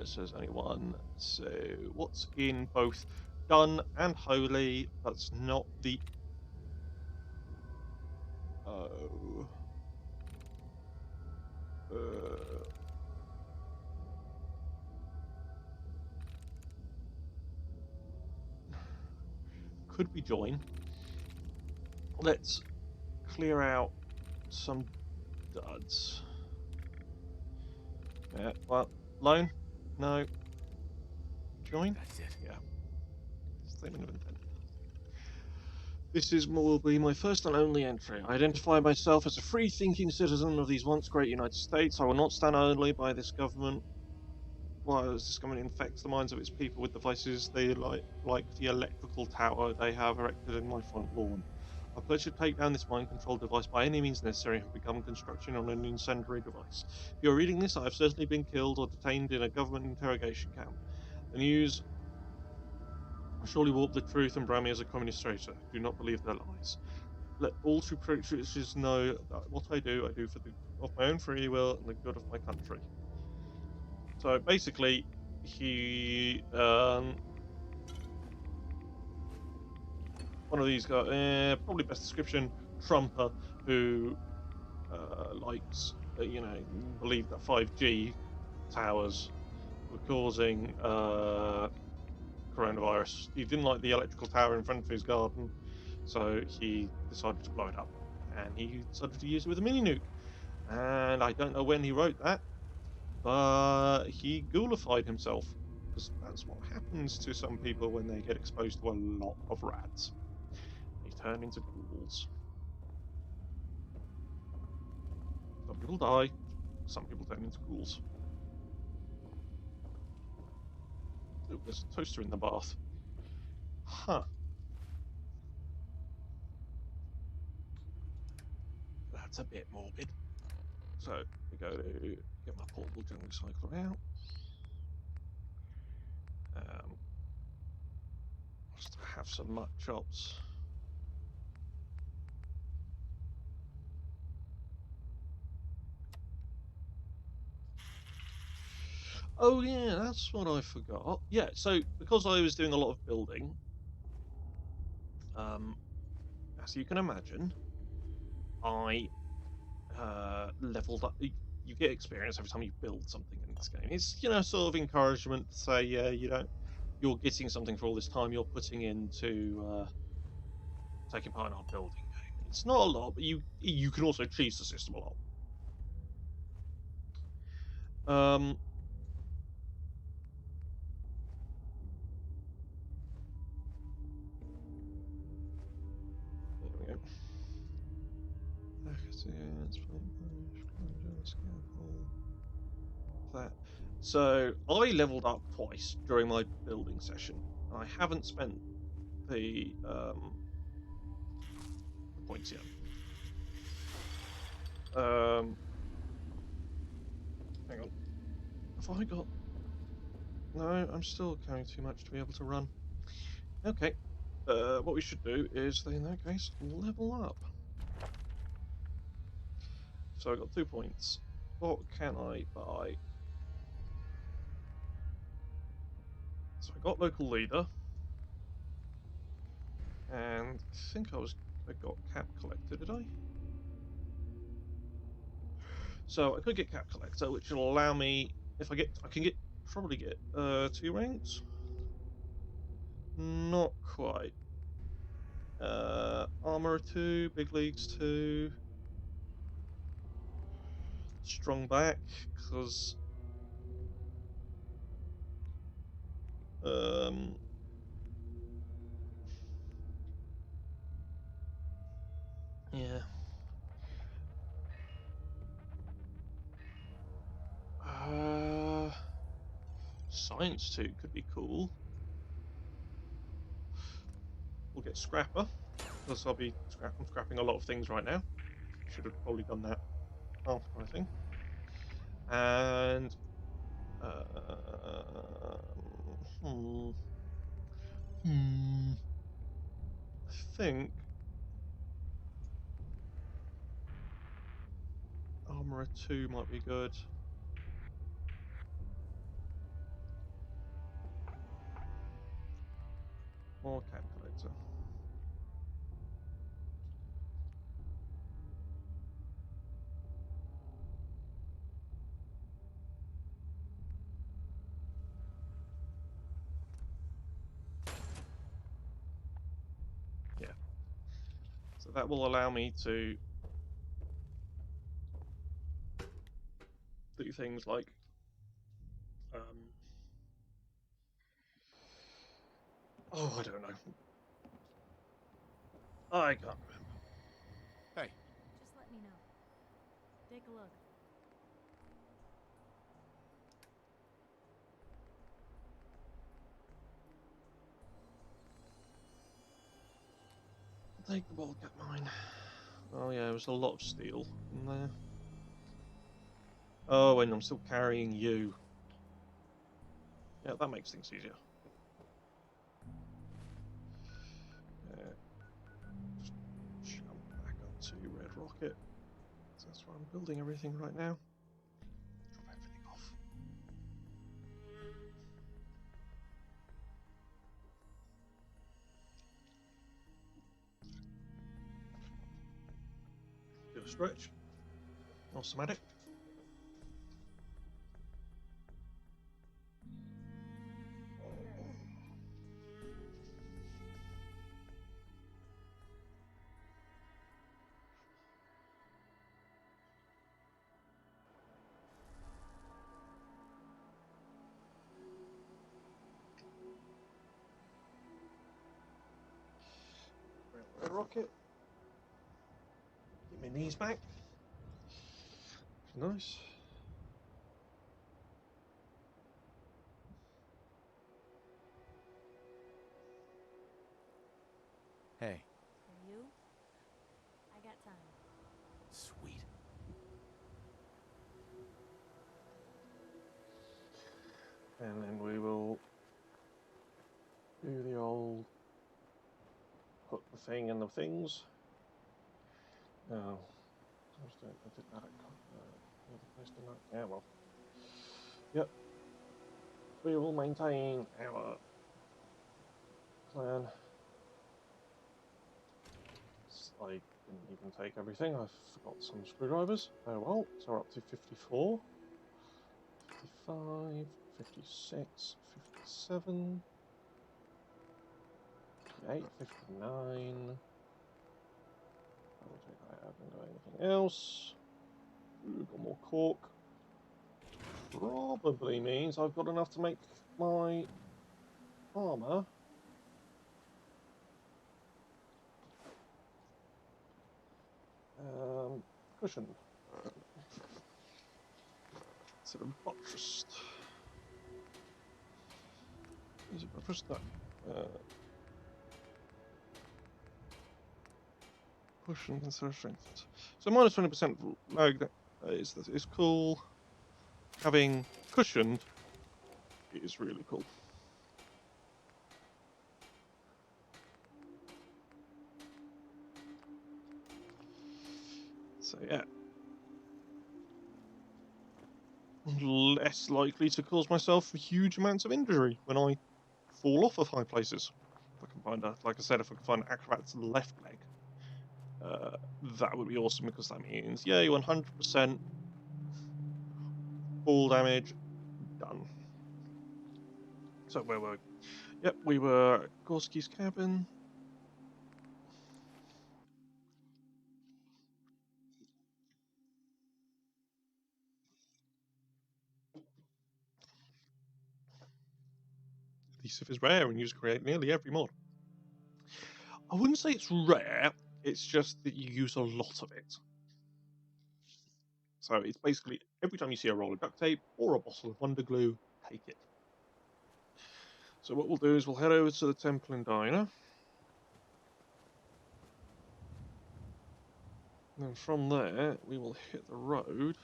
So there's only one. So what's in both done and holy? That's not the... Oh. Could we join? Let's clear out some duds. Yeah, well, loan? No. Join? That's it. Yeah. Statement of intent. This will be my first and only entry. I identify myself as a free-thinking citizen of these once great United States. I will not stand only by this government. While this government infects the minds of its people with devices they like the electrical tower they have erected in my front lawn. I pledge to take down this mind-controlled device by any means necessary and become construction on an incendiary device. If you're reading this, I have certainly been killed or detained in a government interrogation camp. The news surely warp the truth and brand me as a communist traitor. Do not believe their lies. Let all true patriots know that what I do for of my own free will and the good of my country. So basically, he one of these guys, probably best description, Trumper, who likes, believed that 5G towers were causing coronavirus. He didn't like the electrical tower in front of his garden, so he decided to blow it up, and he decided to use it with a mini nuke. And I don't know when he wrote that, but he ghoulified himself, because that's what happens to some people when they get exposed to a lot of rats. They turn into ghouls. Some people die, some people turn into ghouls. Oh, there's a toaster in the bath. Huh. That's a bit morbid. So, we go to get my portable junk recycler out. Just have some mutt chops. Oh yeah, that's what I forgot. Yeah, so because I was doing a lot of building, as you can imagine, I leveled up. You get experience every time you build something in this game. It's, sort of encouragement to say, yeah, you're getting something for all this time you're putting into taking part in our building game. It's not a lot, but you can also cheese the system a lot. There we go. That. So I leveled up twice during my building session. I haven't spent the points yet. Hang on. Have I got... No, I'm still carrying too much to be able to run. Okay. What we should do is, in that case, level up. So I got 2 points. What can I buy? So I got local leader. And I think I got cap collector, did I? So I could get cap collector, which will allow me, if I can probably get 2 ranks. Not quite. Armor 2, big leagues 2. strong back, because yeah. Science 2 could be cool. We'll get Scrapper, because I'm scrapping a lot of things right now. Should have probably done that after, I think. And I think Armorer 2 might be good. Or Calculator. Yeah. So that will allow me to do things like oh, I don't know. I can't remember. Hey. Just let me know. Take a look. Take the Wildcat mine. Oh yeah, there was a lot of steel in there. Oh, and I'm still carrying you. Yeah, that makes things easier. Just jump back onto Red Rocket. So that's where I'm building everything right now. Drop everything off. Do a stretch. Or somatic. Red Rocket. Get my knees back. Nice. Hey. For you, I got time. Sweet. And then we will do the old put the thing in the things. No. I did that at another place, didn't I? Yeah, well. Yep. We will maintain our plan. I didn't even take everything. I forgot some screwdrivers. Oh well. So we're up to 54, 55, 56, 57, 58, 59. I will take that out and do anything else. Ooh, got more cork. Probably means I've got enough to make my armor. Cushioned. Instead of buttressed. Is it buttressed? No. Cushion instead of strength. So minus 20% lag is cool. Having cushioned is really cool. So yeah. Less likely to cause myself huge amounts of injury when I fall off of high places. If I can find like I said, if I can find Acrobat's left leg, that would be awesome because that means, yay, 100% fall damage, done. So where were we? Yep, we were at Gorski's cabin. adhesive is rare and used to create nearly every mod. I wouldn't say it's rare, it's just that you use a lot of it. So it's basically every time you see a roll of duct tape or a bottle of Wonder Glue, take it. So what we'll do is we'll head over to the Temple and Diner. And then from there, we will hit the road.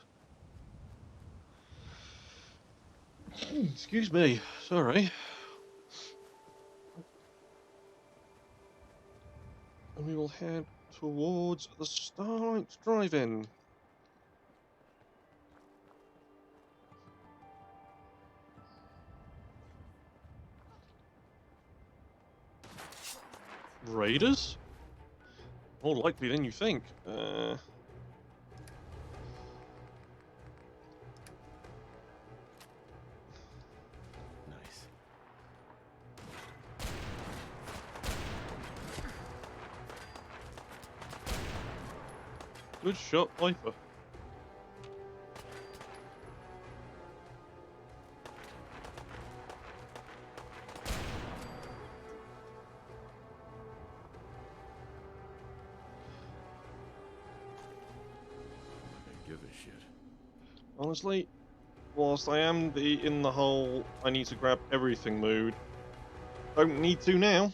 Excuse me, sorry. And we will head towards the Starlight Drive-In. Raiders? More likely than you think. Nice. Good shot, Viper. Give a shit. Honestly, whilst I am in the whole I need to grab everything mood, don't need to now.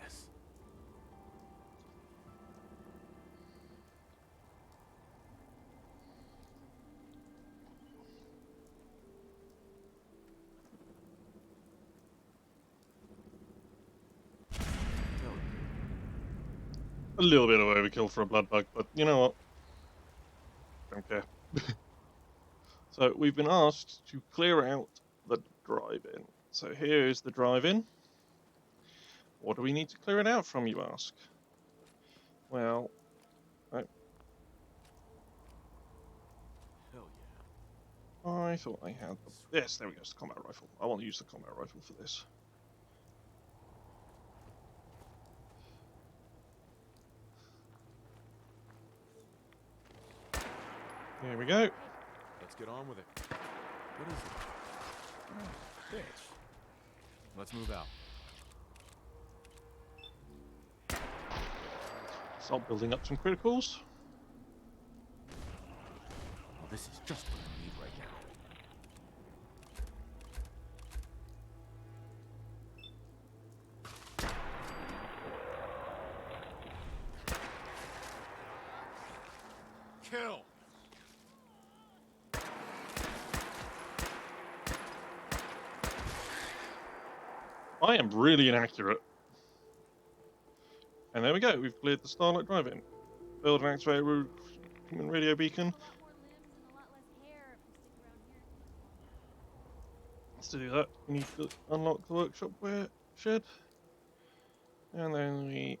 Yes. A little bit of overkill for a blood bug, but you know what? Don't care. So we've been asked to clear out the drive-in. So here is the drive-in. What do we need to clear it out from, you ask? Well, Hell yeah. I thought I had the... Yes, there we go, it's the combat rifle. I want to use the combat rifle for this. Here we go. Let's get on with it. What is it? Oh, bitch. Let's move out. Start building up some criticals. Well, this is just what I need right now. Kill! I am really inaccurate. And there we go, we've cleared the Starlight Drive-In. Build and activate a human radio beacon. To do that, we need to unlock the workshop shed. And then we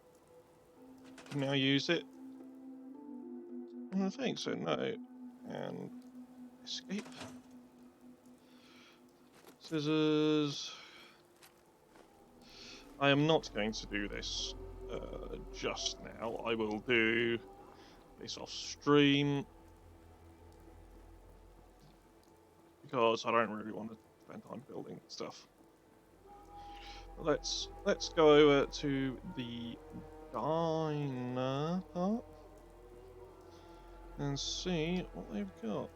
can now use it. And I think so, no. And escape. Scissors. I am not going to do this just now. I will do this off stream because I don't really want to spend time building stuff. Let's go over to the diner part and see what they've got.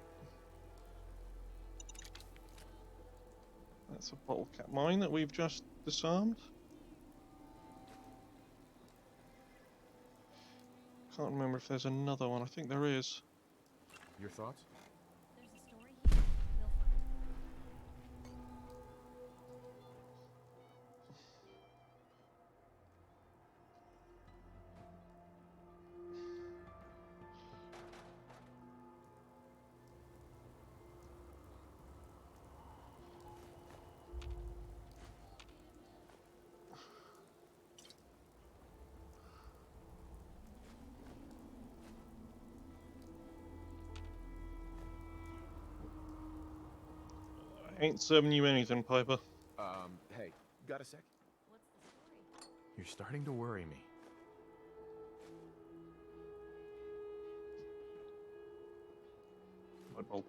That's a bottle cap mine that we've just disarmed. Can't remember if there's another one. I think there is. Your thoughts? There's a story here. We'll find it. Ain't serving you anything, Piper. Hey, got a sec? What's the story? You're starting to worry me. Light bulb.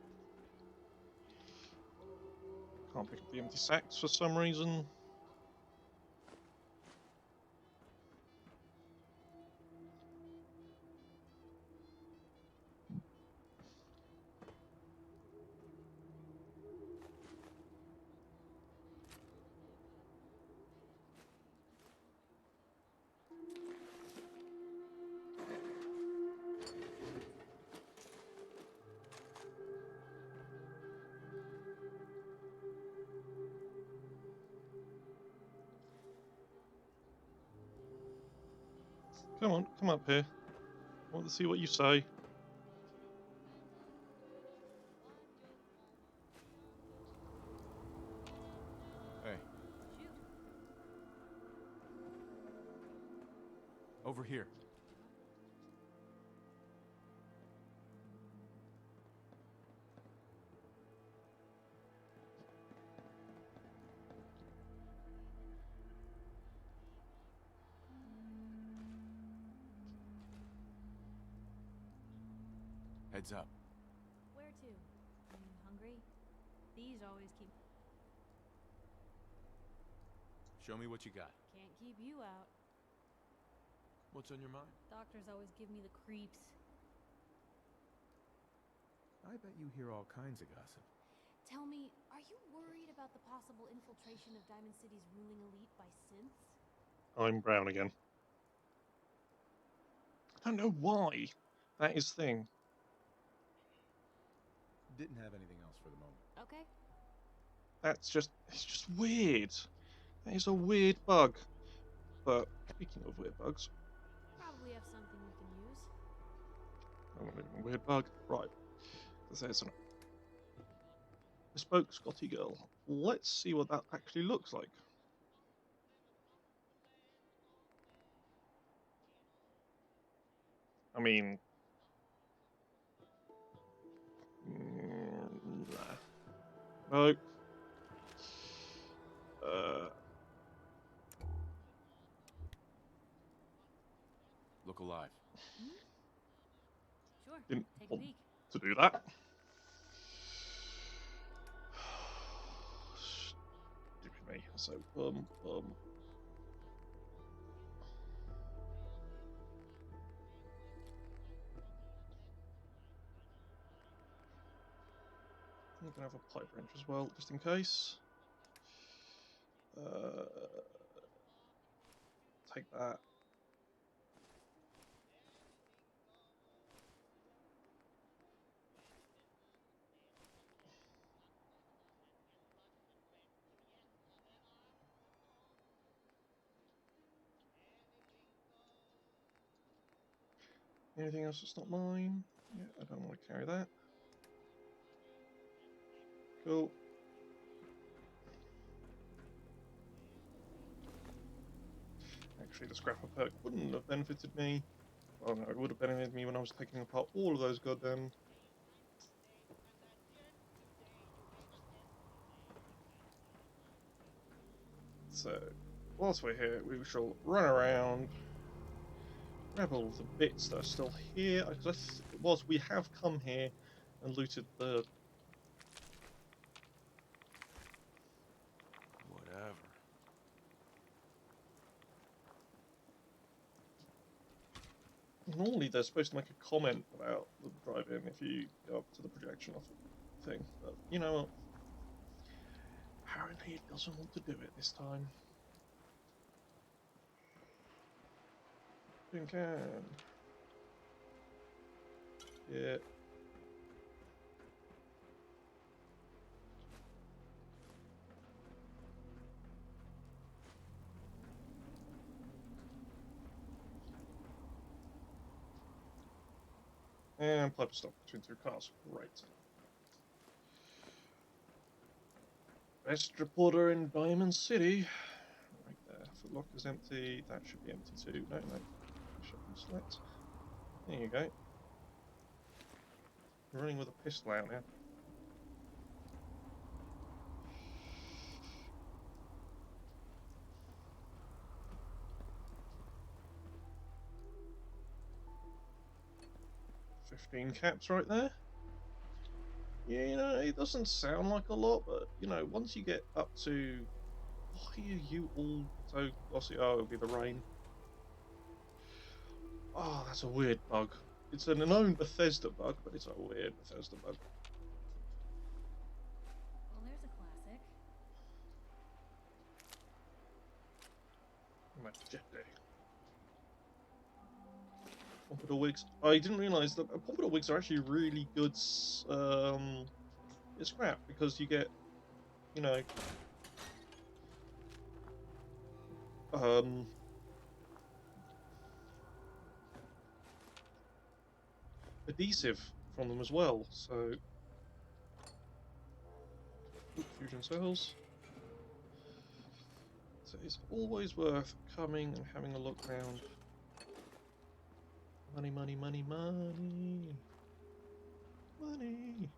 Can't pick up the empty sacks for some reason. Come on, come up here. I want to see what you say. Hey. Shoot. Over here. Heads up. Where to? Hungry? These always keep... Show me what you got. Can't keep you out. What's on your mind? Doctors always give me the creeps. I bet you hear all kinds of gossip. Tell me, are you worried about the possible infiltration of Diamond City's ruling elite by synths? I'm brown again. I don't know why. That is thing. Didn't have anything else for the moment. Okay. It's just weird. That is a weird bug. But speaking of weird bugs, Probably have something we can use. I want a weird bug. Right. There's an bespoke Scotty girl. Let's see what that actually looks like. I mean, nah. No. Look alive. Sure. Didn't Take a want peek. to do that. Stupid me. So, I'm gonna have a pipe wrench as well, just in case. Take that. Anything else that's not mine? Yeah, I don't want to carry that. Cool. Actually, the scrapper perk wouldn't have benefited me. Well, no, it would have benefited me when I was taking apart all of those goddamn... So, whilst we're here, we shall run around, grab all of the bits that are still here. Whilst we have come here and looted the... Whatever. Normally they're supposed to make a comment about the drive-in if you go up to the projection off thing, but you know what? Apparently it doesn't want to do it this time. Tin can. Yeah. And pipe stop between two cars. Right. Best reporter in Diamond City. Right there. Foot locker's empty. That should be empty too. No, no. Shopping select. There you go. Running with a pistol out now. 15 caps right there. Yeah, you know, it doesn't sound like a lot, but, you know, once you get up to... Why are you all so glossy? Oh, it'll be the rain. Oh, that's a weird bug. It's a known Bethesda bug, but it's a weird Bethesda bug. Well, there's a classic. Majestic. Pompadour wigs. I didn't realise that Pompadour wigs are actually really good scrap, because you get, you know, adhesive from them as well, so... Fusion cells. So it's always worth coming and having a look around. Money, money, money, money. Money.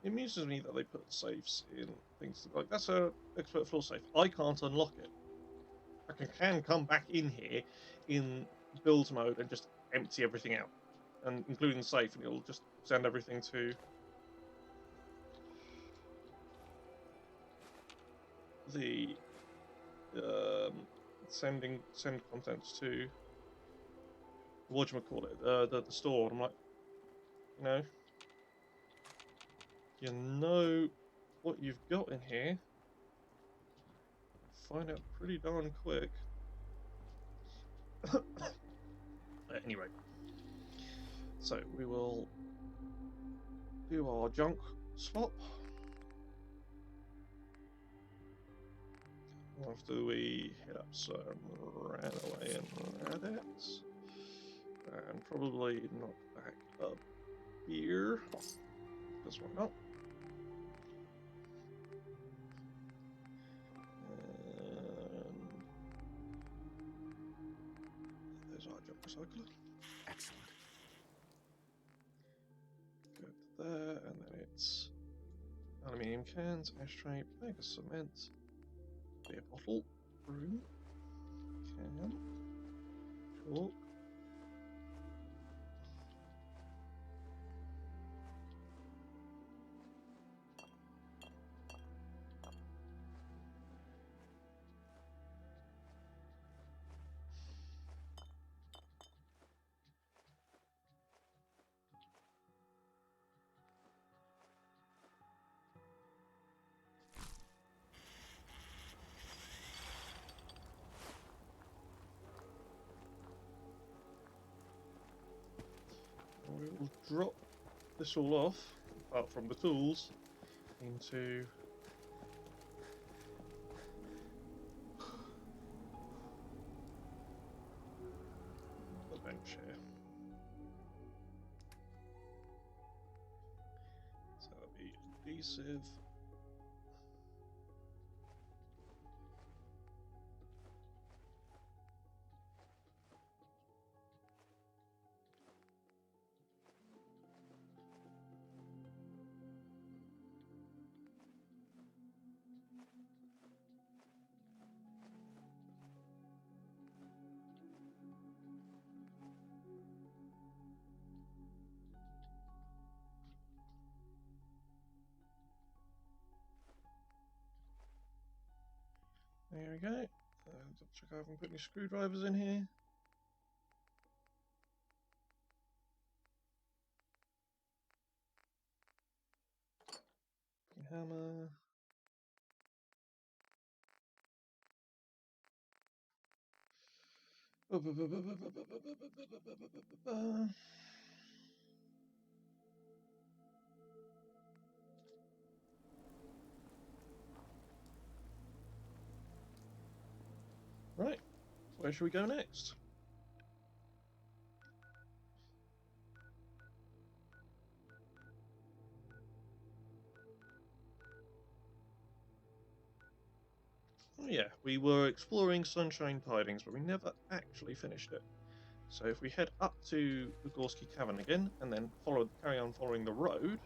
It amuses me that they put safes in things like that's a expert floor safe. I can't unlock it. I can come back in here in build mode and just empty everything out, and including the safe, and it'll just send everything to the send contents to whatchamacallit, the store. And I'm like, you know what you've got in here. Find out pretty darn quick. At any rate, so we will do our junk swap after we hit up some Ranaway and Radix, and probably knock back up here, because why not? And there's our junk recycler. Excellent. Go to there, and then it's aluminium cans, ashtray, bag of cement, beer bottle, broom, can, chalk. We will drop this all off, apart from the tools, into the bench here. So that'll be adhesive. There we go. Check out if I can put any screwdrivers in here. Hammer. Right, where should we go next? Oh yeah, we were exploring Sunshine Tidings, but we never actually finished it. So if we head up to the Gorski Cavern again, and then carry on following the road,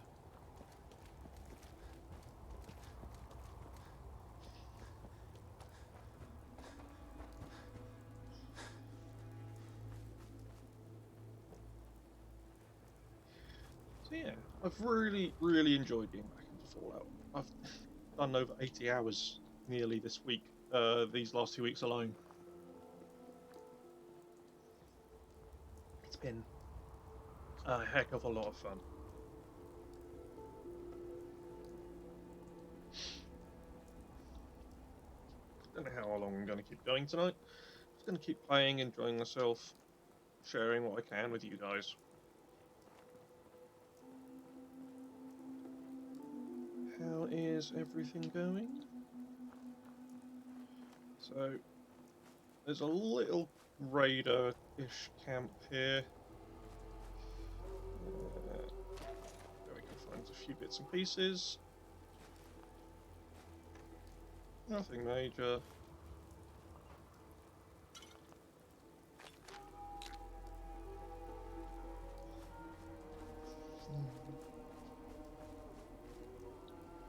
So yeah, I've really, really enjoyed being back into Fallout. I've done over 80 hours nearly this week, these last 2 weeks alone. It's been a heck of a lot of fun. Don't know how long I'm going to keep going tonight. Just going to keep playing, enjoying myself, sharing what I can with you guys. How is everything going? So, there's a little raider-ish camp here. Where we can find a few bits and pieces. Nothing major.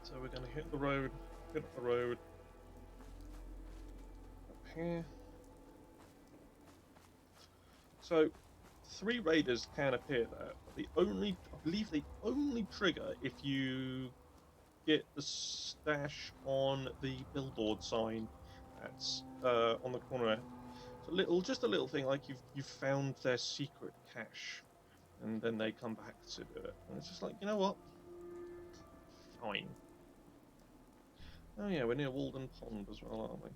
So we're going to hit the road up here. So 3 raiders can appear there, but I believe they only trigger if you get the stash on the billboard sign that's on the corner. It's just a little thing like you've found their secret cache, and then they come back to do it. And it's just like, you know what? Fine. Oh yeah, we're near Walden Pond as well, aren't we?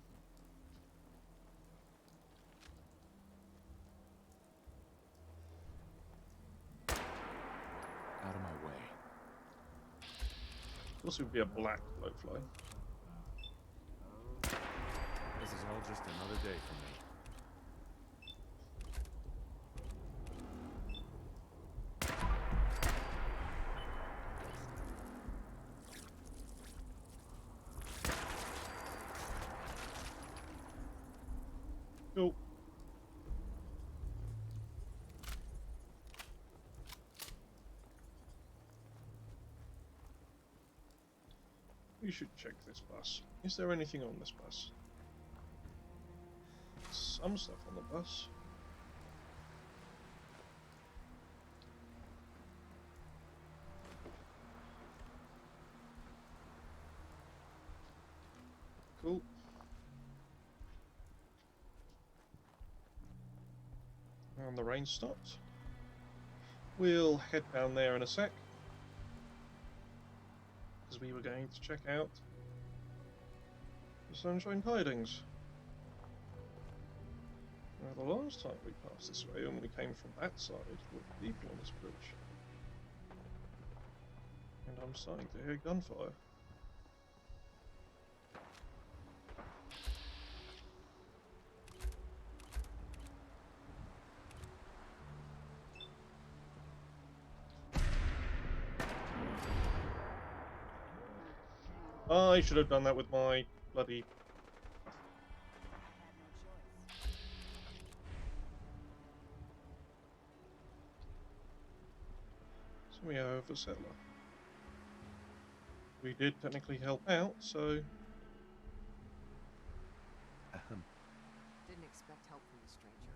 Out of my way. Of course, it would be a black blowfly. This is all just another day for me. Cool. We should check this bus. Is there anything on this bus? Some stuff on the bus. Cool. And the rain stopped. We'll head down there in a sec, because we were going to check out the Sunshine Tidings. Now, the last time we passed this way, when we came from that side, were people on this bridge. And I'm starting to hear gunfire. I should have done that with my bloody... So we have a settler. We did technically help out, so... Didn't expect help from a stranger.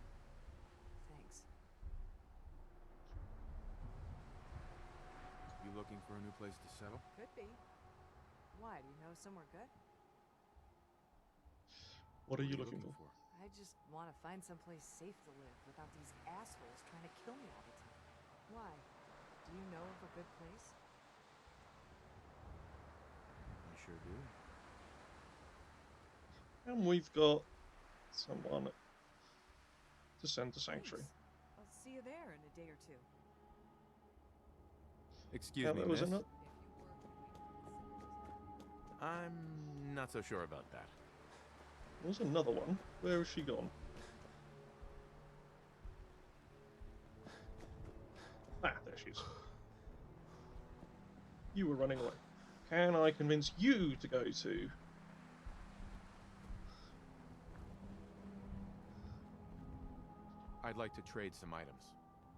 Thanks. You looking for a new place to settle? Could be. Why? Do you know somewhere good? What are you looking for? I just want to find someplace safe to live without these assholes trying to kill me all the time. Why? Do you know of a good place? I sure do. And we've got someone to send to Sanctuary. Thanks. I'll see you there in a day or two. Excuse me, was miss? it not? I'm not so sure about that. There's another one. Where has she gone? Ah, there she is. You were running away. Can I convince you to go to... I'd like to trade some items.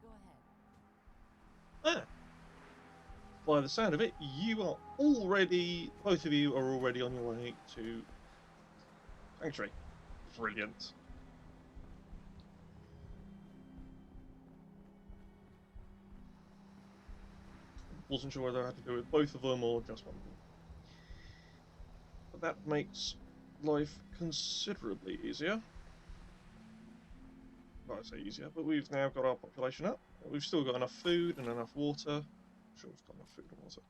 Go ahead. Ah! By the sound of it, you are already... Both of you are already on your way to Sanctuary. Brilliant. wasn't sure whether I had to do with both of them or just one of them. But that makes life considerably easier. Well, I say easier, but we've now got our population up. We've still got enough food and enough water. I'm sure we've got enough food and water.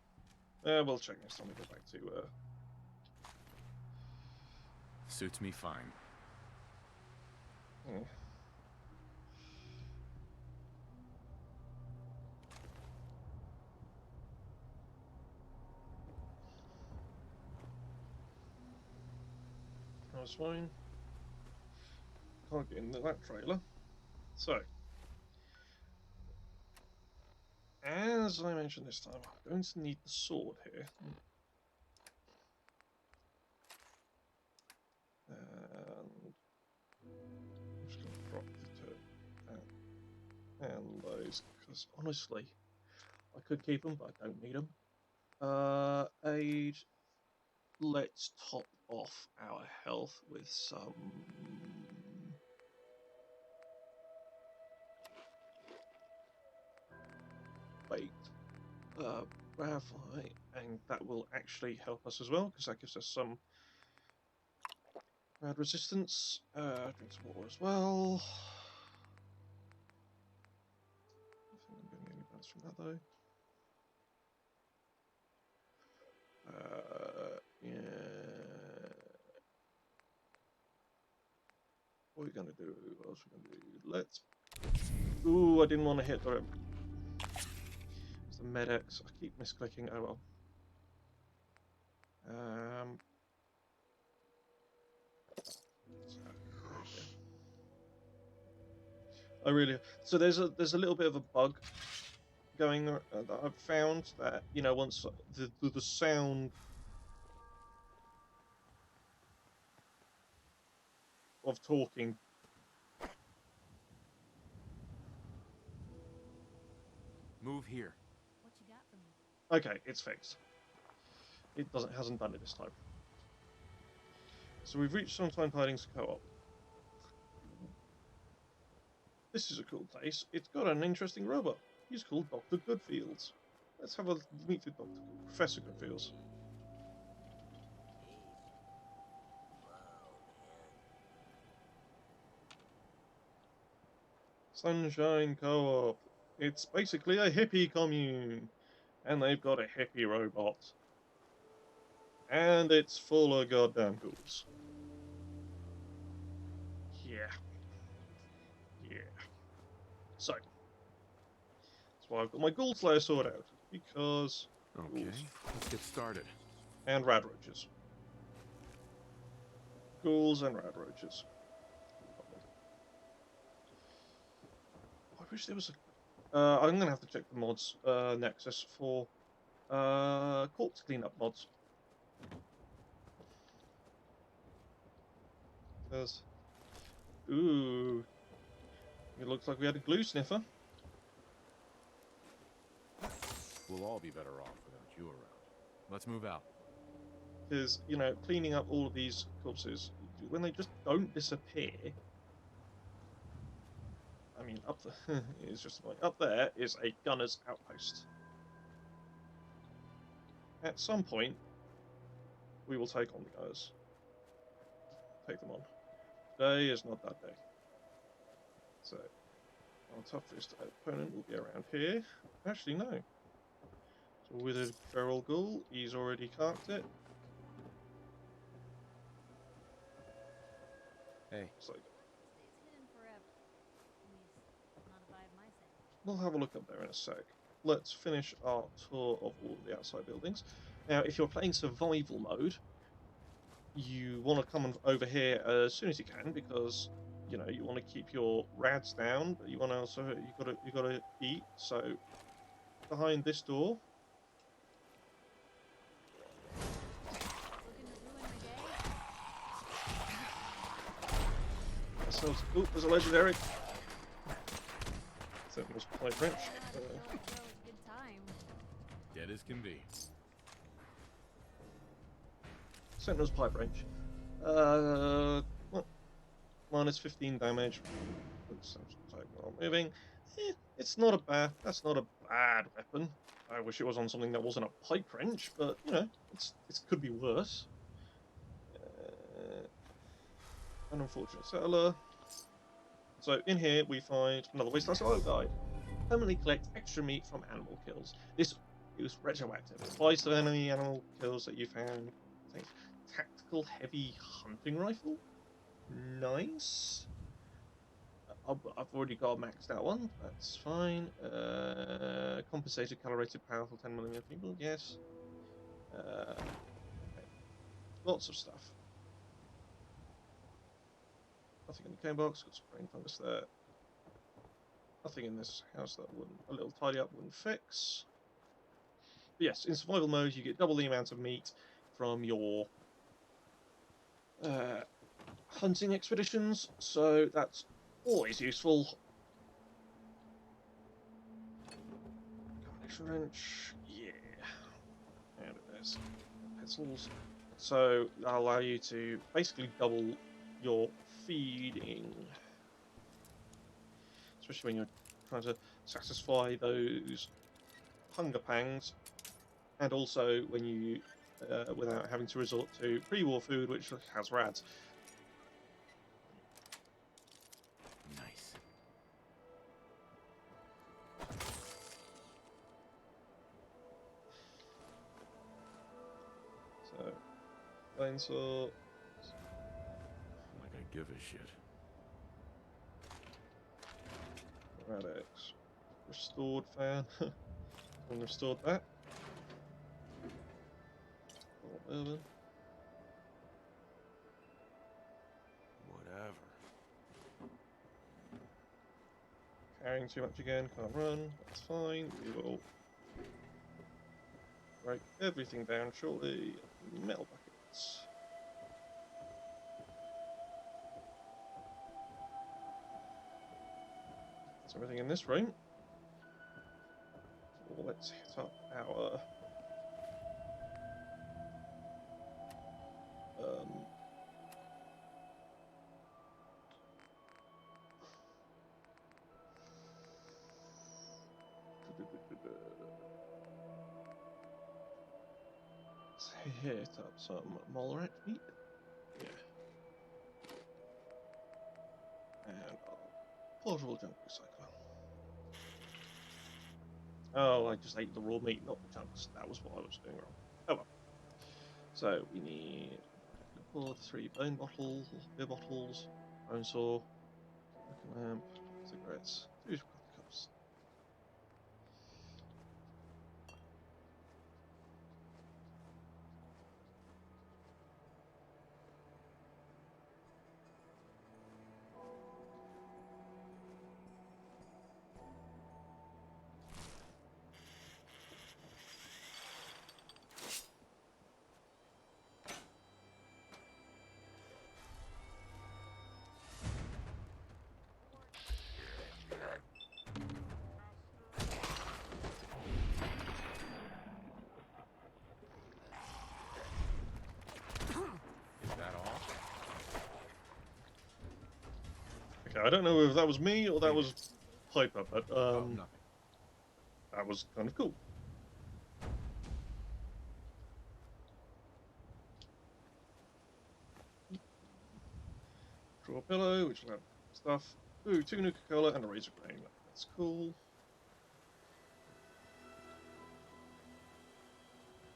We'll check next time we go back to... Suits me fine. Yeah. That's fine. Can't get into that trailer. So, as I mentioned this time, I'm going to need the sword here. And I'm just going to drop the and those, because honestly, I could keep them, but I don't need them. Aid. Let's top off our health with some... baked graphite, and that will actually help us as well, because that gives us some rad resistance. Drink some water as well. I think I'm getting any bonus from that though. Yeah. What are we gonna do? What else are we gonna do? Let's. Ooh, I didn't want to hit the. It's the medics. I keep misclicking. Oh well. I really. So there's a little bit of a bug going that I've found, that once the sound of talking Move here. What you got for me? okay, it's fixed. It hasn't done it this time. So we've reached Sometime Tidings Co-op. This is a cool place. It's got an interesting robot. He's called Dr. Goodfields. Let's have a meet with Professor Goodfields. Sunshine Co-op. It's basically a hippie commune. And they've got a hippie robot. And it's full of goddamn ghouls. Yeah. Yeah. So. That's why I've got my Ghoul Slayer sword out. Because... Okay, let's get started. And rad roaches. Ghouls and rad roaches. I wish there was a... I'm going to have to check the mods Nexus for corpse cleanup mods. Because... Ooh... It looks like we had a glue sniffer. We'll all be better off without you around. Let's move out. Because, cleaning up all of these corpses, when they just don't disappear... I mean, up the... it's just like, up there is a gunner's outpost. At some point, we will take on the gunners. Take them on. Today is not that day. So, our toughest opponent will be around here. Actually, no. So, withered feral ghoul, he's already carked it. Hey. So, Stays hidden forever. At least, not if I have my say. we'll have a look up there in a sec. Let's finish our tour of all the outside buildings. Now, if you're playing survival mode, you want to come over here as soon as you can, because you want to keep your rads down, but you want to also you gotta eat. So behind this door, Looking to ruin my day? ourselves. Oh, there's a legendary. Sentinel's play French. Kill it, bro, it's a good time. Dead as can be. Sentinel's pipe range. Well, minus 15 damage. Oops, I'm not moving. it's not a bad. That's not a bad weapon. I wish it was on something that wasn't a pipe wrench, but you know, it could be worse. An unfortunate settler. So in here we find another wasteland survival guide. Permanently collect extra meat from animal kills. This is retroactive. Applies to any animal kills that you found. Tactical heavy hunting rifle. Nice. I've already got a maxed out one. That's fine. Compensated, calibrated, powerful 10mm people. Yes. Okay. Lots of stuff. Nothing in the cane box. Got some brain fungus there. Nothing in this house that a little tidy up wouldn't fix. But yes, in survival mode, you get double the amount of meat from your hunting expeditions, so that's always useful. Combination wrench, yeah. And there's pencils. So that'll allow you to basically double your feeding. Especially when you're trying to satisfy those hunger pangs. And also when you, without having to resort to pre-war food, which has rats. Nice. So, plain saw. Like I give a shit. Radix. Restored fan. And restored that. Urban. Whatever. Carrying too much again, can't run. That's fine. We will break everything down shortly. Metal buckets. That's everything in this room. So let's hit up our let's hit up some Molrat meat. Yeah. And portable junk recycler. Oh, I just ate the raw meat, not the chunks. That was what I was doing wrong. Oh well. So we need 3 bone bottles, beer bottles, bone saw, lamp, cigarettes, 2 coffee cups. Okay, I don't know if that was me or that was Piper, but Nothing. that was kind of cool. Draw a pillow, which will have stuff. Ooh, 2 Nuka-Cola and a razor grain. That's cool.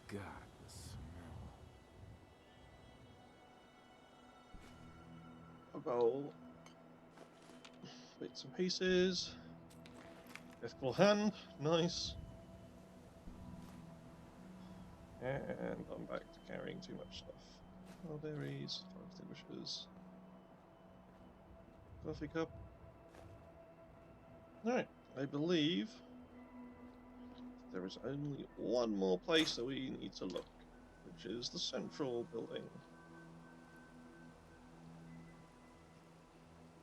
God, the smell. A bowl. Bits and pieces. Ethical hand, nice. And I'm back to carrying too much stuff. Berries, fire extinguishers. Coffee cup. Alright, I believe there is only one more place that we need to look, which is the central building.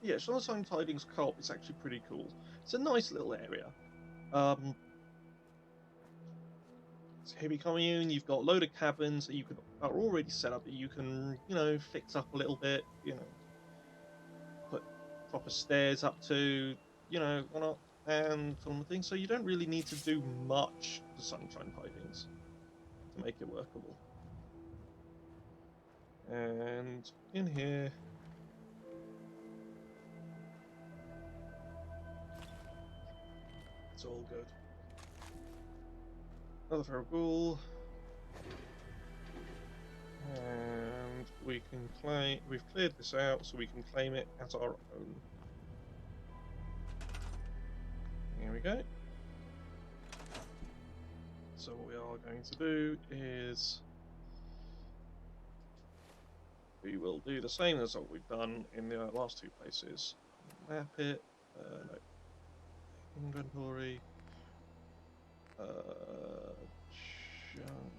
Yeah, Charlottetown Tidings Co-op is actually pretty cool. It's a nice little area. It's a hippie commune. You've got a load of cabins that are already set up that you can, you know, fix up a little bit. You know, put proper stairs up to. You know, why not? and film things, so you don't really need to do much to Sunshine Tidings to make it workable. And in here, it's all good. Another feral ghoul. And we can claim, we've cleared this out, so we can claim it as our own. Here we go. So what we are going to do is we will do the same as what we've done in the last two places. Map it, no, inventory, junk.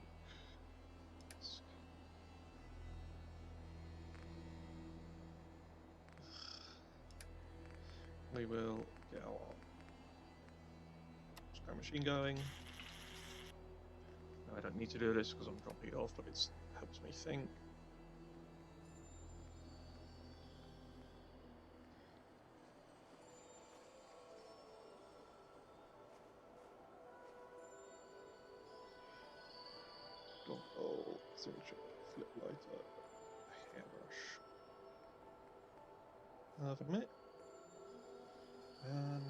We will get our scrap machine going. No, I don't need to do this because I'm dropping it off, but it helps me think. Global signature, flip lighter, hairbrush. Have a minute. And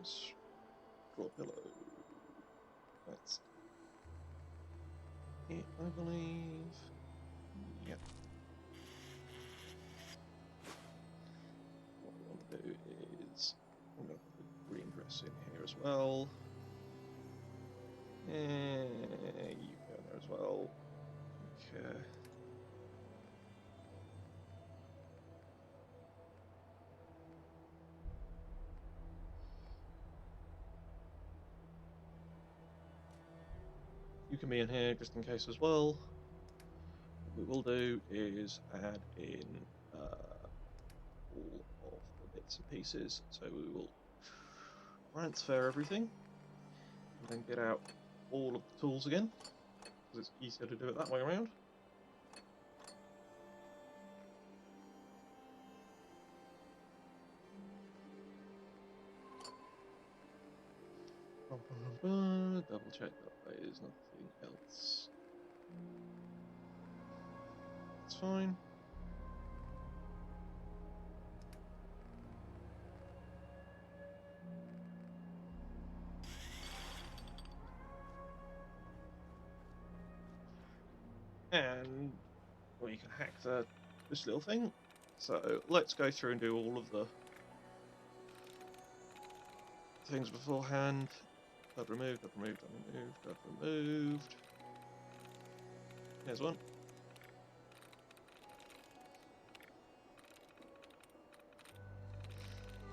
straw pillow. That's it, I believe. Yep. What we want to do is I'm going to put the green dress in here as well. And you go there as well. Okay. You can be in here just in case as well. What we will do is add in all of the bits and pieces. So we will transfer everything and then get out all of the tools again, because it's easier to do it that way around. Double check that there is nothing else. It's fine. And we can hack this little thing. So let's go through and do all of the things beforehand. That removed, that removed, that removed, that removed. Here's one.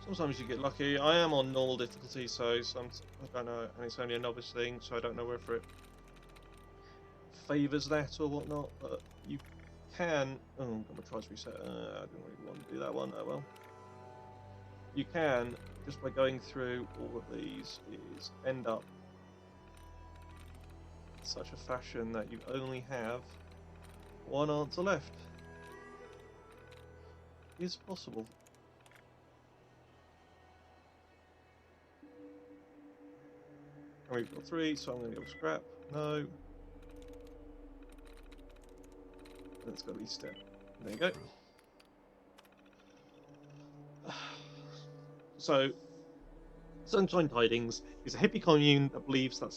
Sometimes you get lucky. I am on normal difficulty, so I don't know, and it's only a novice thing, so I don't know whether it favours that or whatnot, but you can... Oh, I'm going to try to reset. I didn't really want to do that one. Oh well. You can, just by going through all of these, is end up in such a fashion that you only have one answer left. It's possible. And we've got 3, so I'm going to go scrap. No. That's got to be step. There you go. So, Sunshine Tidings is a hippie commune that believes that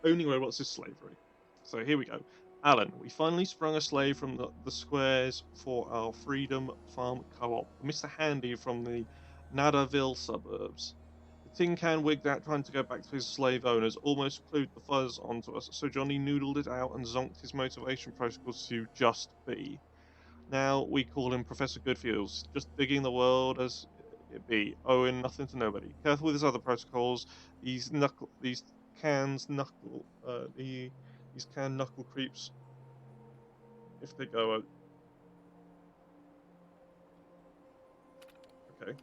owning robots is slavery. So here we go. Alan, we finally sprung a slave from the squares for our Freedom Farm Co-op. Mr. Handy from the Nadaville suburbs. The tin can wigged out trying to go back to his slave owners almost glued the fuzz onto us, so Johnny noodled it out and zonked his motivation protocols to just be. Now we call him Professor Goodfields, just digging the world as it be, owing nothing to nobody. Careful with his other protocols. These can knuckle creeps. If they go, okay.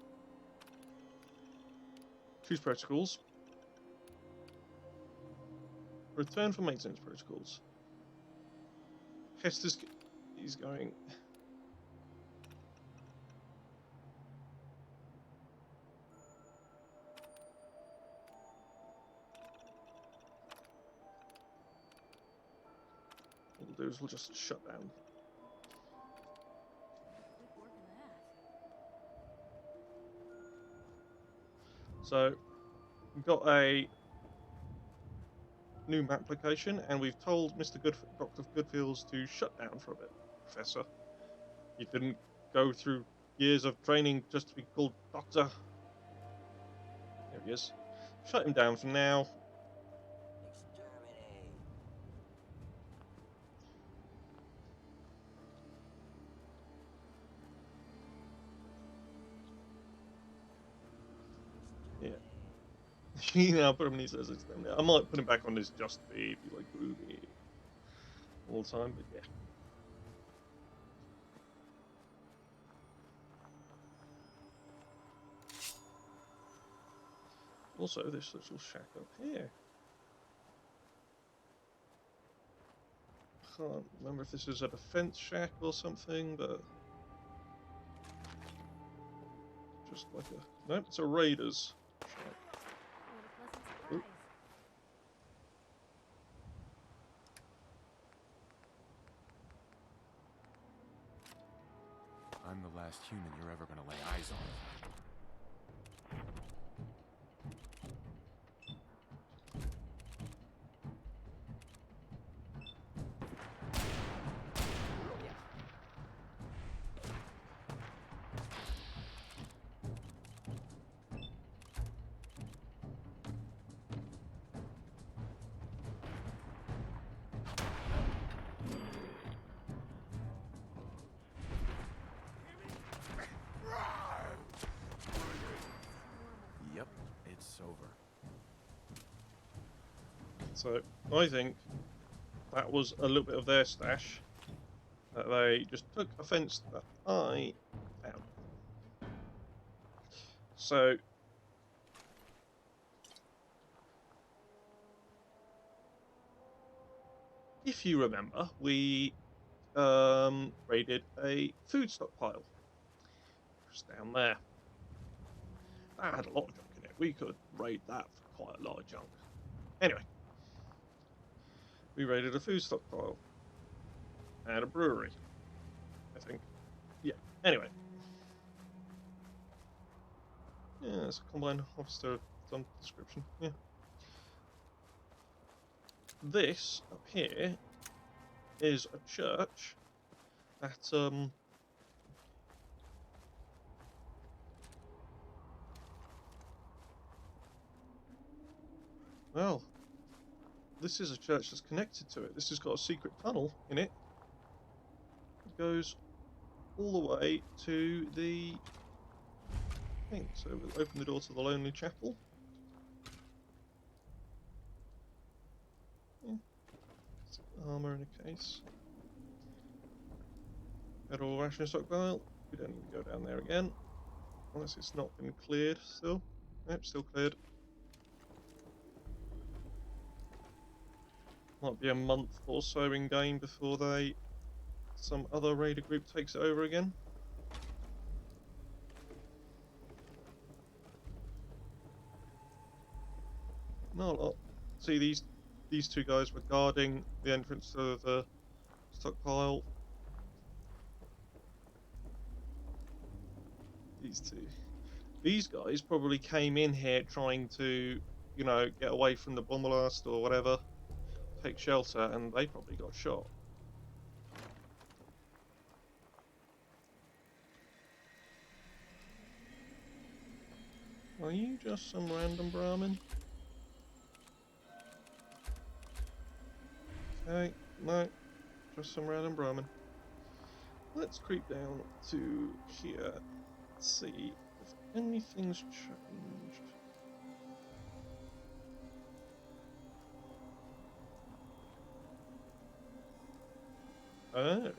Choose protocols. Return for maintenance protocols. He's going. do is we'll just shut down. Quick work of that. So we've got a new map location, and we've told Dr. Goodfields to shut down for a bit, Professor. You didn't go through years of training just to be called Doctor. There he is. Shut him down for now. Exterminate. Yeah. You know, put him in his exterminate. I might put him back on his just be like groovy all the time, but yeah. Also, this little shack up here. Can't remember if this is a defense shack or something, but just like a nope, it's a raiders shack. What a pleasant Oop. surprise. I'm the last human you're ever gonna lay eyes on. Yep, it's over. So I think that was a little bit of their stash that they just took offence that I found. So if you remember, we raided a food stockpile just down there. That had a lot of junk in it. We could raid that for quite a lot of junk. Anyway, we raided a food stockpile and a brewery, I think. Yeah. Anyway. Yeah, it's a combined officer some description. Yeah. This up here is a church that well, this is a church that's connected to it. This has got a secret tunnel in it. It goes all the way to the thing. So we'll open the door to the Lonely Chapel. Yeah. Armour in a case. Federal ration stockpile. We don't need to go down there again. Unless it's not been cleared still. Nope, still cleared. Might be a month or so in game before some other raider group takes it over again. Not a lot. See, these two guys were guarding the entrance to the stockpile. These two. These guys probably came in here trying to, you know, get away from the bomb blast or whatever, take shelter, and they probably got shot. Are you just some random Brahmin? Okay, no, just some random Brahmin. Let's creep down to here, see if anything's changed. Oh.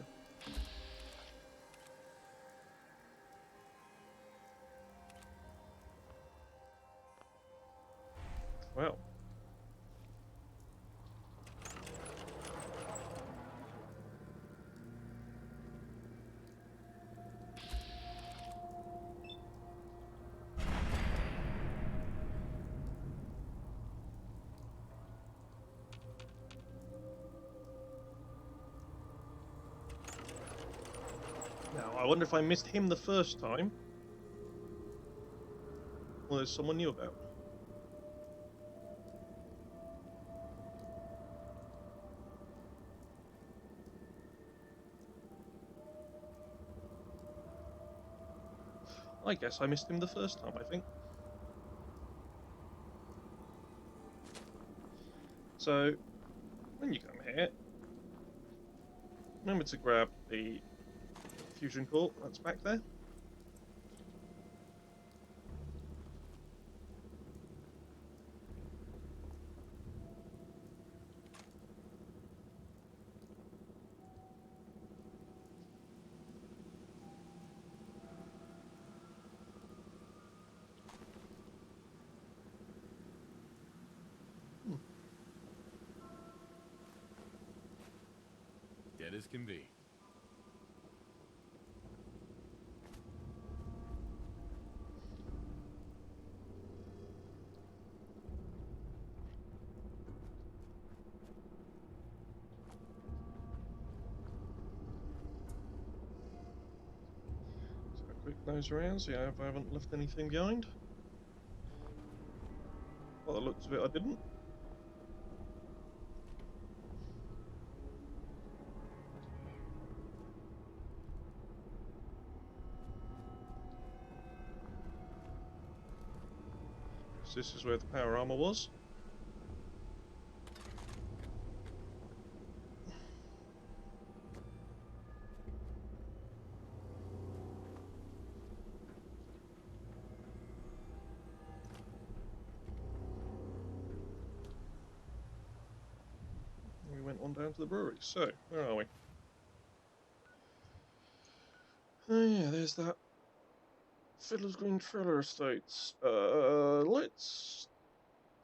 Well. Now, I wonder if I missed him the first time, or there's someone new about. I guess I missed him the first time, I think. So, when you come here, remember to grab the fusion core that's back there. Dead as can be. So a quick nose around, see if I haven't left anything behind. By the looks of it, I didn't. So this is where the power armor was. We went on down to the brewery. So, where are we? Oh yeah, there's that Fiddler's Green Trailer Estates. Let's...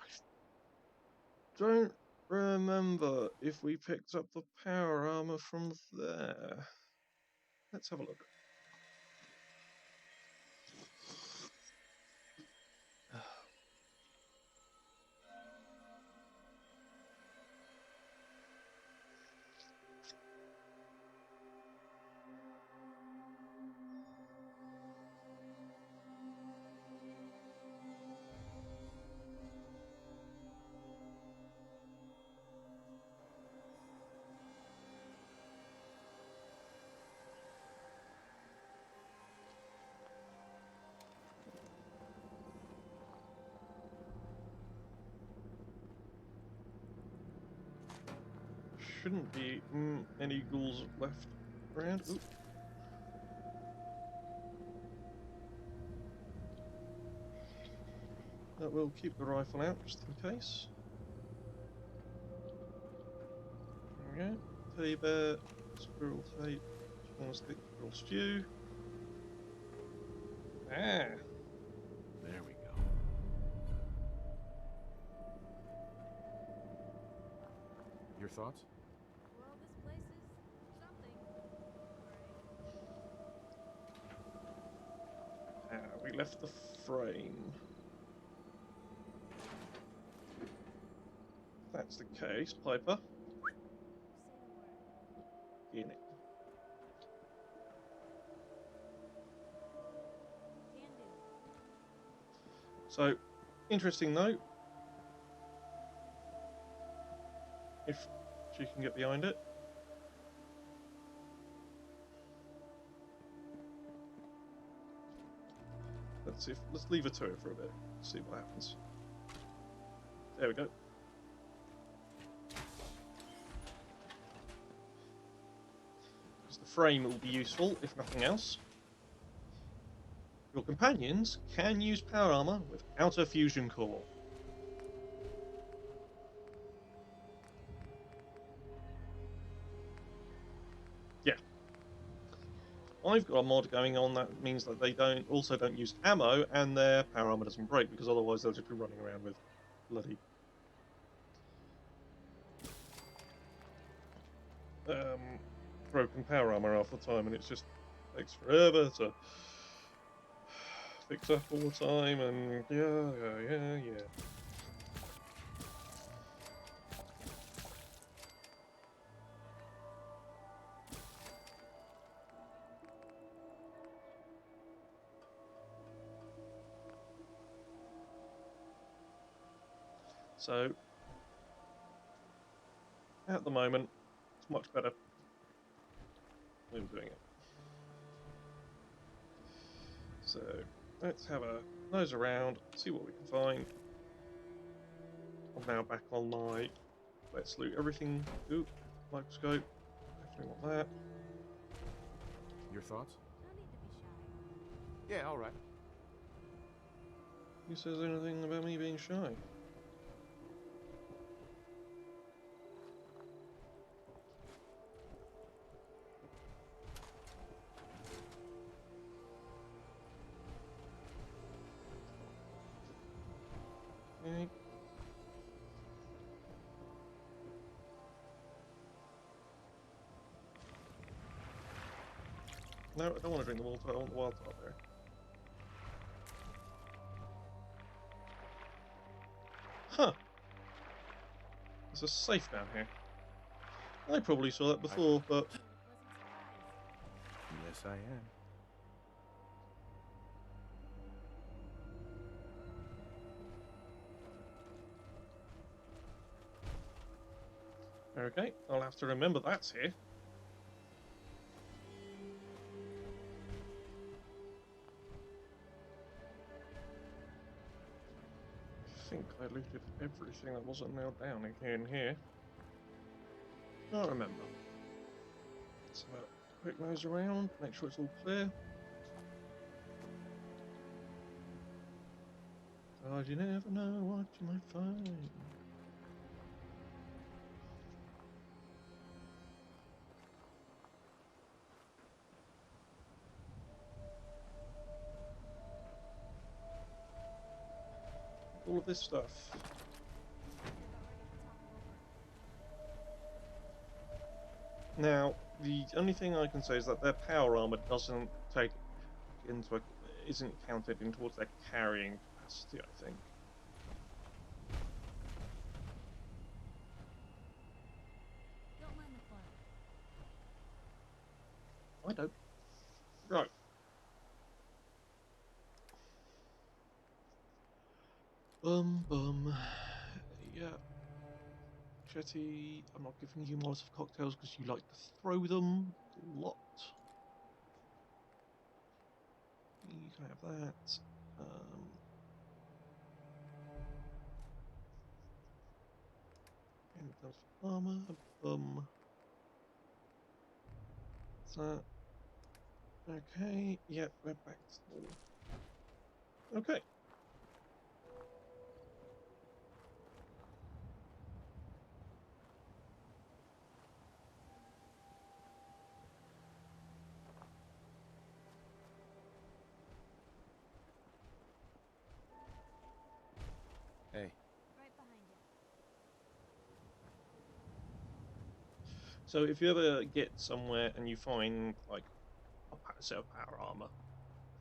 I don't remember if we picked up the power armor from there. Let's have a look. Shouldn't be any ghouls left around. Ooh. That will keep the rifle out just in case. There we go. Teddy bear, squirrel tape, corn stick, squirrel stew. Ah. There we go. Your thoughts? Well, this place is something. We left the frame. If that's the case, Piper. Say the word. In it. Can do. So, interesting note. If she can get behind it. Let's leave her to it for a bit. See what happens. There we go. Because the frame will be useful, if nothing else. Your companions can use power armor without a fusion core. Yeah. I've got a mod going on that means that they don't use ammo and their power armor doesn't break, because otherwise they'll just be running around with bloody broken power armor half the time, and it just takes forever to fix up all the time, and yeah. So, at the moment, it's much better than doing it. So, let's have a nose around, see what we can find. I'm now back on my let's loot everything. Ooh, microscope. Definitely want that. Your thoughts? No need to be shy. Yeah, all right. Who says anything about me being shy? Okay. No, I don't want to drink the water, I want the wild type there. Huh. There's a safe down here. I probably saw that before, but... What a pleasant surprise. Yes, I am. Okay, I'll have to remember that's here. I think I looted everything that wasn't nailed down in here. Can't remember. Let's have a quick nose around, make sure it's all clear. God, you never know what you might find. All of this stuff. Now, the only thing I can say is that their power armor doesn't take into isn't counted in towards their carrying capacity, I think. Don't mind the fun. I don't. Right. Yeah. Chetty, I'm not giving you Molotov cocktails because you like to throw them a lot. You can have that. And that's armor. What's that? Okay. Yep, we're back to normal. Okay. Hey, Right behind you. So if you ever get somewhere and you find like a set of power armor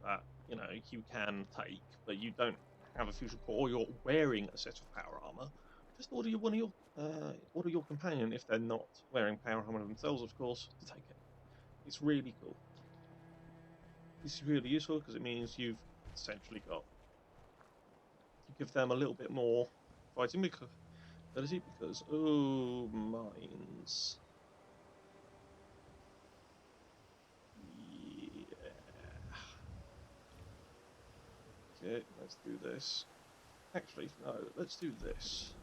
that you know you can take, but you don't have a fusion core, or you're wearing a set of power armor, just order your companion if they're not wearing power armor themselves, of course, to take it. It's really cool. This is really useful because it means you've essentially got you give them a little bit more fighting ability because oh mines. Okay, let's do this. Actually, no, let's do this.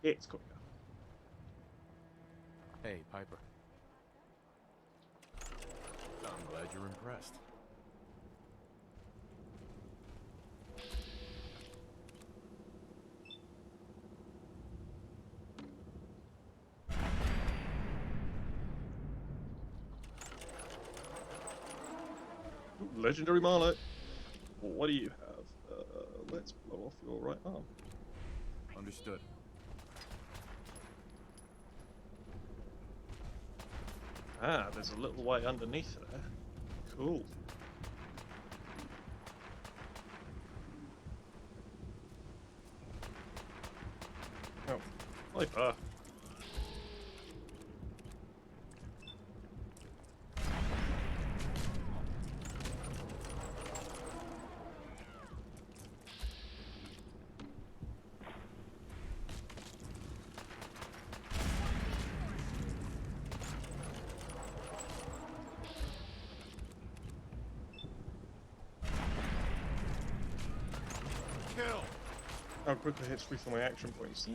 It's quicker. hey, Piper. I'm glad you're impressed. Ooh, legendary Marlet. What do you have? Let's blow off your right arm. Understood. Ah, there's a little way underneath there. Cool. Oh, Viper. kill. How quickly hits refill my action points.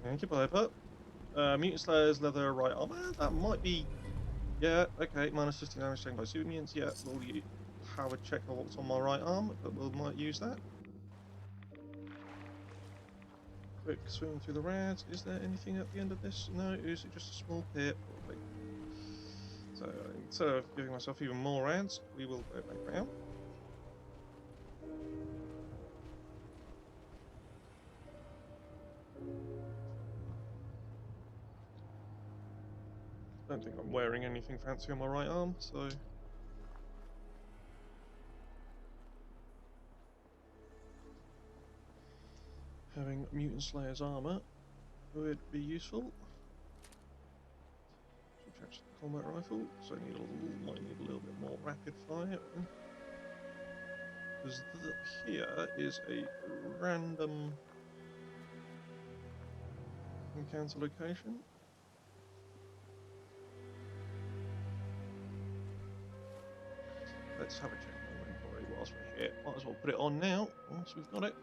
Thank you, Piper. Mutant Slayer's leather right armor. That might be. Yeah, okay. Minus 50 damage taken by super mutants. Yeah, we'll have a check of what's on my right arm, but we might use that. Quick swing through the rads. Is there anything at the end of this? No, is it just a small pit? Probably. So instead of giving myself even more rads, we will go back round. Don't think I'm wearing anything fancy on my right arm, so. Having Mutant Slayer's armor would be useful. Attach the combat rifle, so I might need a little bit more rapid fire. Because here is a random encounter location. Let's have a check on inventory whilst we're here. Might as well put it on now, once we've got it.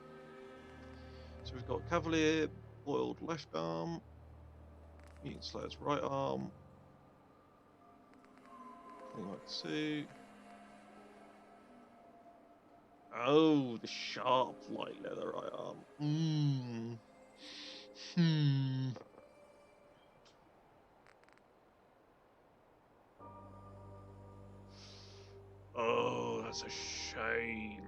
So we've got Cavalier, Boiled left arm, Mutant Slayer's right arm, thing like two. Oh, the sharp light leather right arm. Oh, that's a shame.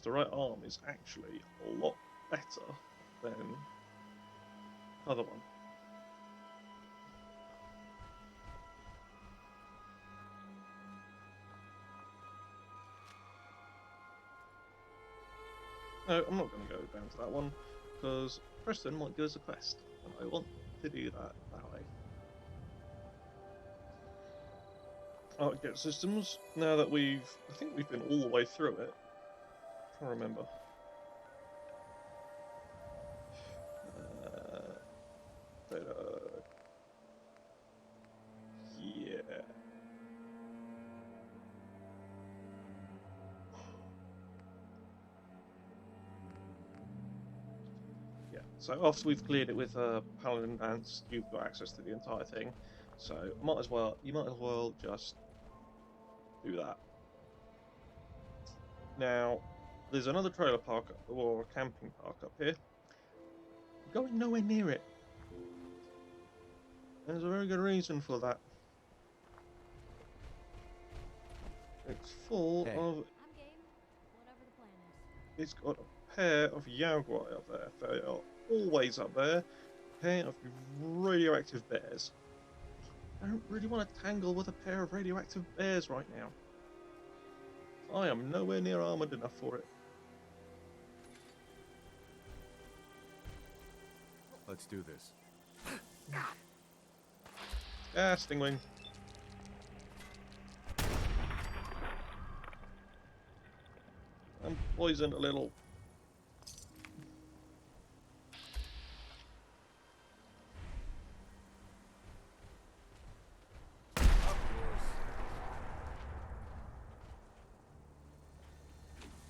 The right arm is actually a lot better than the other one. No, I'm not going to go down to that one, because Preston might give us a quest, and I want to do that way. Get systems, now that I think we've been all the way through it. I remember. Yeah. Yeah. So after we've cleared it with Paladin Dance, you've got access to the entire thing. So you might as well just do that. Now, there's another trailer park or camping park up here. I'm going nowhere near it. There's a very good reason for that. It's full of. I'm game. Whatever the plan is. It's got a pair of Jaguar up there. They are always up there. A pair of radioactive bears. I don't really want to tangle with a pair of radioactive bears right now. I am nowhere near armored enough for it. Let's do this. Ah, Stingwing. I'm poisoned a little.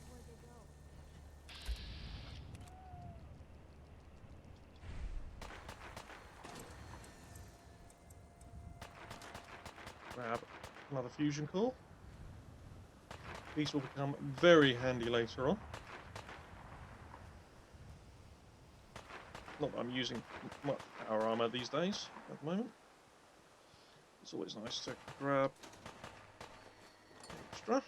Where'd they go? Grab another fusion core. These will become very handy later on. Not that I'm using much power armor these days at the moment. It's always nice to grab extra.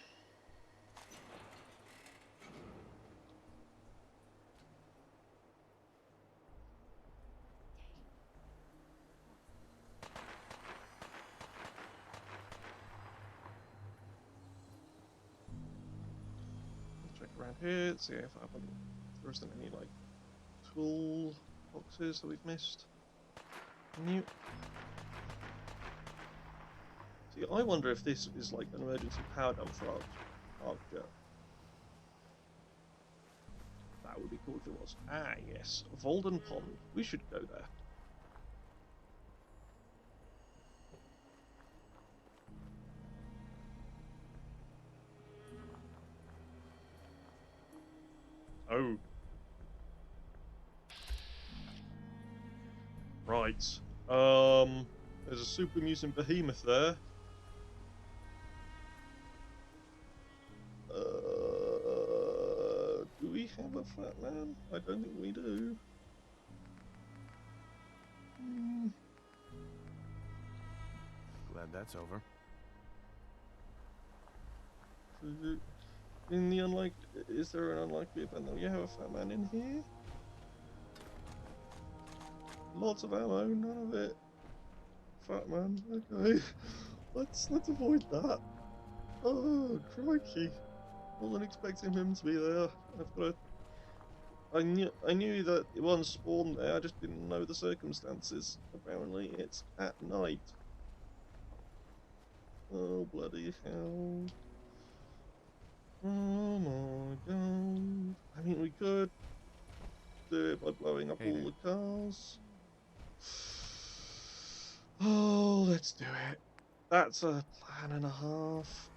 Check around here, see if there isn't any like tool boxes that we've missed. Nope. See, I wonder if this is like an emergency power dump for our jet. That would be cool if it was. Ah, yes, Volden Pond. We should go there. Oh. Right. There's a super mutant behemoth there. Do we have a fat man? I don't think we do. Glad that's over. In the is there an unlikely event that we have a fat man in here? Lots of ammo, none of it. Fat man, okay. Let's avoid that. Oh, crikey. Wasn't expecting him to be there. I knew that it wasn't spawned there, I just didn't know the circumstances. Apparently it's at night. Oh, bloody hell. Oh my god. I mean, we could do it by blowing up all the cars. Oh, let's do it. That's a plan and a half.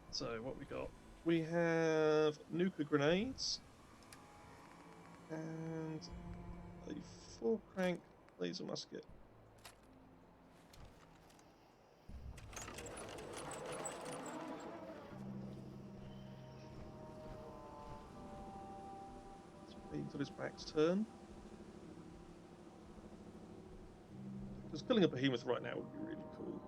So, what we got? We have nuclear grenades and a 4-crank laser musket. Wait until his back's turned. Because killing a behemoth right now would be really cool.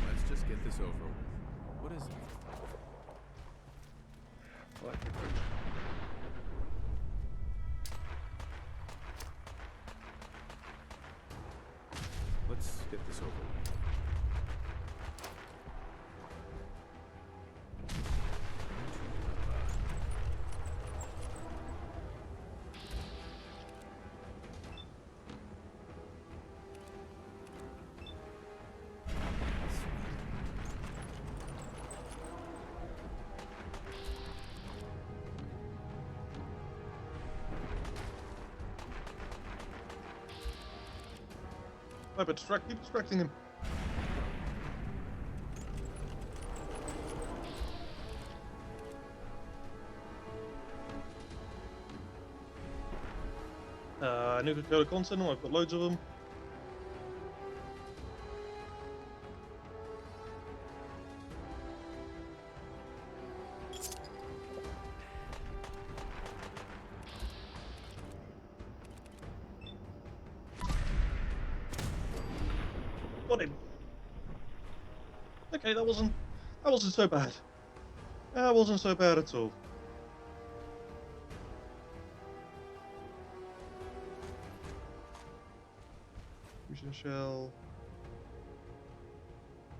Let's just get this over with. What is it? What? Let's get this over with. I but keep distracting him. Nuclear cola content, I've got loads of them. Got him. Okay, that wasn't so bad. That wasn't so bad at all. Fusion shell.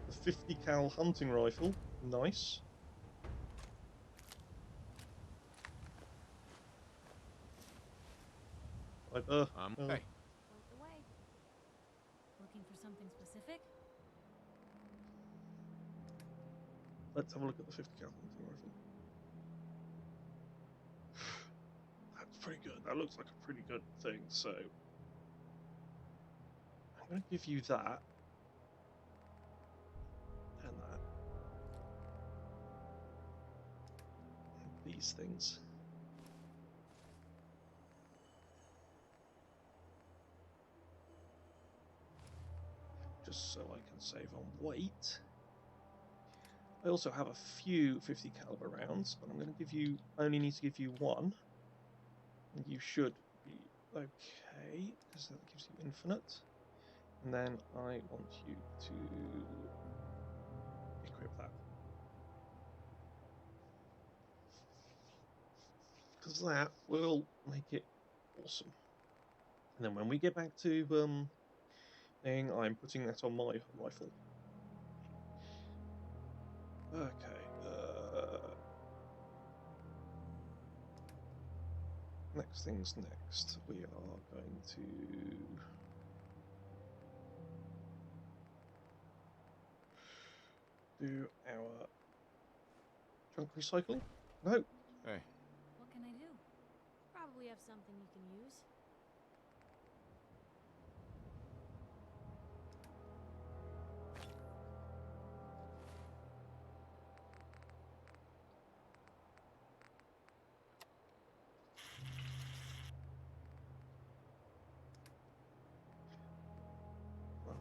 The 50 cal hunting rifle. Nice. Okay. Point the way. Looking for something specific? Let's have a look at the 50 cal hunting rifle. That's pretty good. That looks like a pretty good thing, so I'm going to give you that and that and these things. Just so I can save on weight. I also have a few 50 caliber rounds, but I'm going to give you, only need to give you one. And you should be okay, because that gives you infinite. And then I want you to equip that. Because that will make it awesome. And then when we get back to thing, I'm putting that on my rifle. Okay. Next thing's next. We are going to do our junk recycling. No. Hey. What can I do? Probably have something you can use.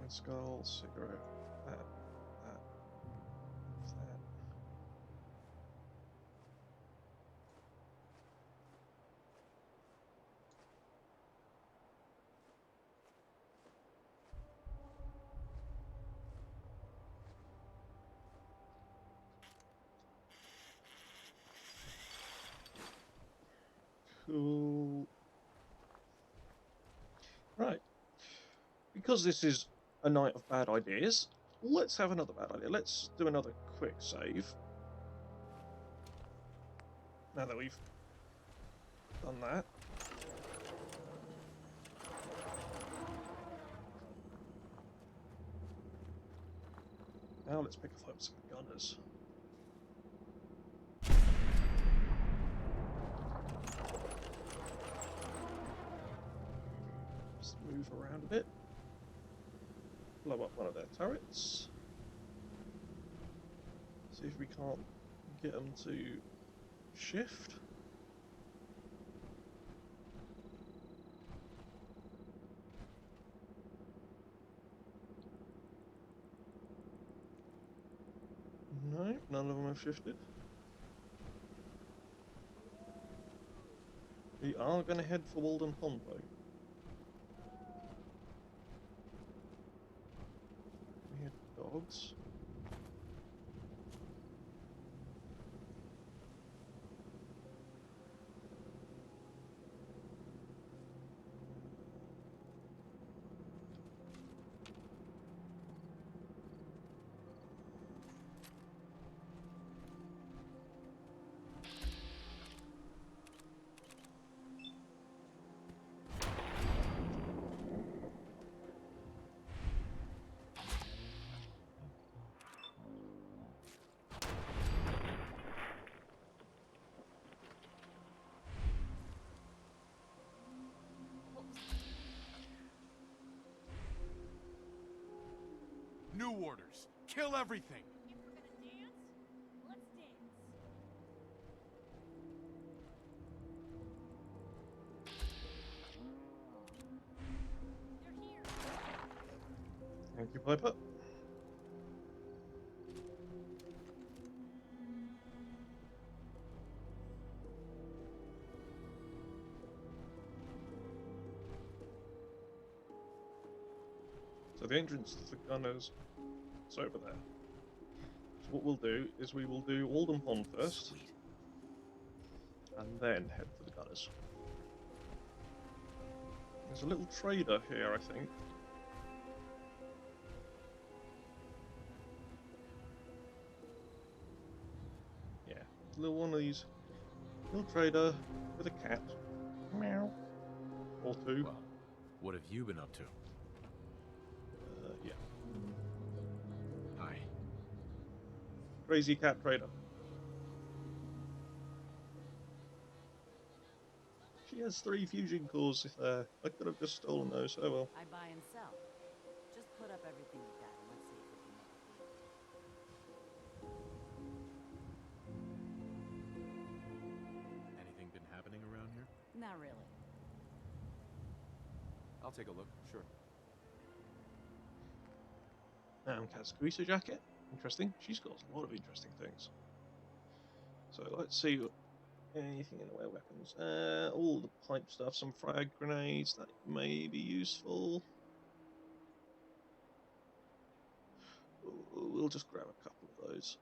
Red skull, cigarette, that. Cool. Right. Because this is a night of bad ideas, let's have another bad idea. Let's do another quick save. Now that we've done that. Now let's pick up some gunners. Just move around a bit. Blow up one of their turrets. See if we can't get them to shift. No, none of them have shifted. We are going to head for Walden Pond though. We hear dogs. New orders. Kill everything. If we're gonna dance, let's dance. They're here. Thank you, Piper. So the entrance to the gunners is over there. So what we'll do is we will do Walden Pond first. Sweet. And then head for the gunners. There's a little trader here, I think. Yeah, a little one of these. Little trader with a cat. Meow. Or two. Well, what have you been up to? Yeah. Hi. Crazy cat trader. She has 3 fusion cores there. I could have just stolen those, oh well. I buy and sell. Just put up everything you got and let's see if we can make a deal. Anything been happening around here? Not really. I'll take a look, sure. Cascarusa jacket. Interesting. She's got a lot of interesting things. So let's see anything in the way of weapons. All the pipe stuff, some frag grenades that may be useful. We'll just grab a couple of those.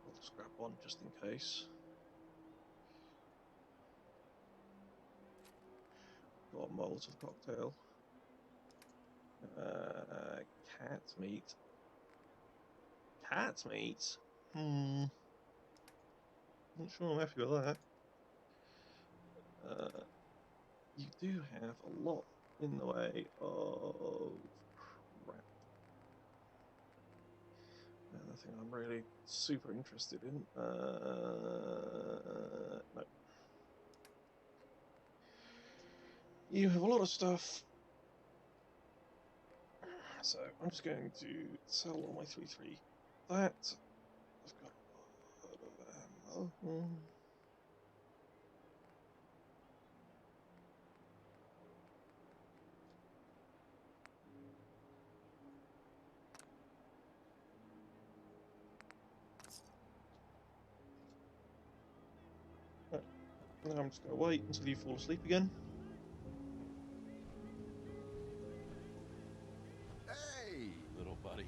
I'll just grab one just in case. Got a Molotov cocktail. Cat meat. Cat meat? Not sure I'm happy with that. You do have a lot in the way of crap. Nothing I'm really super interested in. No. You have a lot of stuff. So I'm just going to sell all my 3-3. That I've got a lot of ammo. Right. Now I'm just going to wait until you fall asleep again. Hey, little buddy.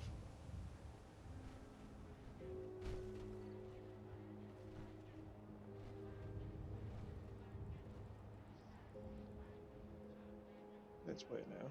Let's wait now.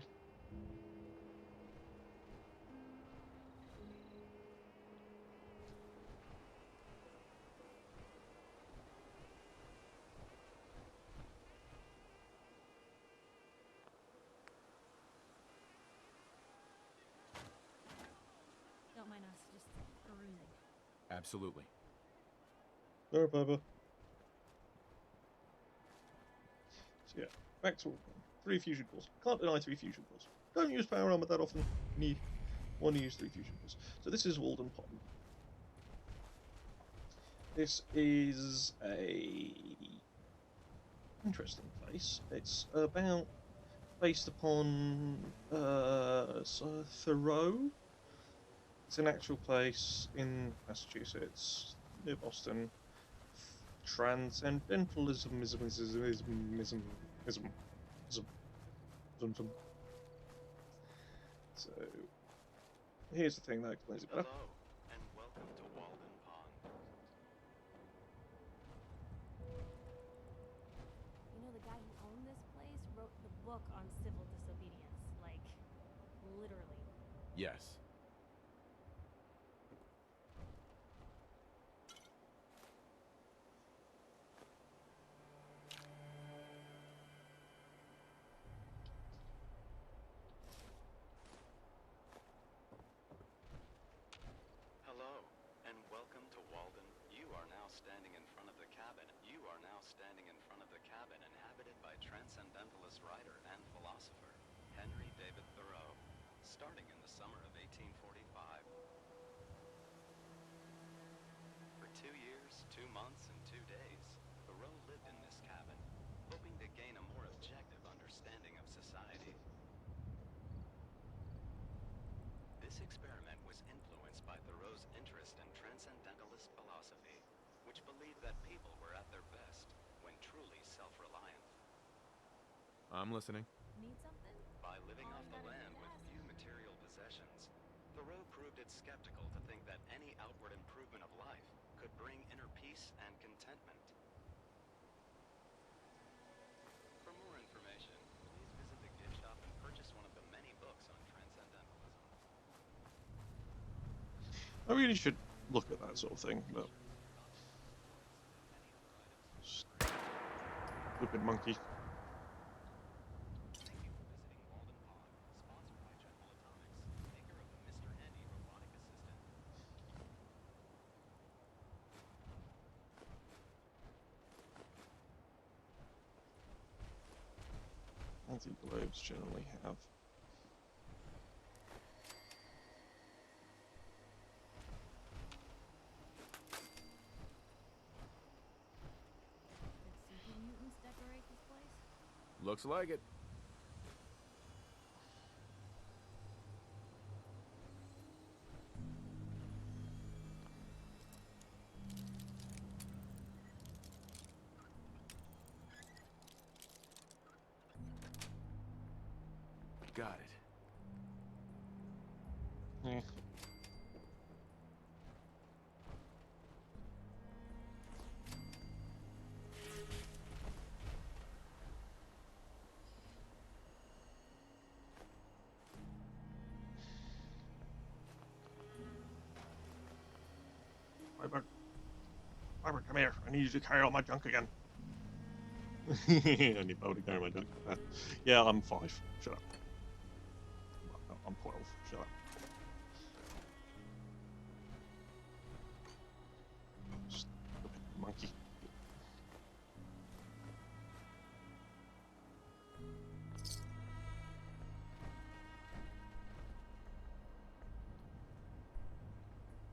Don't mind us just perusing. Absolutely. No, Bubba. So yeah, back to 3 fusion cores. Can't deny 3 fusion cores. Don't use power armor that often. Need want to use 3 fusion cores. So this is Walden Pond. This is a interesting place. It's about based upon Thoreau. It's an actual place in Massachusetts, near Boston. Transcendentalism. So here's the thing that explains it better. Hello, and welcome to Walden Pond. You know, the guy who owned this place wrote the book on civil disobedience. Like, literally. Yes. Hello, and welcome to Walden. You are now standing in front of the cabin. You are now standing in front of the cabin inhabited by transcendentalist writer and philosopher Henry David Thoreau, starting in the summer of 1845. For 2 years, 2 months, and 2 days, Thoreau lived in this cabin, hoping to gain a more objective understanding of society. This experiment was influenced by Thoreau's interest in transcendentalist philosophy, which believed that people were at their best when truly self-reliant. I'm listening. Need something? By living All off you the gotta do land is with ask. few material possessions, Thoreau proved it skeptical to think that any outward improvement of life could bring inner peace and contentment. For more information, please visit the gift shop and purchase one of the many books on transcendentalism. I really should look at that sort of thing, but stupid monkey. Thank you for visiting Walden Pond, sponsored by General Atomics, maker of the Mr. Handy robotic assistant. Anti-globes generally have. Did super mutants decorate this place? Looks like it. Got it. Yeah. Robert, come here. I need you to carry all my junk again. I need Bo to carry my junk. Yeah, I'm 5. Shut up. I'm 12. Shut up. Stupid monkey.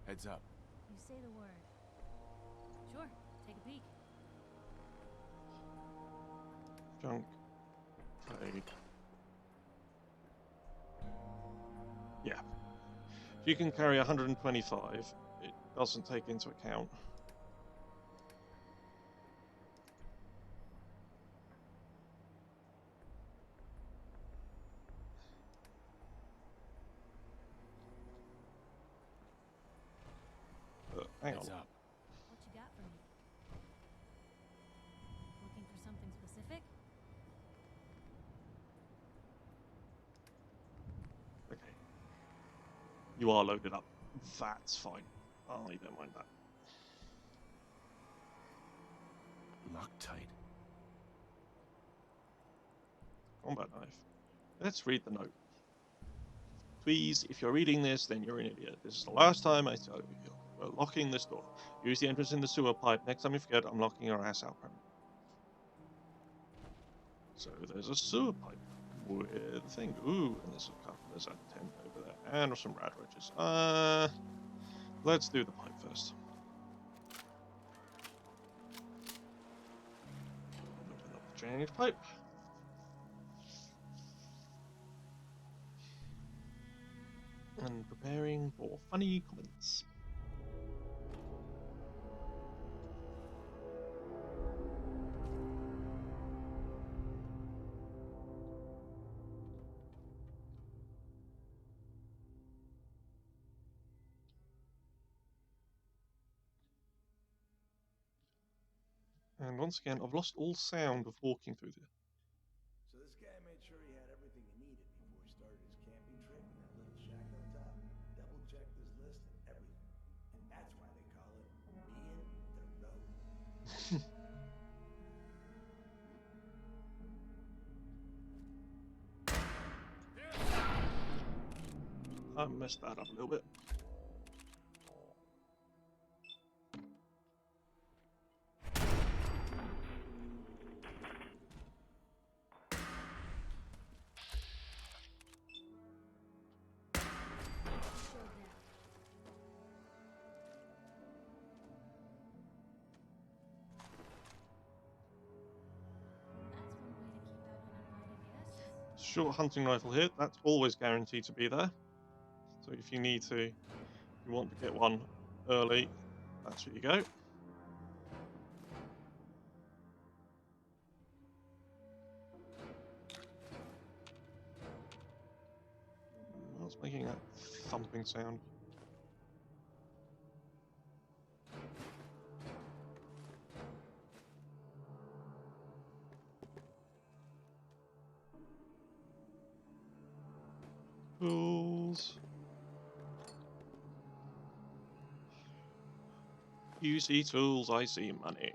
Heads up. You say the word. Sure, take a peek. Junk. Trade. Yeah. If you can carry 125, it doesn't take into account. Hang on. Heads up. What you got for me? Looking for something specific? Okay. You are loaded up. That's fine. I don't mind that. Lock tight. Combat knife. Let's read the note. Please, if you're reading this, then you're an idiot. This is the last time I tell you. We're locking this door. Use the entrance in the sewer pipe. Next time you forget, I'm locking your ass out permanently. So there's a sewer pipe with a thing. Ooh, and there's a tent over there. And some rad roaches. Let's do the pipe first. Open up the drainage pipe. And preparing for funny comments. And once again, I've lost all sound of walking through there. So this guy made sure he had everything he needed before he started his camping trip in that little shack up top. Double-checked his list and everything. And that's why they call it being the road. I messed that up a little bit. Short hunting rifle here, that's always guaranteed to be there. So if you need to, if you want to get one early, that's where you go. What's making that thumping sound? Tools. You see tools, I see money.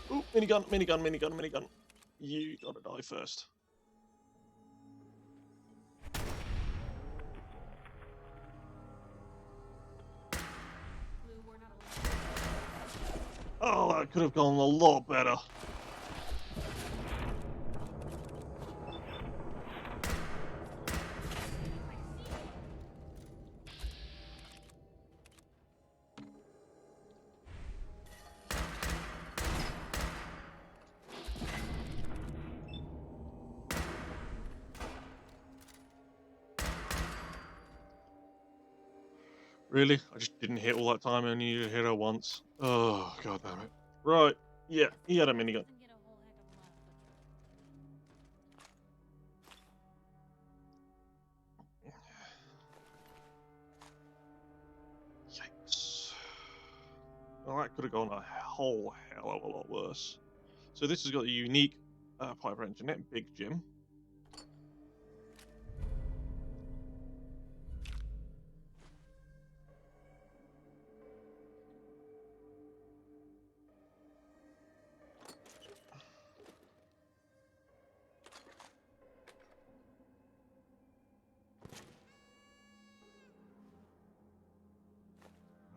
Ooh, minigun, minigun, minigun, minigun. You gotta die first. Oh, that could have gone a lot better. Really? I just didn't hit all that time and I needed to hit her once. Oh, god damn it. Right. Yeah, he had a minigun. Doesn't get a whole heck of a lot of Yikes. Well, that could have gone a whole hell of a lot worse. So this has got a unique Piper engine, that big Jim.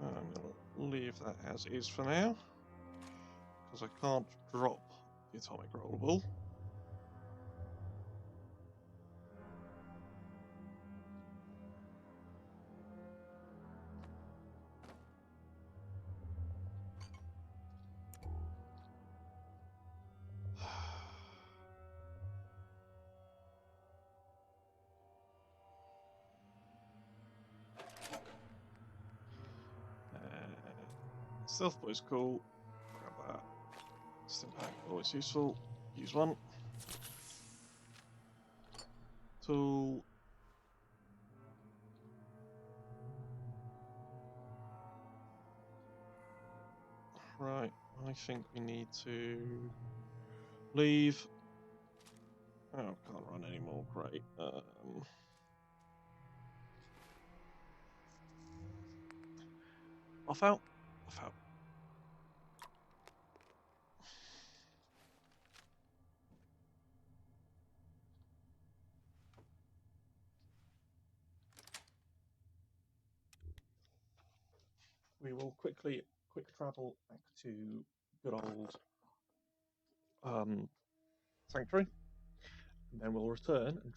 I'm going to leave that as is for now, because I can't drop the atomic rollable. Stealth boy's cool. Grab that. Stimpack, always useful. Use one. Tool. Right, I think we need to leave. Oh, can't run anymore. Great. Off out. Off out. We will quick travel back to good old sanctuary, and then we'll return and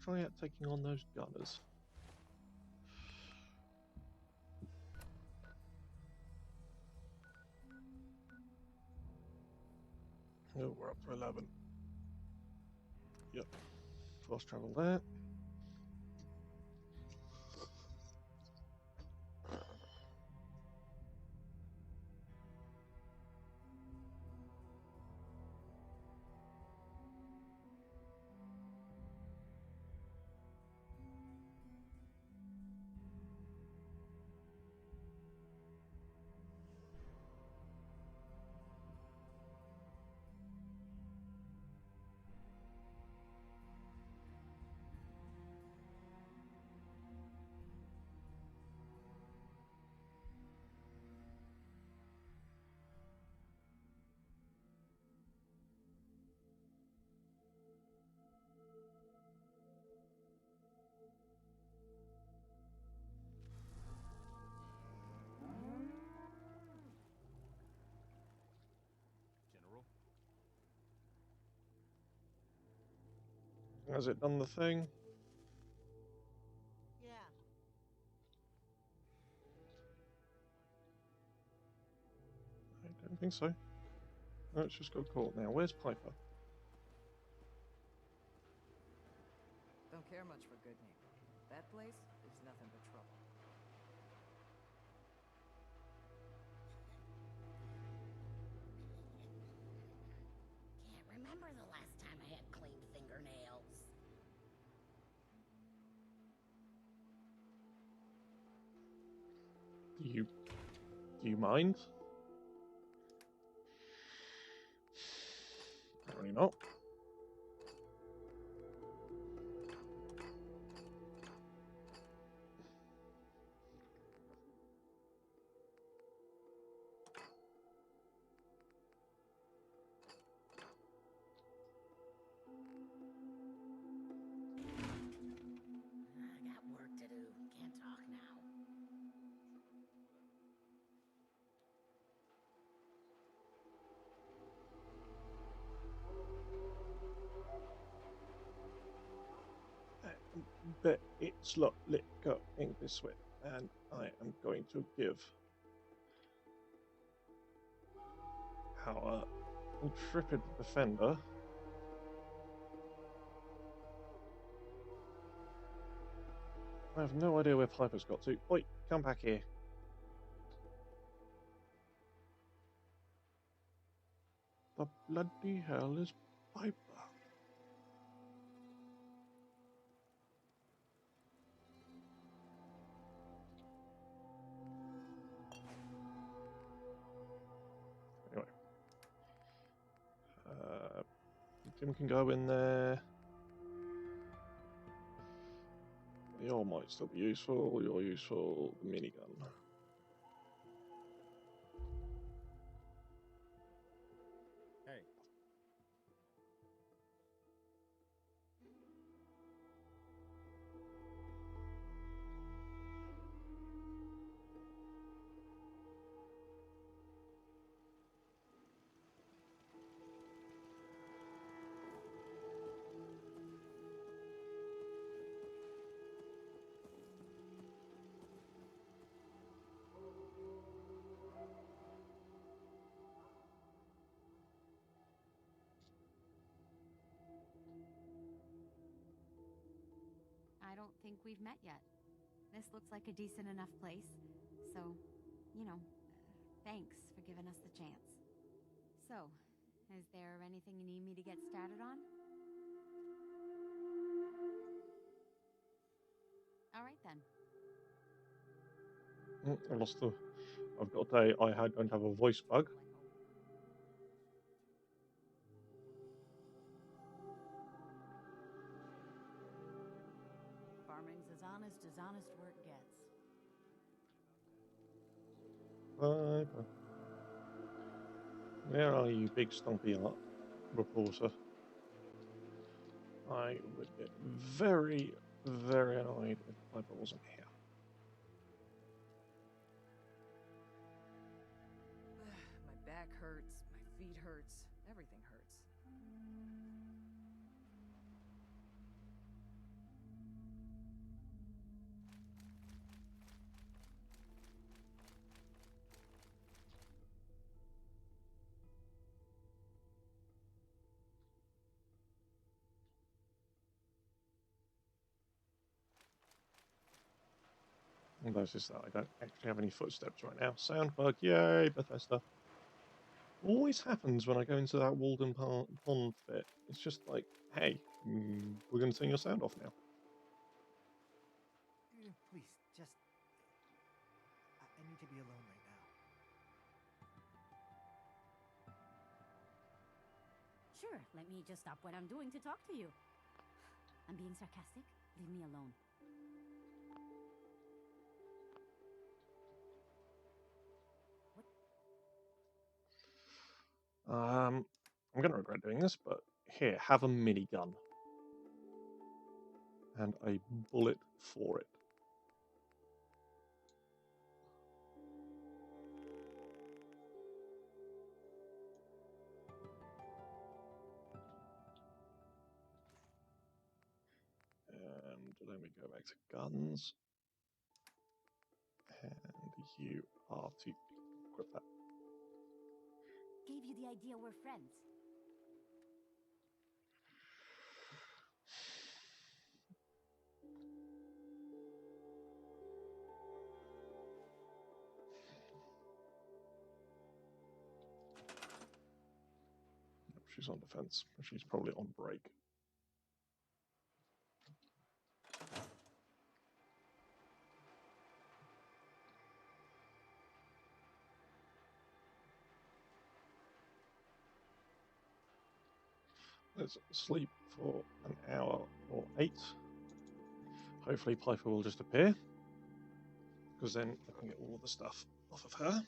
try out taking on those gunners. Oh, we're up to 11. Yep. Fast travel there. General? Has it done the thing? Yeah. I don't think so. No, it's just got caught now. Where's Piper? Don't care much for good name. That place is nothing but trouble. Can't remember the last time I had clean fingernails. Do you mind? Apparently not. I got work to do. Can't talk now. But it's not going this way, and I am going to give our intrepid defender I have no idea where Piper's got to. Oi, come back here. bloody hell is Piper? Anyway. Tim can go in there. Your might still be useful. You're useful. The minigun. Hey. I don't think we've met yet. This looks like a decent enough place. So, you know, thanks for giving us the chance. So, is there anything you need me to get started on? All right then. I lost the. I've got to say, I had going to have a voice bug. Farming's as honest work gets. Piper. Where are you, big stumpy reporter? I would get very, very annoyed if Piper wasn't here. My back hurts, my feet hurts, everything hurts. And that's just that I don't actually have any footsteps right now. Sound bug, yay, Bethesda. Always happens when I go into that Walden Pond bit. It's just like, hey, we're going to turn your sound off now. Please, just... I need to be alone right now. Sure, let me just stop what I'm doing to talk to you. I'm being sarcastic. Leave me alone. I'm going to regret doing this, but here, have a minigun. And a bullet for it. And then we go back to guns. And you are to equip that. Gave you the idea we're friends. She's on defense. She's probably on break. Let's sleep for an hour or 8. Hopefully Piper will just appear, because then I can get all of the stuff off of her.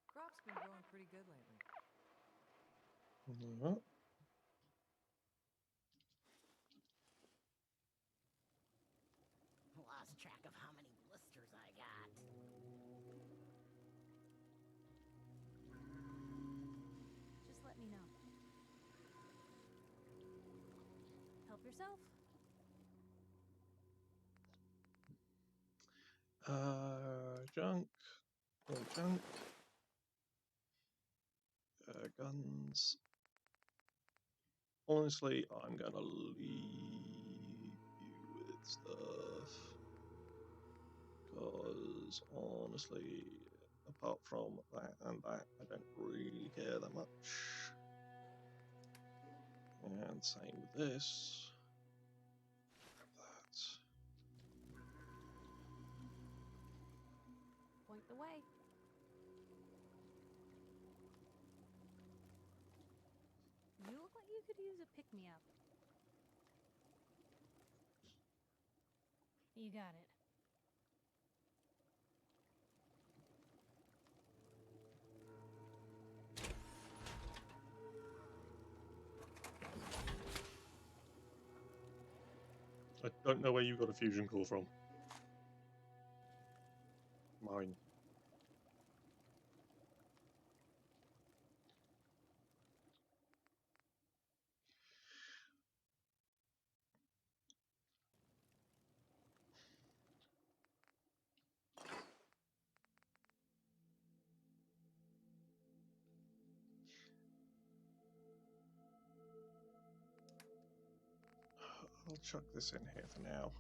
Crop's been growing pretty good lately. Lost track of how many blisters I got. Just let me know. Help yourself. Junk. All junk. Guns. Honestly, I'm gonna leave you with stuff. because honestly, apart from that and that, I don't really care that much. And same with this. Grab that. Point the way. You look like you could use a pick-me-up. You got it. I don't know where you got a fusion core from. Mine. I'll chuck this in here for now.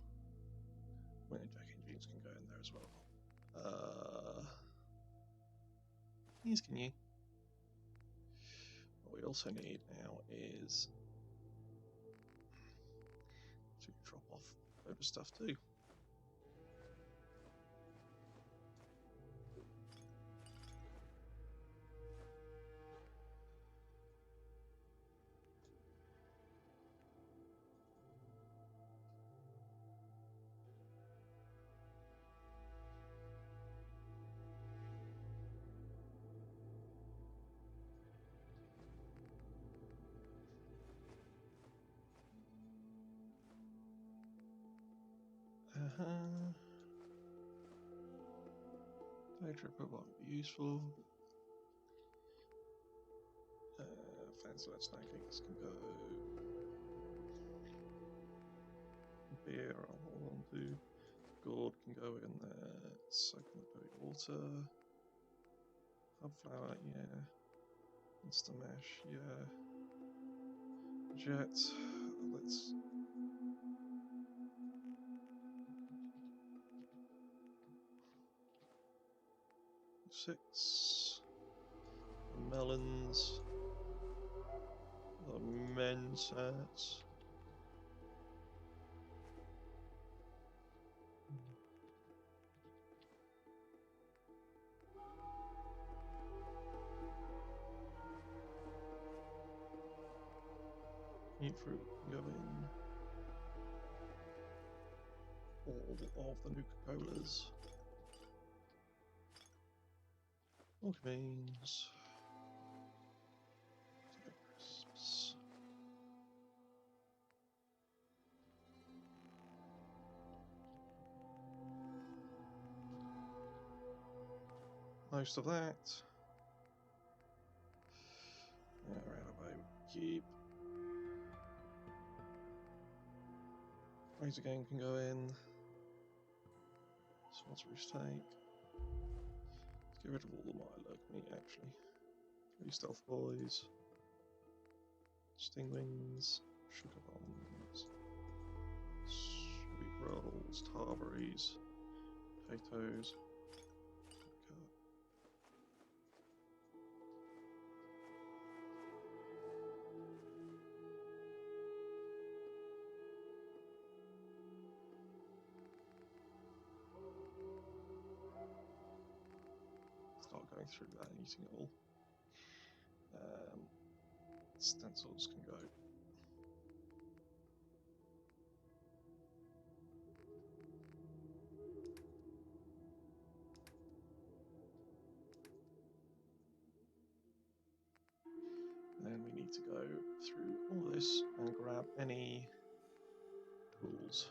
Winter Jack engines can go in there as well. These can you? What we also need now is to drop off over stuff too. Day tripper won't be useful. Fancy that snowflakes can go. Beer I'll hold on to. Gourd can go in there. Soak in the dirty water. Hub flour, yeah. Instamash, yeah. Jet, let's. Six. Melons. The men's sets. Eat fruit can go in. All of the Nuka-Colas. Milk beans. Crisps. Most of that. Right away, keep. Razor Gang can go in. Salisbury steak. Let's get rid of all the Milo meat actually. 3 stealth boys. Stingwings. Sugar bombs. Sweet rolls. Tarberries. Potatoes. Start going through that and eating it all. Stencils can go. Then we need to go through all this and grab any tools.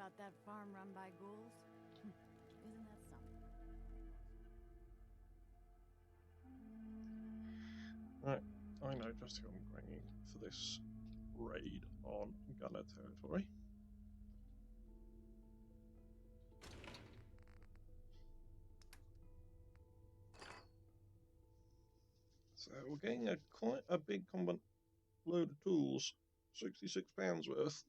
about that farm run by ghouls? Isn't that something? Right, I know just who I'm bringing for this raid on Gunner territory. So we're getting quite a big load of tools, £66 worth,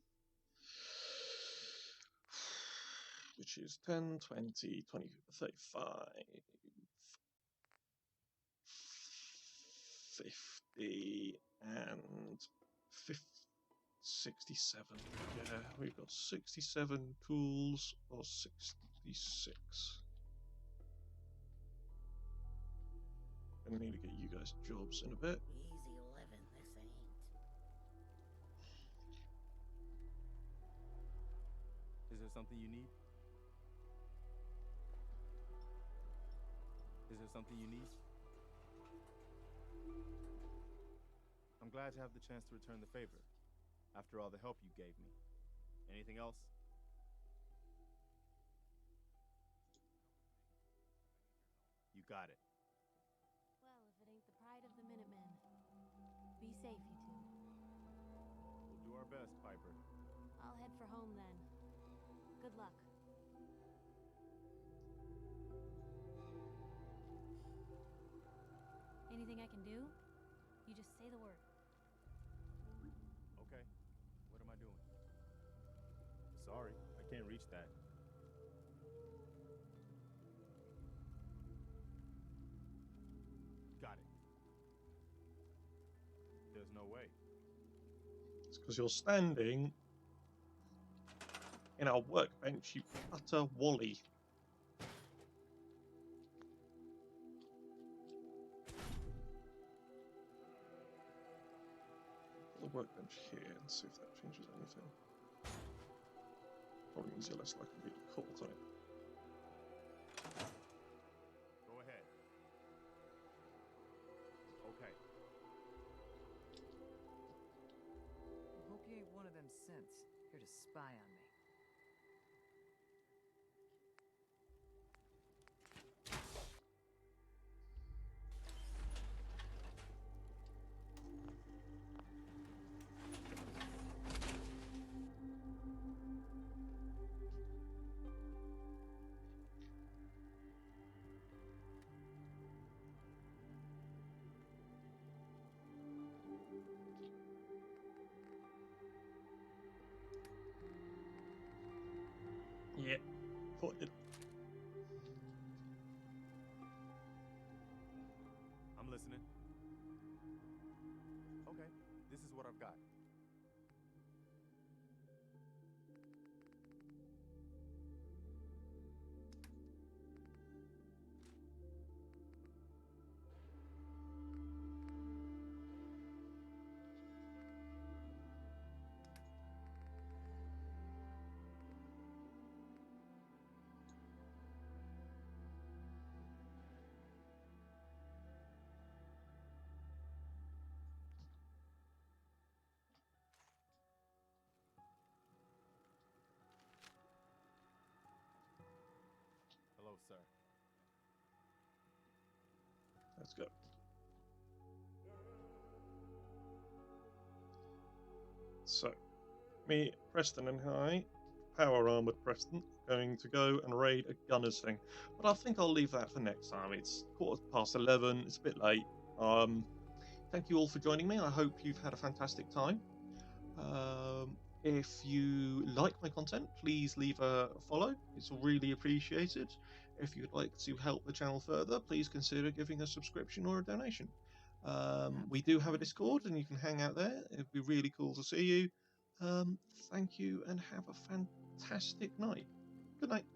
which is 10, 20, 20, 35, 50, and 67. Yeah, we've got 67 tools or 66. I need to get you guys jobs in a bit. Easy living, this ain't. Is there something you need? Is there something you need? I'm glad to have the chance to return the favor, after all the help you gave me. Anything else? You got it. Well, if it ain't the pride of the Minutemen. Be safe, you two. We'll do our best, Piper. I'll head for home then. Good luck. Anything I can do? You just say the word. Okay. What am I doing? Sorry, I can't reach that. Got it. There's no way. It's because you're standing in our workbench, you utter wally. Put the workbench here and see if that changes anything. Probably means you're less likely to be caught on it. Go ahead. Okay. Hope you ain't one of them synths here to spy on me. Yeah, thought it. I'm listening. Okay, this is what I've got. Hello, sir. Let's go. So, me, Preston, and power armored Preston, going to go and raid a gunner's thing. But I think I'll leave that for next time. It's 11:15. It's a bit late. Thank you all for joining me. I hope you've had a fantastic time. If you like my content, please leave a follow. It's really appreciated. If you'd like to help the channel further, please consider giving a subscription or a donation. We do have a Discord, and you can hang out there. It'd be really cool to see you. Thank you, and have a fantastic night. Good night.